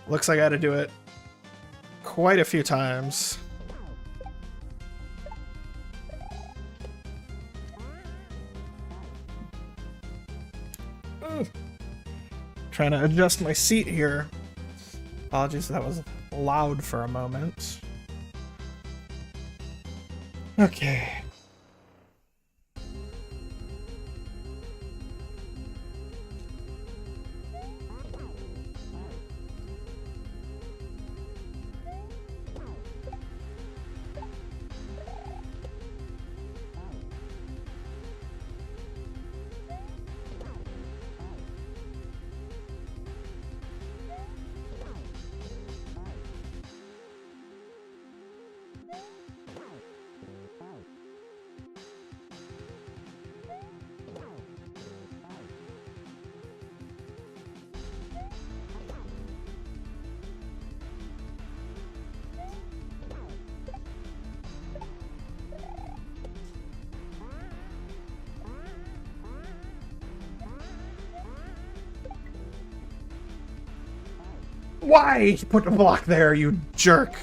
Looks like I had to do it quite a few times. Trying to adjust my seat here. Apologies, that was loud for a moment. Okay. Why you put the block there, you jerk?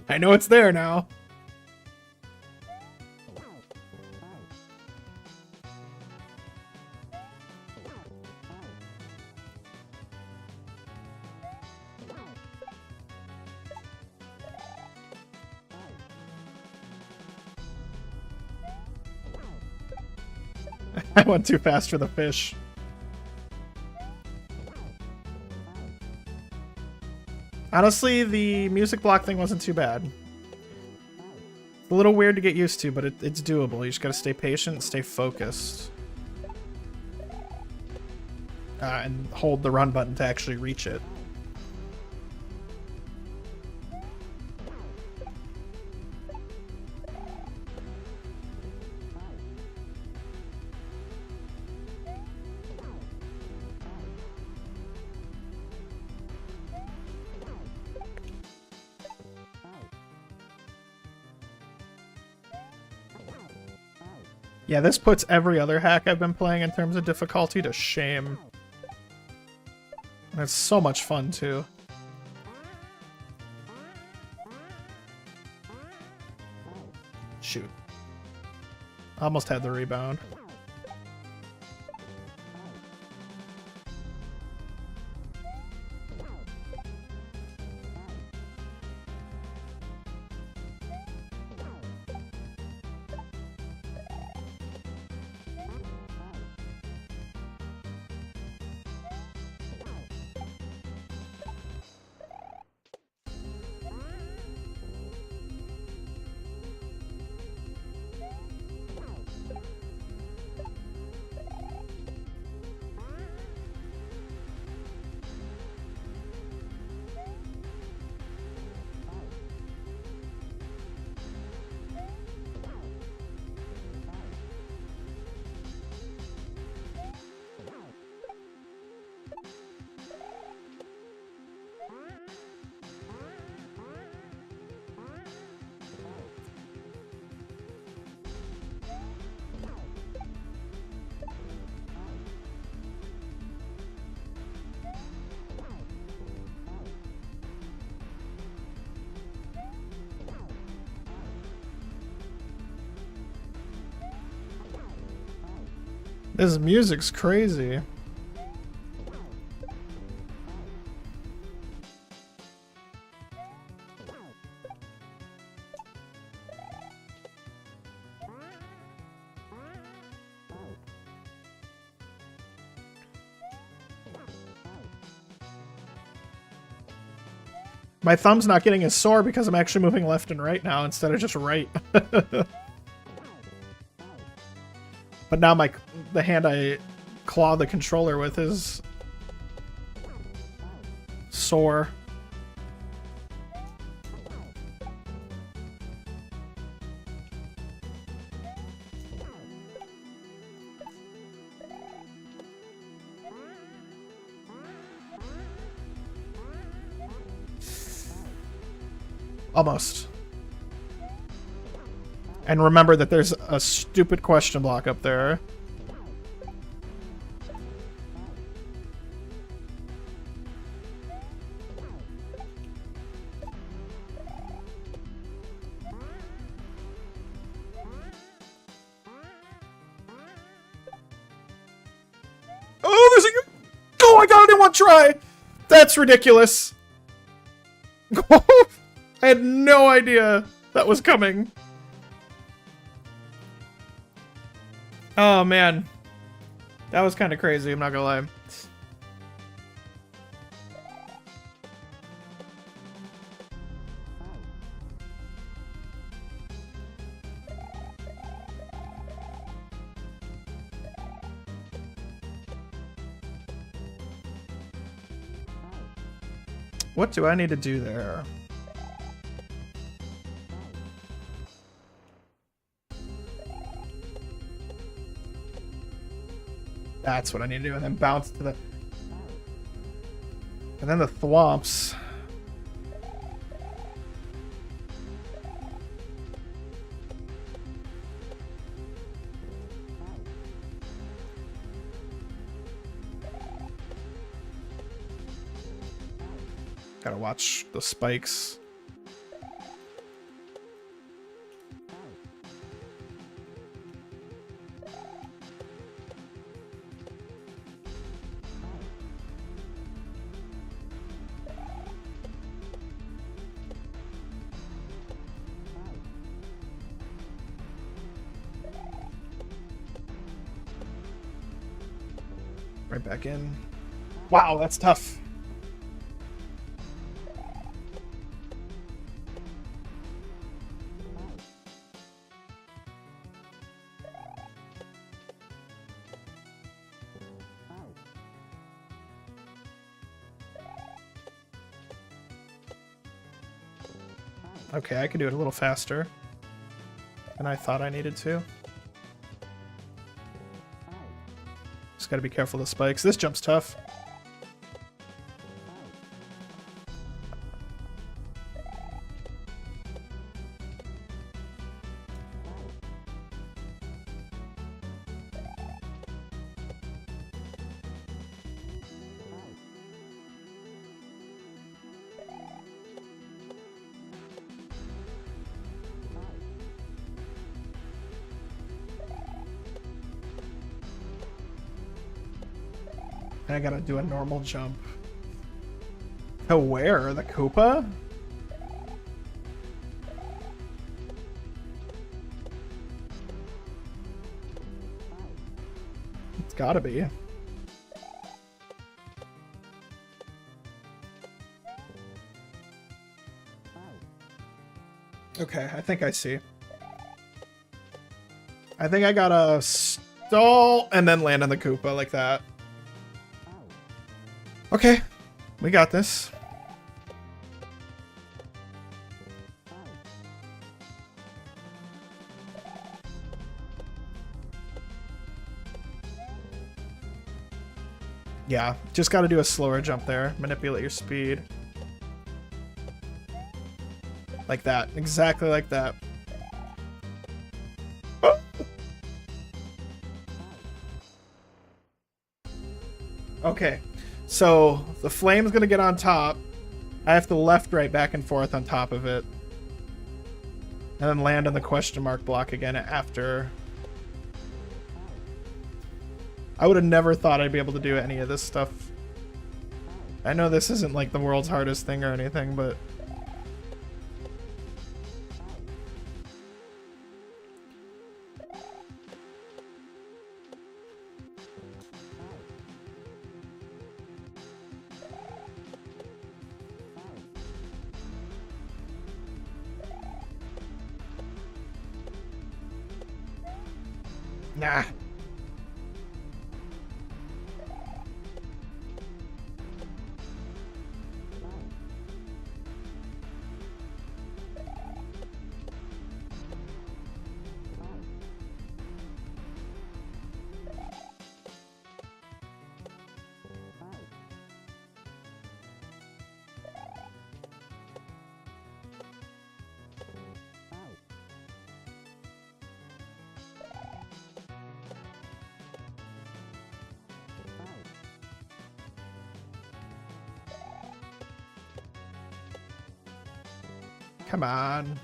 I know it's there now. I went too fast for the fish. Honestly, the music block thing wasn't too bad. It's a little weird to get used to, but it's doable. You just gotta stay patient, stay focused. And hold the run button to actually reach it. Yeah, this puts every other hack I've been playing in terms of difficulty to shame. And it's so much fun, too. Shoot. Almost had the rebound. This music's crazy. My thumb's not getting as sore because I'm actually moving left and right now instead of just right. But now the hand I claw the controller with is sore. Almost. And remember that there's a stupid question block up there. Oh, there's a... Oh, I got it in one try! That's ridiculous. I had no idea that was coming. Oh, man. That was kind of crazy, I'm not gonna lie. What do I need to do there? That's what I need to do, and then bounce to the... And then the thwomps. Gotta watch the spikes. Right back in. Wow, that's tough. Okay, I can do it a little faster than I thought I needed to. Just gotta be careful of the spikes. This jump's tough. And I gotta do a normal jump. To where? The Koopa? It's gotta be. Okay, I think I see. I think I gotta stall and then land on the Koopa like that. Okay, we got this. Yeah, just gotta do a slower jump there. Manipulate your speed. Like that. Exactly like that. Oh. Okay, so the flame's gonna get on top. I have to left, right, back and forth on top of it. And then land on the question mark block again after. I would have never thought I'd be able to do any of this stuff. I know this isn't like the world's hardest thing or anything, but... Nah. Come on.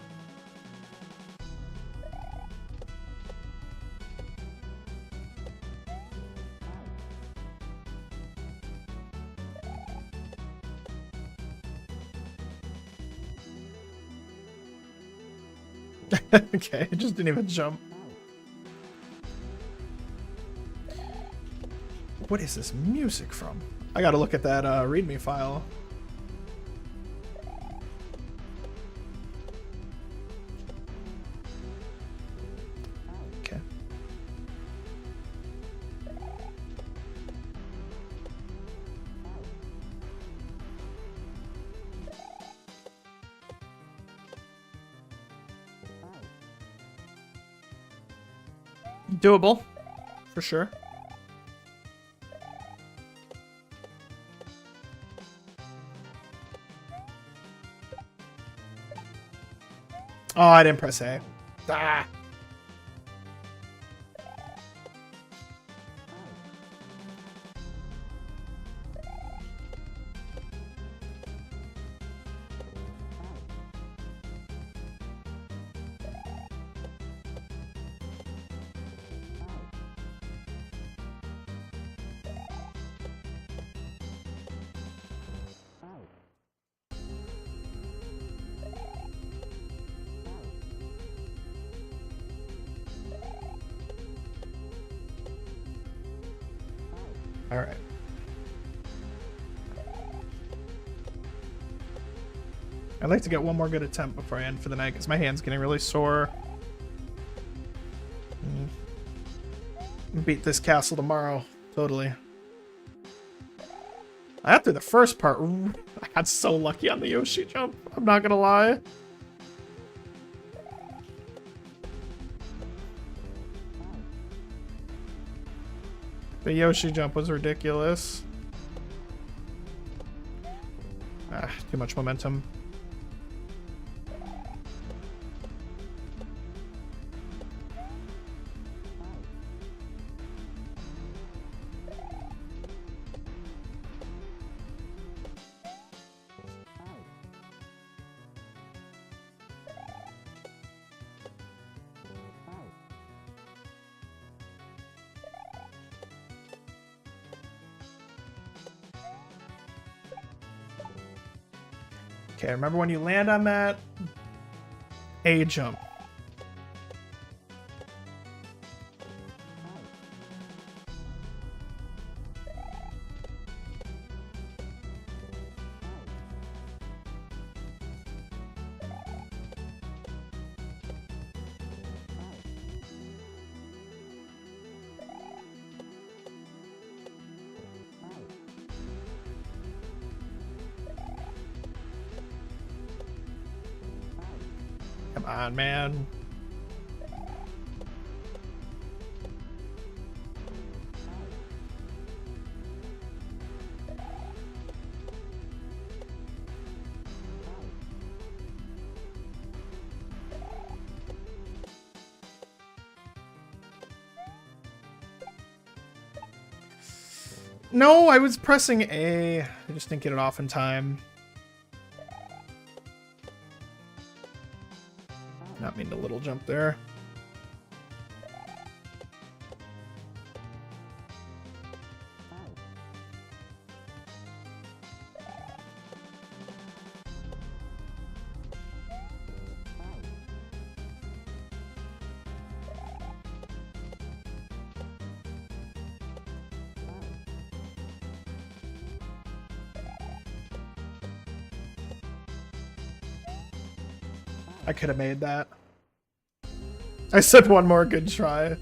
Okay, it just didn't even jump. What is this music from? I gotta look at that README file. Okay. Doable, for sure. Oh, I didn't press A. Ah. All right. I'd like to get one more good attempt before I end for the night because my hand's getting really sore. Beat this castle tomorrow. Totally. After the first part, I got so lucky on the Yoshi jump. I'm not gonna lie. The Yoshi jump was ridiculous. Ah, too much momentum. Okay, remember when you land on that, A jump. Come on, man. No, I was pressing A. I just didn't get it off in time. Not mean to little jump there. I could have made that. I said one more good try.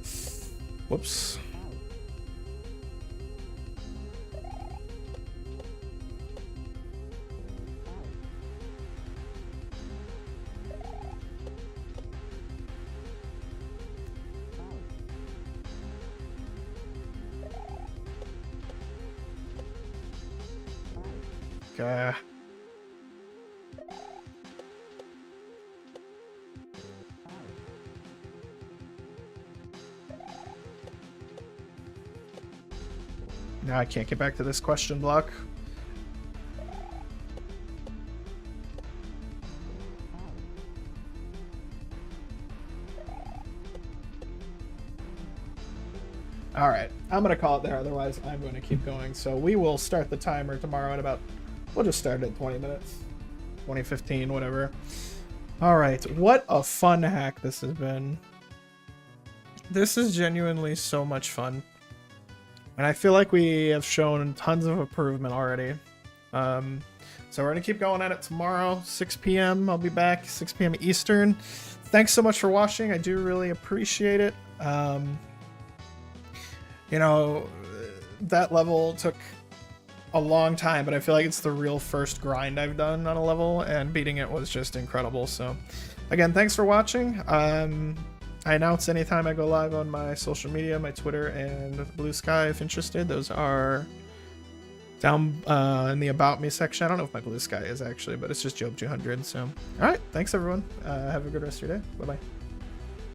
Whoops. Okay. Now I can't get back to this question block. All right, I'm gonna call it there. Otherwise, I'm going to keep going. So we will start the timer tomorrow in about, we'll just start at 20 minutes, 2015, whatever. All right, what a fun hack this has been. This is genuinely so much fun. And I feel like we have shown tons of improvement already. So we're going to keep going at it tomorrow, 6 p.m. I'll be back, 6 p.m. Eastern. Thanks so much for watching. I do really appreciate it. You know, that level took a long time, but I feel like it's the real first grind I've done on a level, and beating it was just incredible. So, again, thanks for watching. I announce anytime I go live on my social media, my Twitter and Blue Sky if interested. Those are down in the About Me section. I don't know if my Blue Sky is actually, but it's just Job200. So, all right. Thanks, everyone. Have a good rest of your day. Bye-bye.